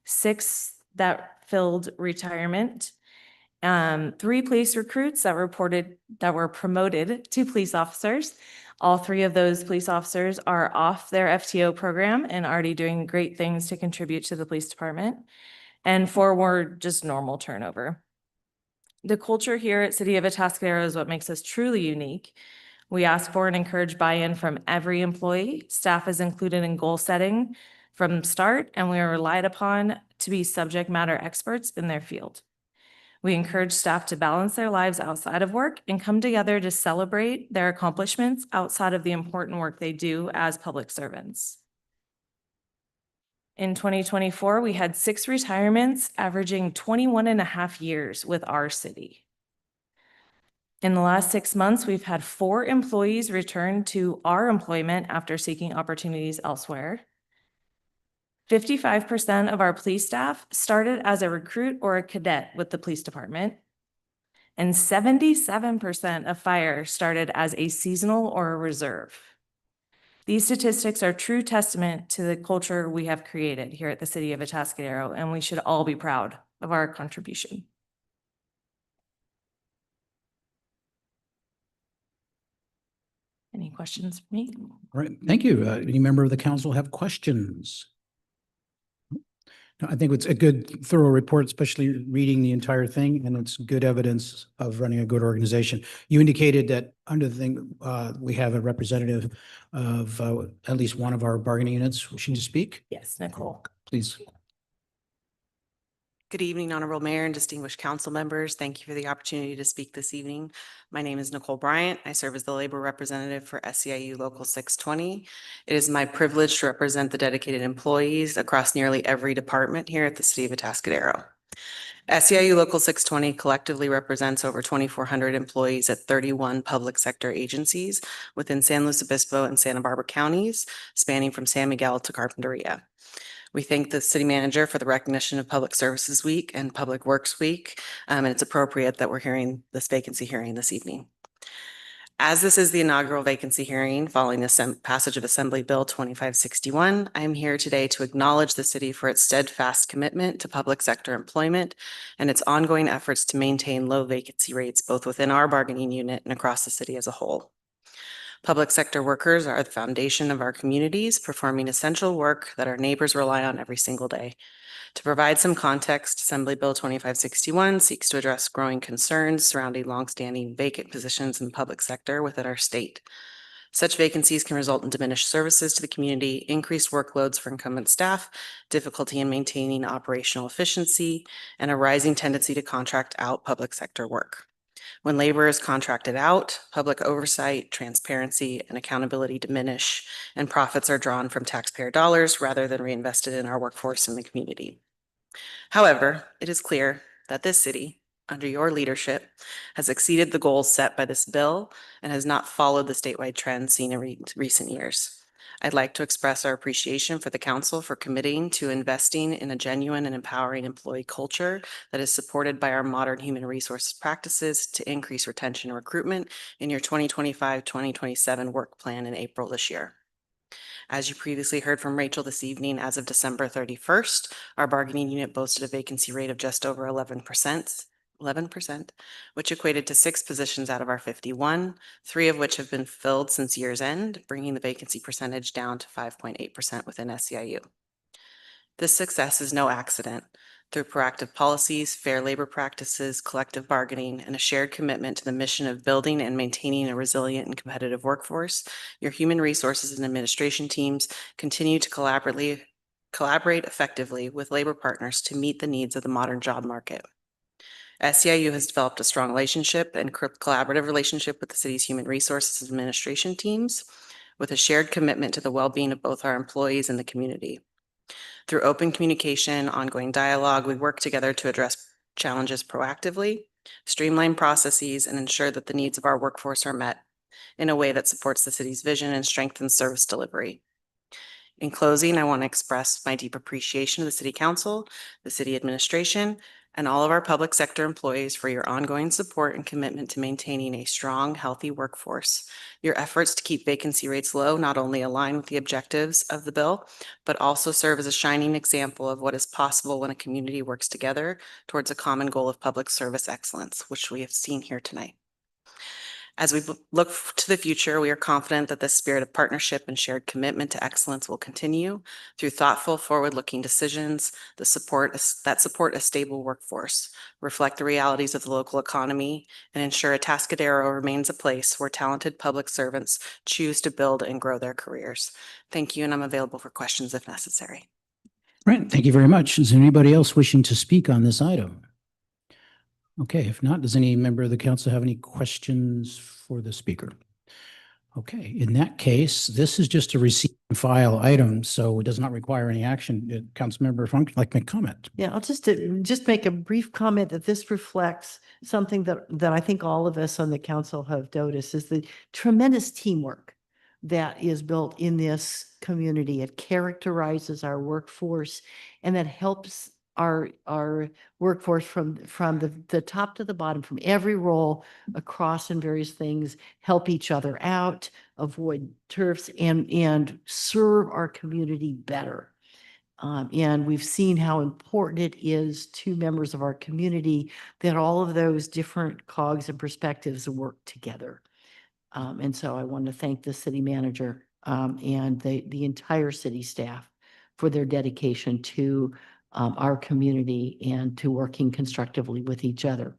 6 that filled retirement, 3 police recruits that were promoted to police officers. All 3 of those police officers are off their FTO program and already doing great things to contribute to the police department. And 4 were just normal turnover. The culture here at City of Atascadero is what makes us truly unique. We ask for and encourage buy-in from every employee. Staff is included in goal setting from start, and we are relied upon to be subject matter experts in their field. We encourage staff to balance their lives outside of work and come together to celebrate their accomplishments outside of the important work they do as public servants. In 2024, we had 6 retirements, averaging 21 and a half years with our city. In the last 6 months, we've had 4 employees return to our employment after seeking opportunities elsewhere. 55% of our police staff started as a recruit or a cadet with the police department, and 77% of fire started as a seasonal or a reserve. These statistics are true testament to the culture we have created here at the City of Atascadero, and we should all be proud of our contribution. Any questions for me? All right, thank you. Any member of the council have questions? No, I think it's a good thorough report, especially reading the entire thing, and it's good evidence of running a good organization. You indicated that under the thing, we have a representative of at least one of our bargaining units wishing to speak. Yes, Nicole. Please. Good evening, Honorable Mayor and distinguished council members. Thank you for the opportunity to speak this evening. My name is Nicole Bryant. I serve as the labor representative for SEIU Local 620. It is my privilege to represent the dedicated employees across nearly every department here at the City of Atascadero. SEIU Local 620 collectively represents over 2,400 employees at 31 public sector agencies within San Luis Obispo and Santa Barbara counties, spanning from San Miguel to Carpinteria. We thank the city manager for the recognition of Public Services Week and Public Works Week, and it's appropriate that we're hearing this vacancy hearing this evening. As this is the inaugural vacancy hearing following the passage of Assembly Bill 2561, I am here today to acknowledge the city for its steadfast commitment to public sector employment and its ongoing efforts to maintain low vacancy rates both within our bargaining unit and across the city as a whole. Public sector workers are the foundation of our communities, performing essential work that our neighbors rely on every single day. To provide some context, Assembly Bill 2561 seeks to address growing concerns surrounding longstanding vacant positions in the public sector within our state. Such vacancies can result in diminished services to the community, increased workloads for incumbent staff, difficulty in maintaining operational efficiency, and a rising tendency to contract out public sector work. When labor is contracted out, public oversight, transparency, and accountability diminish, and profits are drawn from taxpayer dollars rather than reinvested in our workforce and the community. However, it is clear that this city, under your leadership, has exceeded the goals set by this bill and has not followed the statewide trends seen in recent years. I'd like to express our appreciation for the council for committing to investing in a genuine and empowering employee culture that is supported by our modern human resources practices to increase retention and recruitment in your 2025-2027 work plan in April this year. As you previously heard from Rachel this evening, as of December 31st, our bargaining unit boasted a vacancy rate of just over 11%, which equated to 6 positions out of our 51, 3 of which have been filled since year's end, bringing the vacancy percentage down to 5.8% within SEIU. This success is no accident. Through proactive policies, fair labor practices, collective bargaining, and a shared commitment to the mission of building and maintaining a resilient and competitive workforce, your human resources and administration teams continue to collaborate effectively with labor partners to meet the needs of the modern job market. SEIU has developed a strong relationship and collaborative relationship with the city's human resources and administration teams, with a shared commitment to the well-being of both our employees and the community. Through open communication, ongoing dialogue, we work together to address challenges proactively, streamline processes, and ensure that the needs of our workforce are met in a way that supports the city's vision and strengthens service delivery. In closing, I want to express my deep appreciation of the City Council, the City Administration, and all of our public sector employees for your ongoing support and commitment to maintaining a strong, healthy workforce. Your efforts to keep vacancy rates low not only align with the objectives of the bill, but also serve as a shining example of what is possible when a community works together towards a common goal of public service excellence, which we have seen here tonight. As we look to the future, we are confident that this spirit of partnership and shared commitment to excellence will continue through thoughtful, forward-looking decisions that support a stable workforce, reflect the realities of the local economy, and ensure Atascadero remains a place where talented public servants choose to build and grow their careers. Thank you, and I'm available for questions if necessary. Right, thank you very much. Is there anybody else wishing to speak on this item? Okay, if not, does any member of the council have any questions for the speaker? Okay, in that case, this is just a receive and file item, so it does not require any action. Councilmember Funk, would like to make comment? Yeah, I'll just make a brief comment that this reflects something that I think all of us on the council have noticed is the tremendous teamwork that is built in this community. It characterizes our workforce and that helps our workforce from the top to the bottom, from every role across in various things, help each other out, avoid turfs, and serve our community better. And we've seen how important it is to members of our community that all of those different cogs and perspectives work together. And so I want to thank the city manager and the entire city staff for their dedication to our community and to working constructively with each other.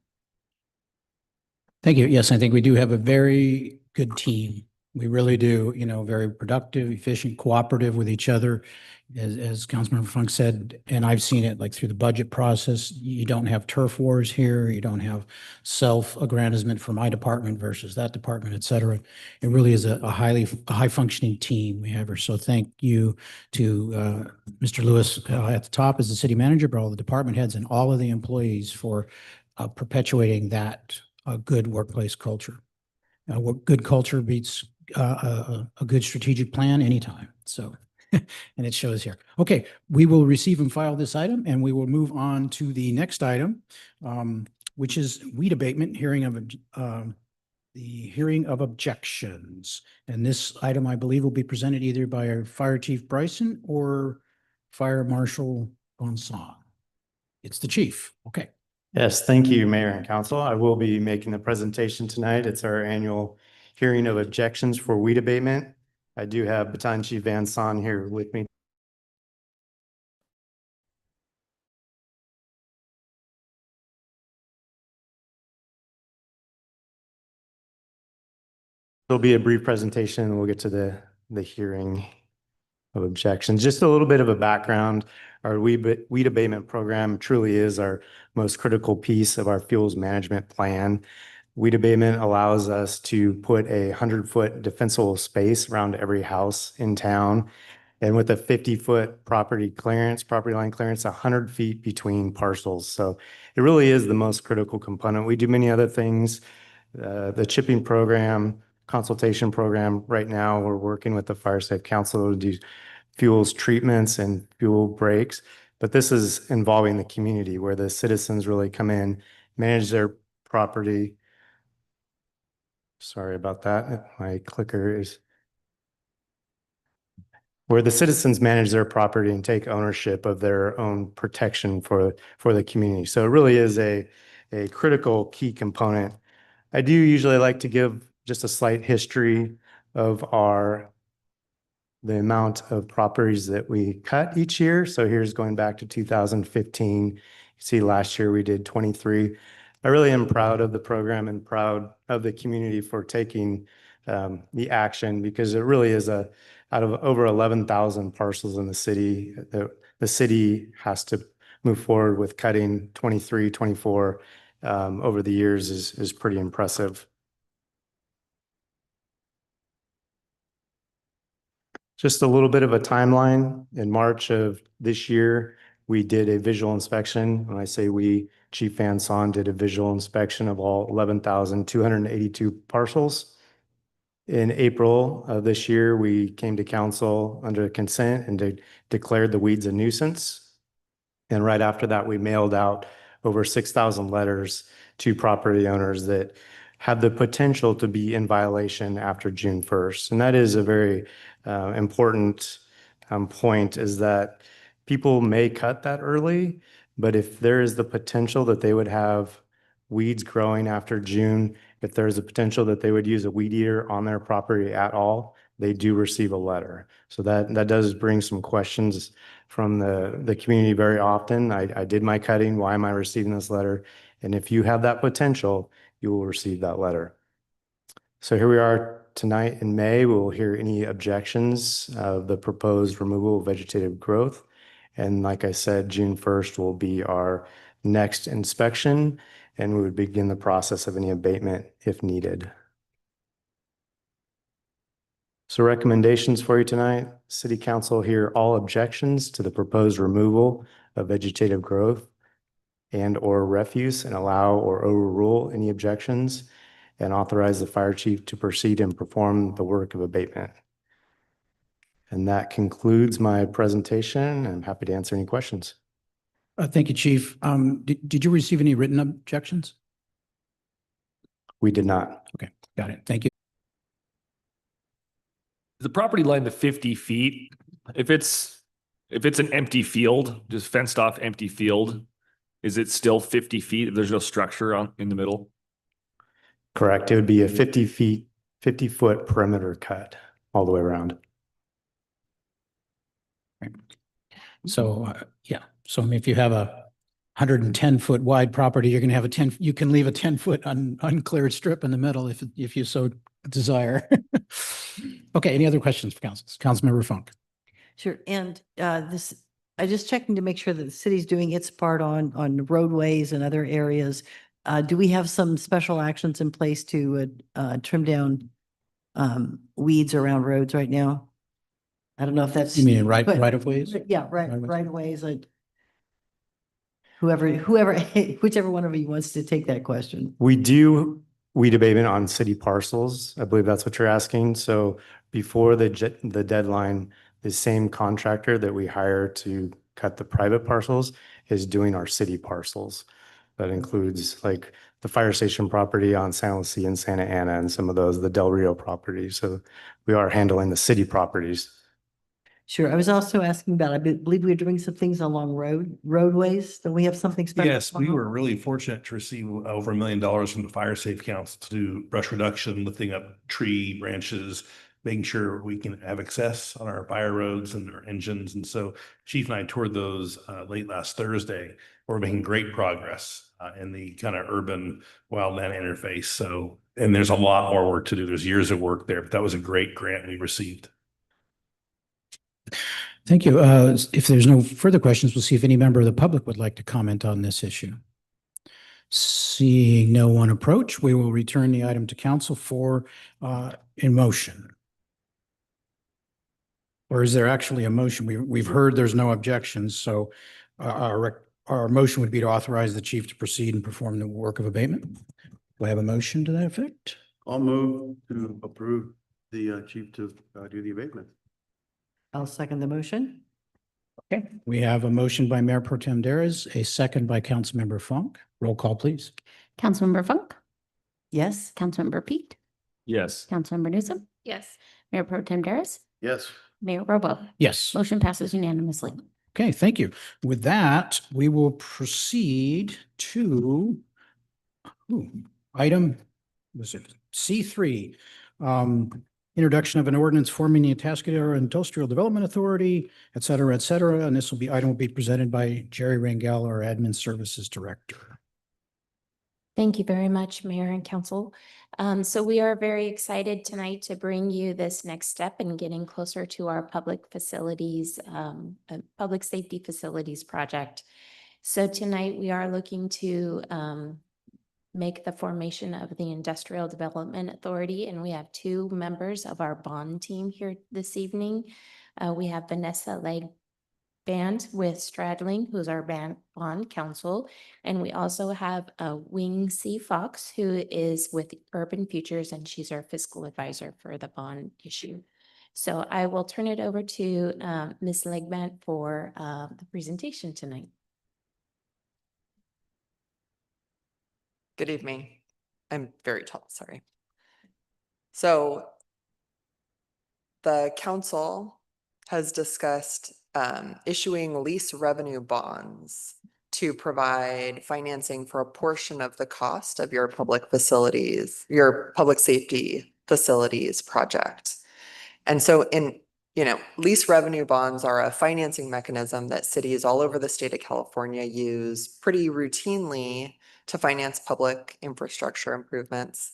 Thank you. Yes, I think we do have a very good team. We really do, very productive, efficient, cooperative with each other. As Councilmember Funk said, and I've seen it like through the budget process, you don't have turf wars here. You don't have self-aggrandizement for my department versus that department, et cetera. It really is a high functioning team we have here. So thank you to Mr. Lewis at the top as the city manager, but all the department heads and all of the employees for perpetuating that good workplace culture. Good culture beats a good strategic plan anytime. So, and it shows here. Okay, we will receive and file this item, and we will move on to the next item, which is weed abatement, the hearing of objections. And this item, I believe, will be presented either by our Fire Chief Bryson or Fire Marshal Bonson. It's the chief. Okay. Yes, thank you, Mayor and Council. I will be making the presentation tonight. It's our annual hearing of objections for weed abatement. I do have Baton Chief Van Son here with me. There'll be a brief presentation and we'll get to the hearing of objections. Just a little bit of a background. Our weed abatement program truly is our most critical piece of our fuels management plan. Weed abatement allows us to put a 100-foot defensible space around every house in town. And with a 50-foot property line clearance, 100 feet between parcels. So it really is the most critical component. We do many other things. The chipping program, consultation program. Right now, we're working with the Fire Safe Council to do fuels treatments and fuel breaks. But this is involving the community where the citizens really come in, manage their property. Sorry about that. My clicker is where the citizens manage their property and take ownership of their own protection for the community. So it really is a critical key component. I do usually like to give just a slight history of the amount of properties that we cut each year. So here's going back to 2015. You see last year we did 23. I really am proud of the program and proud of the community for taking the action because it really is out of over 11,000 parcels in the city, the city has to move forward with cutting 23, 24 over the years is pretty impressive. Just a little bit of a timeline. In March of this year, we did a visual inspection. When I say we, Chief Van Son did a visual inspection of all 11,282 parcels. In April of this year, we came to council under consent and declared the weeds a nuisance. And right after that, we mailed out over 6,000 letters to property owners that have the potential to be in violation after June 1st. And that is a very important point, is that people may cut that early, but if there is the potential that they would have weeds growing after June, if there's a potential that they would use a weed eater on their property at all, they do receive a letter. So that does bring some questions from the community very often. I did my cutting. Why am I receiving this letter? And if you have that potential, you will receive that letter. So here we are tonight in May. We will hear any objections of the proposed removal of vegetative growth. And like I said, June 1st will be our next inspection, and we would begin the process of any abatement if needed. So recommendations for you tonight: City Council hear all objections to the proposed removal of vegetative growth and or refuse, and allow or overrule any objections, and authorize the fire chief to proceed and perform the work of abatement. And that concludes my presentation. I'm happy to answer any questions. Thank you, Chief. Did you receive any written objections? We did not. Okay, got it. Thank you. The property line to 50 feet, if it's an empty field, just fenced off empty field, is it still 50 feet if there's no structure in the middle? Correct. It would be a 50-foot perimeter cut all the way around. So, yeah. So I mean, if you have a 110-foot wide property, you're going to have you can leave a 10-foot uncleared strip in the middle if you so desire. Okay, any other questions for Councilmember Funk? Sure. And I just checking to make sure that the city's doing its part on roadways and other areas. Do we have some special actions in place to trim down weeds around roads right now? I don't know if that's. You mean right of ways? Yeah, right of ways. Whichever one of you wants to take that question. We do weed abatement on city parcels. I believe that's what you're asking. So before the deadline, the same contractor that we hire to cut the private parcels is doing our city parcels. That includes like the fire station property on San Lucia and Santa Ana and some of those, the Del Rio properties. So we are handling the city properties. Sure. I was also asking about, I believe we were doing some things along roadways. Do we have something special? Yes, we were really fortunate to receive over $1 million from the Fire Safe Council to do brush reduction, lifting up tree branches, making sure we can have access on our fire roads and our engines. And so Chief and I toured those late last Thursday. We're making great progress in the kind of urban wildland interface. So, and there's a lot more work to do. There's years of work there, but that was a great grant we received. Thank you. If there's no further questions, we'll see if any member of the public would like to comment on this issue. Seeing no one approach, we will return the item to council for in motion. Or is there actually a motion? We've heard there's no objections, so our motion would be to authorize the chief to proceed and perform the work of abatement. Do I have a motion to that effect? I'll move to approve the chief to do the abatement. I'll second the motion. Okay, we have a motion by Mayor Pro Tem Dares, a second by Councilmember Funk. Roll call, please. Councilmember Funk, Yes. Councilmember Pete, Yes. Councilmember Newsom, Yes. Mayor Pro Tem Dares, Yes. Mayor Robo. Yes. Motion passes unanimously. Okay, thank you. With that, we will proceed to item, was it C3? Introduction of an ordinance forming the Atascadero Industrial Development Authority, et cetera, et cetera. And this item will be presented by Jerry Rangel, our Admin Services Director. Thank you very much, Mayor and Council. So we are very excited tonight to bring you this next step in getting closer to our public facilities, public safety facilities project. So tonight we are looking to make the formation of the Industrial Development Authority, and we have two members of our bond team here this evening. We have Vanessa Band with Stradling, who's our bond counsel. And we also have Wing C. Fox, who is with Urban Futures, and she's our fiscal advisor for the bond issue. So I will turn it over to Ms. Legband for the presentation tonight. Good evening. I'm very tall, sorry. So the council has discussed issuing lease revenue bonds to provide financing for a portion of the cost of your public facilities, your public safety facilities project. And so lease revenue bonds are a financing mechanism that cities all over the state of California use pretty routinely to finance public infrastructure improvements.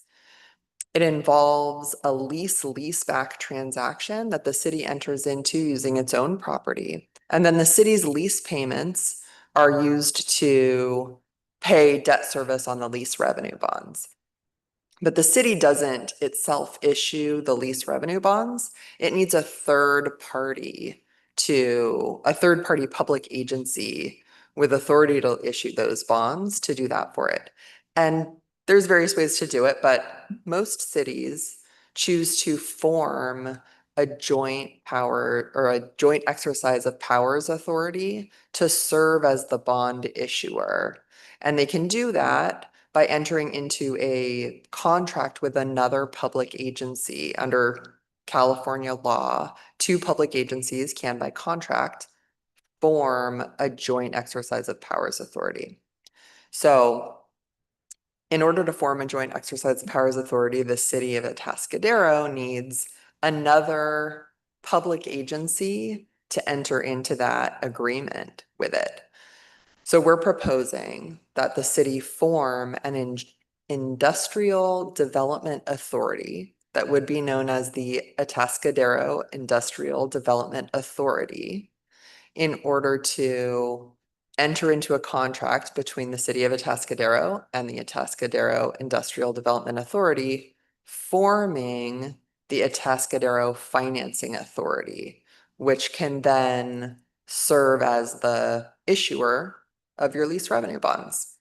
It involves a lease-back transaction that the city enters into using its own property. And then the city's lease payments are used to pay debt service on the lease revenue bonds. But the city doesn't itself issue the lease revenue bonds. It needs a third party public agency with authority to issue those bonds to do that for it. And there's various ways to do it, but most cities choose to form a joint power or a joint exercise of powers authority to serve as the bond issuer. And they can do that by entering into a contract with another public agency. Under California law, two public agencies can, by contract, form a joint exercise of powers authority. So in order to form a joint exercise of powers authority, the city of Atascadero needs another public agency to enter into that agreement with it. So we're proposing that the city form an industrial development authority that would be known as the Atascadero Industrial Development Authority in order to enter into a contract between the city of Atascadero and the Atascadero Industrial Development Authority, forming the Atascadero Financing Authority, which can then serve as the issuer of your lease revenue bonds.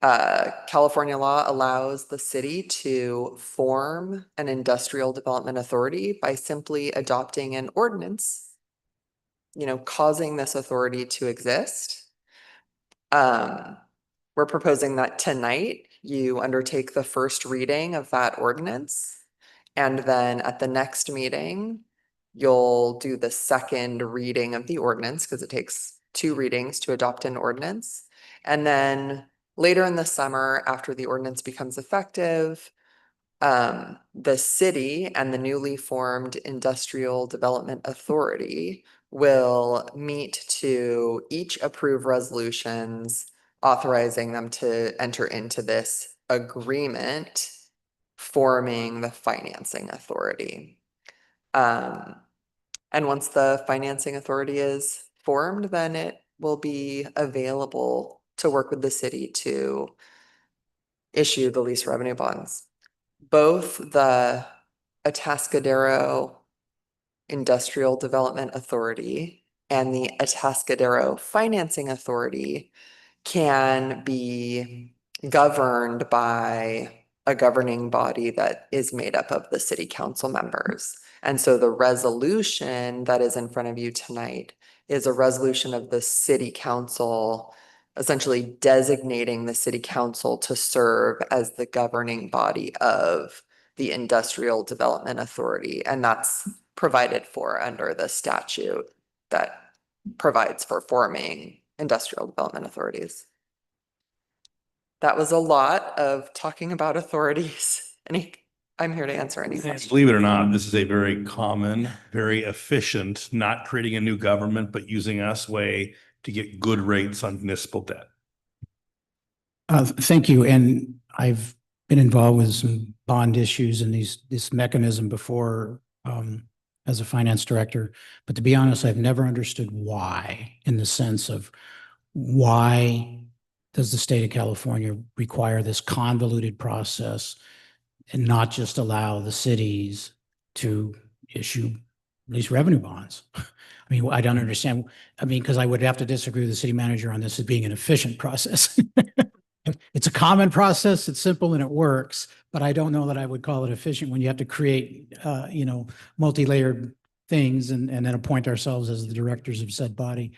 California law allows the city to form an industrial development authority by simply adopting an ordinance, causing this authority to exist. We're proposing that tonight you undertake the first reading of that ordinance, and then at the next meeting, you'll do the second reading of the ordinance because it takes 2 readings to adopt an ordinance. And then later in the summer, after the ordinance becomes effective, the city and the newly formed Industrial Development Authority will meet to each approve resolutions authorizing them to enter into this agreement forming the financing authority. And once the financing authority is formed, then it will be available to work with the city to issue the lease revenue bonds. Both the Atascadero Industrial Development Authority and the Atascadero Financing Authority can be governed by a governing body that is made up of the city council members. And so the resolution that is in front of you tonight is a resolution of the city council, essentially designating the city council to serve as the governing body of the Industrial Development Authority. And that's provided for under the statute that provides for forming industrial development authorities. That was a lot of talking about authorities. I'm here to answer any questions. Believe it or not, this is a very common, very efficient, not creating a new government, but using us way to get good rates on municipal debt. Thank you. And I've been involved with some bond issues and this mechanism before as a finance director. But to be honest, I've never understood why, in the sense of why does the state of California require this convoluted process and not just allow the cities to issue these revenue bonds? I mean, I don't understand. I mean, because I would have to disagree with the city manager on this as being an efficient process. It's a common process, it's simple and it works, but I don't know that I would call it efficient when you have to create, multi-layered things and then appoint ourselves as the directors of said body.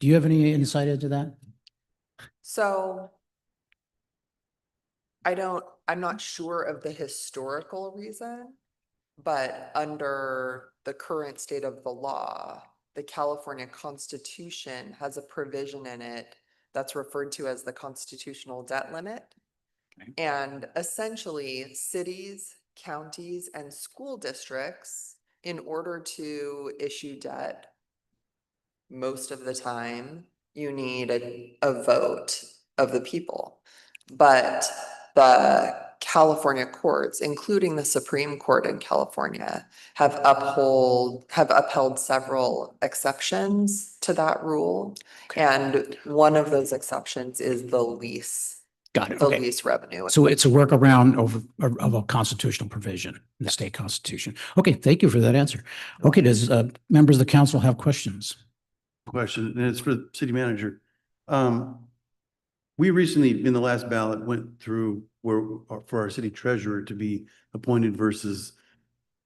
Do you have any insight into that? So I'm not sure of the historical reason, but under the current state of the law, the California Constitution has a provision in it that's referred to as the constitutional debt limit. And essentially, cities, counties, and school districts, in order to issue debt, most of the time, you need a vote of the people. But the California courts, including the Supreme Court in California, have upheld several exceptions to that rule. And one of those exceptions is the lease. Got it. The Okay. lease revenue. So it's a workaround of a constitutional provision in the state constitution. Okay, thank you for that answer. Okay, does members of the council have questions? Question, and it's for the city manager. We recently, in the last ballot, went through for our city treasurer to be appointed versus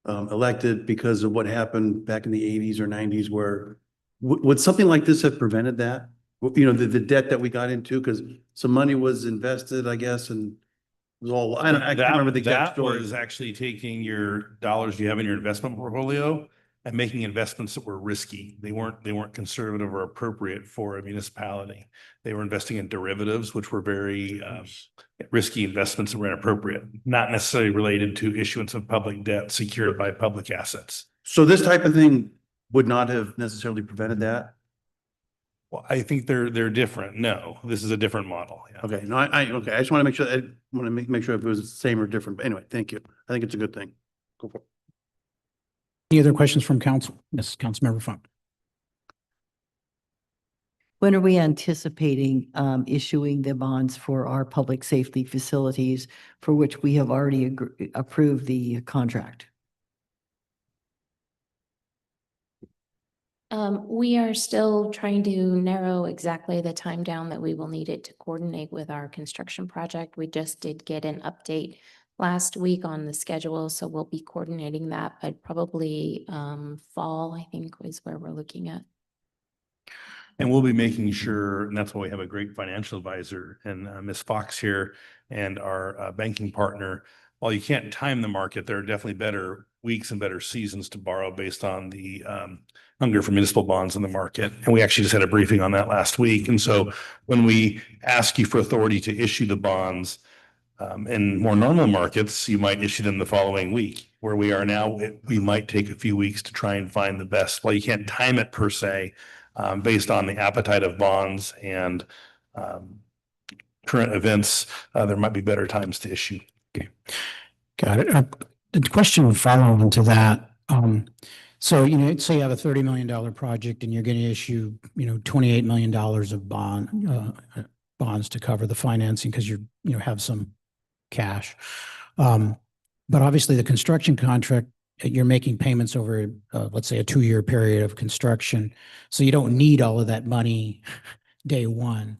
elected because of what happened back in the 80s or 90s, where would something like this have prevented that? The debt that we got into, because some money was invested, I guess, and it was all, I can't remember the exact That story. was actually taking your dollars you have in your investment portfolio and making investments that were risky. They weren't conservative or appropriate for a municipality. They were investing in derivatives, which were very risky investments that were inappropriate, not necessarily related to issuance of public debt secured by public assets. So this type of thing would not have necessarily prevented that? Well, I think they're different. No, this is a different model. Yeah. Okay, no, okay, I just want to make sure, I want to make sure if it was the same or different, but anyway, thank you. I think it's a good thing. Go for it. Any other questions from council? Yes, Councilmember Funk. When are we anticipating issuing the bonds for our public safety facilities for which we have already approved the contract? We are still trying to narrow exactly the time down that we will need it to coordinate with our construction project. We just did get an update last week on the schedule, so we'll be coordinating that, but probably fall, I think, is where we're looking at. And we'll be making sure, and that's why we have a great financial advisor and Ms. Fox here and our banking partner. While you can't time the market, there are definitely better weeks and better seasons to borrow based on the hunger for municipal bonds in the market. And we actually just had a briefing on that last week. And so when we ask you for authority to issue the bonds, in more normal markets, you might issue them the following week. Where we are now, we might take a few weeks to try and find the best. Well, you can't time it per se, based on the appetite of bonds and current events. There might be better times to issue. Okay, got it. The question following to that, so, say you have a $30 million project and you're going to issue, $28 million of bonds to cover the financing because have some cash. But obviously the construction contract, you're making payments over, let's say, a 2-year period of construction. So you don't need all of that money day one,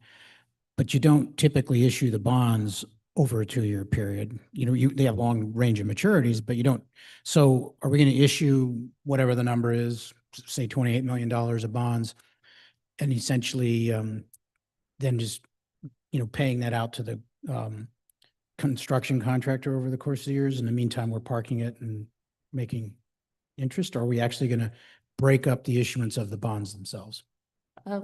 but you don't typically issue the bonds over a 2-year period. They have long range of maturities, but you don't. So are we going to issue whatever the number is, say $28 million of bonds, and essentially then just, paying that out to the construction contractor over the course of the years? In the meantime, we're parking it and making interest? Or are we actually going to break up the issuance of the bonds themselves?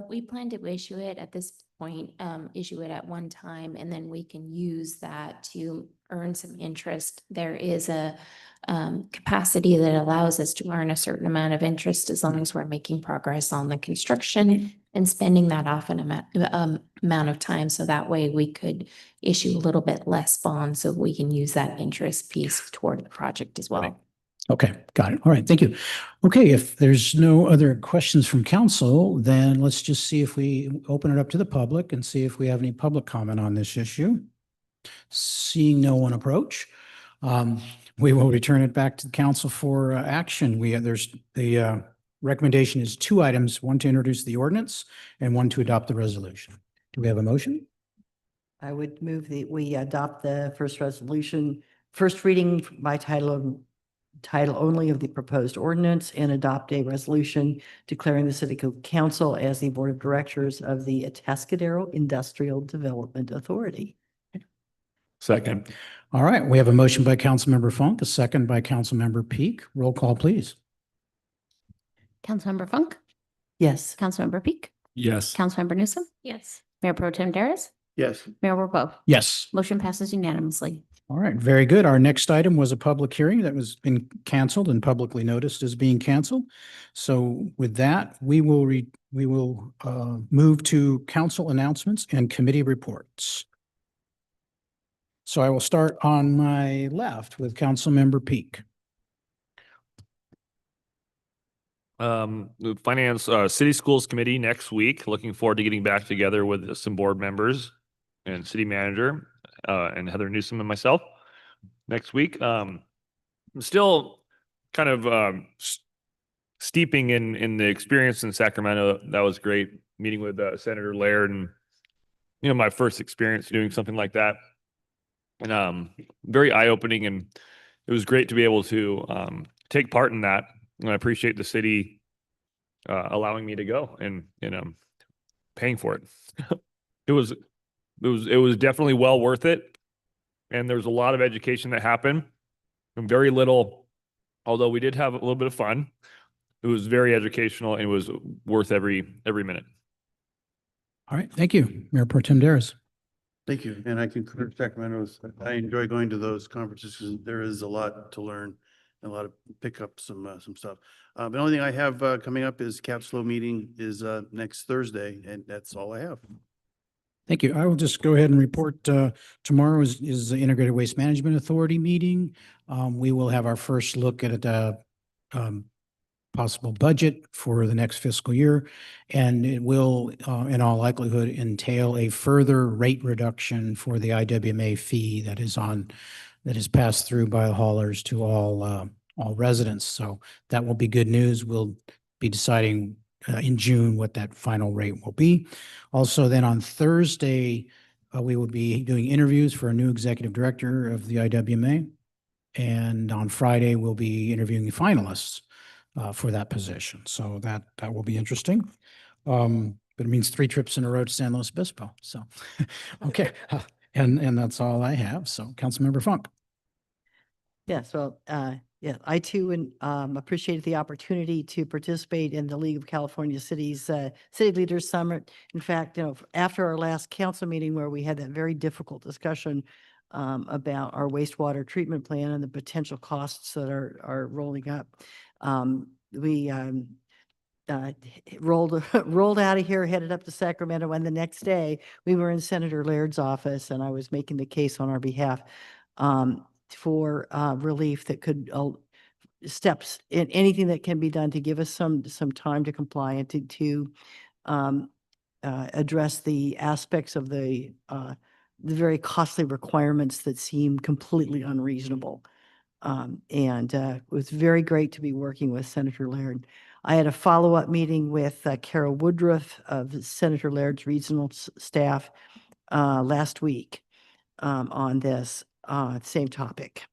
We plan to issue it at this point, issue it at one time, and then we can use that to earn some interest. There is a capacity that allows us to earn a certain amount of interest as long as we're making progress on the construction and spending that off an amount of time. So that way we could issue a little bit less bonds so we can use that interest piece toward the project as well. Okay, got it. All right, thank you. Okay, if there's no other questions from council, then let's just see if we open it up to the public and see if we have any public comment on this issue. Seeing no one approach, we will return it back to the council for action. There's the recommendation is two items, one to introduce the ordinance and one to adopt the resolution. Do we have a motion? I would move that we adopt the first resolution, first reading by title only of the proposed ordinance, and adopt a resolution declaring the city council as the board of directors of the Atascadero Industrial Development Authority. Second. All right, we have a motion by Councilmember Funk, a second by Councilmember Peak. Roll call, please. Councilmember Funk, Yes. Councilmember Peak, Yes. Councilmember Newsom, Yes. Mayor Pro Tem Daris, Yes. Mayor Werbo. Yes. Motion passes unanimously. All right, very good. Our next item was a public hearing that was been canceled and publicly noticed as being canceled. So with that, we will move to council announcements and committee reports. So I will start on my left with Councilmember Peak. The Finance, City Schools Committee next week. Looking forward to getting back together with some board members and city manager, and Heather Newsom and myself next week. I'm still kind of steeping in the experience in Sacramento. That was great meeting with Senator Laird, and my first experience doing something like that, and very eye-opening, and it was great to be able to take part in that. And I appreciate the city allowing me to go and paying for it. It was definitely well worth it, and there was a lot of education that happened, and very little. Although we did have a little bit of fun, it was very educational and it was worth every minute. All right, thank you, Mayor Pro Tem Daris. Thank you. And I concur, Sacramento's. I enjoy going to those conferences because there is a lot to learn and a lot of pick up some stuff. The only thing I have coming up is Capslow meeting is next Thursday, and that's all I have. Thank you. I will just go ahead and report tomorrow is the Integrated Waste Management Authority meeting. We will have our first look at a possible budget for the next fiscal year, and it will, in all likelihood, entail a further rate reduction for the IWMA fee that is passed through by the haulers to all residents. So that will be good news. We'll be deciding in June what that final rate will be. Also, then on Thursday, we will be doing interviews for a new executive director of the IWMA. And on Friday, we'll be interviewing the finalists for that position. So that will be interesting. But it means 3 trips in a row to San Luis Obispo. So, okay. And that's all I have. So Councilmember Funk. Yes, well, yeah, I too appreciated the opportunity to participate in the League of California Cities City Leaders Summit. In fact, after our last council meeting where we had that very difficult discussion about our wastewater treatment plan and the potential costs that are rolling up, we rolled out of here, headed up to Sacramento, and the next day we were in Senator Laird's office, and I was making the case on our behalf for relief that could steps in anything that can be done to give us some time to comply and to address the aspects of the very costly requirements that seem completely unreasonable. It was very great to be working with Senator Laird. I had a follow-up meeting with Carol Woodruff of Senator Laird's regional staff last week on this same topic.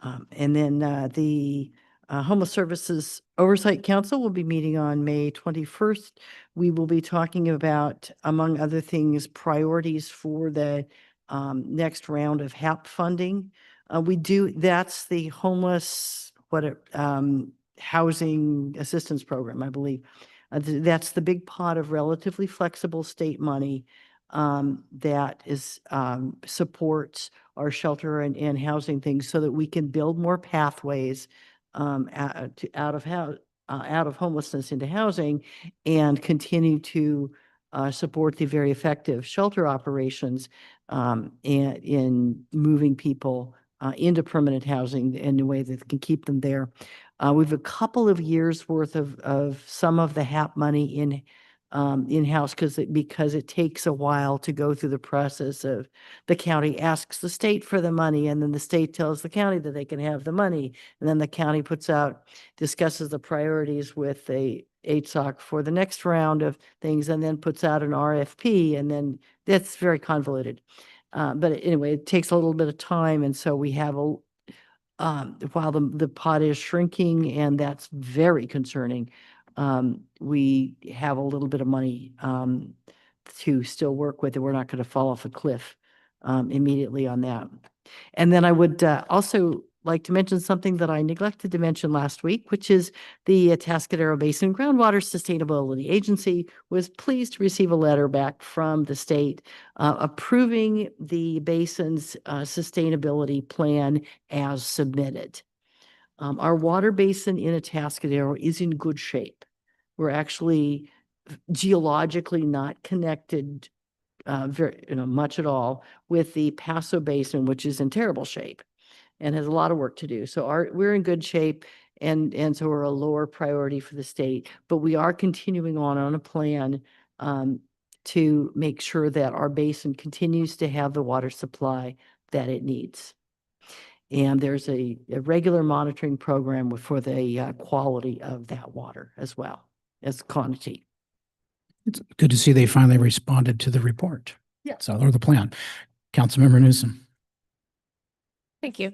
And then the Homeless Services Oversight Council will be meeting on May 21st. We will be talking about, among other things, priorities for the next round of HAP funding. That's the homeless, housing assistance program, I believe. That's the big pot of relatively flexible state money that supports our shelter and housing things so that we can build more pathways out of homelessness into housing and continue to support the very effective shelter operations and in moving people into permanent housing in a way that can keep them there. We have a couple of years worth of some of the HAP money in-house because it takes a while to go through the process of the county asks the state for the money, and then the state tells the county that they can have the money. And then the county discusses the priorities with the HSOC for the next round of things, and then puts out an RFP, and then that's very convoluted. But anyway, it takes a little bit of time, and so we have while the pot is shrinking, and that's very concerning, we have a little bit of money to still work with, and we're not going to fall off a cliff immediately on that. And then I would also like to mention something that I neglected to mention last week, which is the Atascadero Basin Groundwater Sustainability Agency was pleased to receive a letter back from the state approving the basin's sustainability plan as submitted. Our water basin in Atascadero is in good shape. We're actually geologically not connected much at all with the Paso Basin, which is in terrible shape and has a lot of work to do. So we're in good shape, and so we're a lower priority for the state, but we are continuing on a plan to make sure that our basin continues to have the water supply that it needs. And there's a regular monitoring program for the quality of that water as well as quantity. It's good to see they finally responded to the report. Yeah. So, or the plan. Councilmember Newsom. Thank you.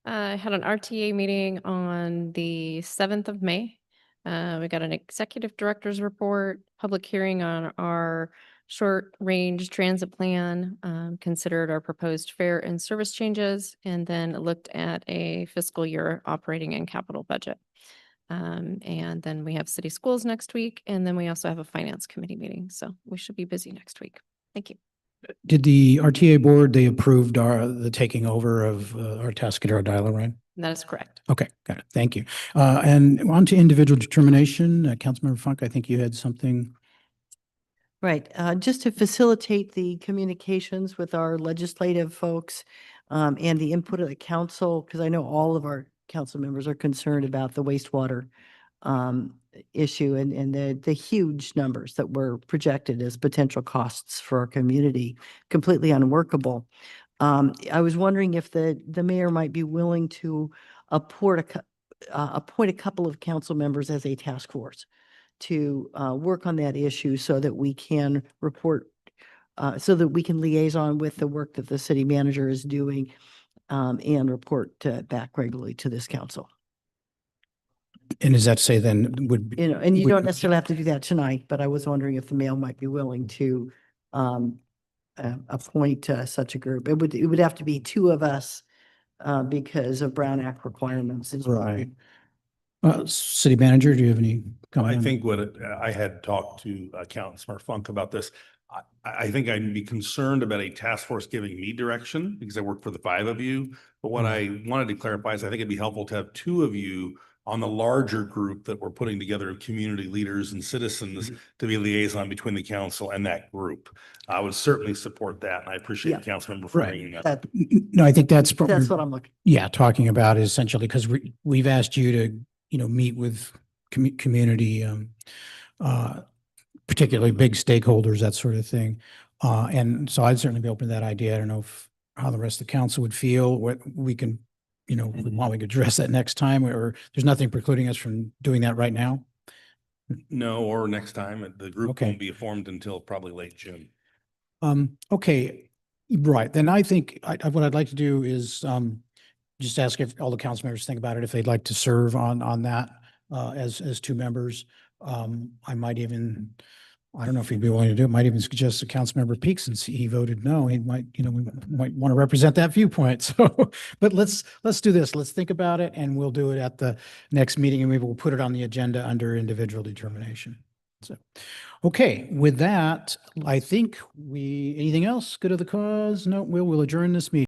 I had an RTA meeting on the 7th of May. We got an executive director's report, public hearing on our short-range transit plan, considered our proposed fare and service changes, and then looked at a fiscal year operating and capital budget. And then we have city schools next week, and then we also have a finance committee meeting. So we should be busy next week. Thank you. Did the RTA board, they approved the taking over of our Atascadero dial-a line? That is correct. Okay, got it. Thank you. And on to individual determination. Councilmember Funk, I think you had something. Right. Just to facilitate the communications with our legislative folks and the input of the council, because I know all of our council members are concerned about the wastewater issue and the huge numbers that were projected as potential costs for our community, completely unworkable. I was wondering if the mayor might be willing to appoint a couple of council members as a task force to work on that issue so that we can report, so that we can liaison with the work that the city manager is doing and report back regularly to this council. And does that say then And you don't necessarily have to do that tonight, but I was wondering if the mayor might be willing to appoint such a group. It would have to be two of us because of Brown Act requirements. Right. City manager, do you have any comment? I think I had talked to Councilor Funk about this. I think I'd be concerned about a task force giving me direction because I work for the five of you. But what I wanted to clarify is I think it'd be helpful to have two of you on the larger group that we're putting together of community leaders and citizens to be a liaison between the council and that group. I would certainly support that. And I appreciate the council member for bringing that. No, I think that's what I'm looking. Yeah, talking about is essentially because we've asked you to meet with community, particularly big stakeholders, that sort of thing. And so I'd certainly be open to that idea. I don't know how the rest of the council would feel, what we can, while we could address that next time, or there's nothing precluding us from doing that right now. No, or next time. The group won't be formed until probably late June. Okay, right. Then I think what I'd like to do is just ask if all the council members think about it, if they'd like to serve on that as two members. I might even, I don't know if he'd be willing to do it, might even suggest to Councilmember Peak, since he voted no, he might, we might want to represent that viewpoint. So, but let's do this. Let's think about it, and we'll do it at the next meeting, and maybe we'll put it on the agenda under individual determination. So, okay, with that, I think anything else? Good of the cause? No, we'll adjourn this meeting.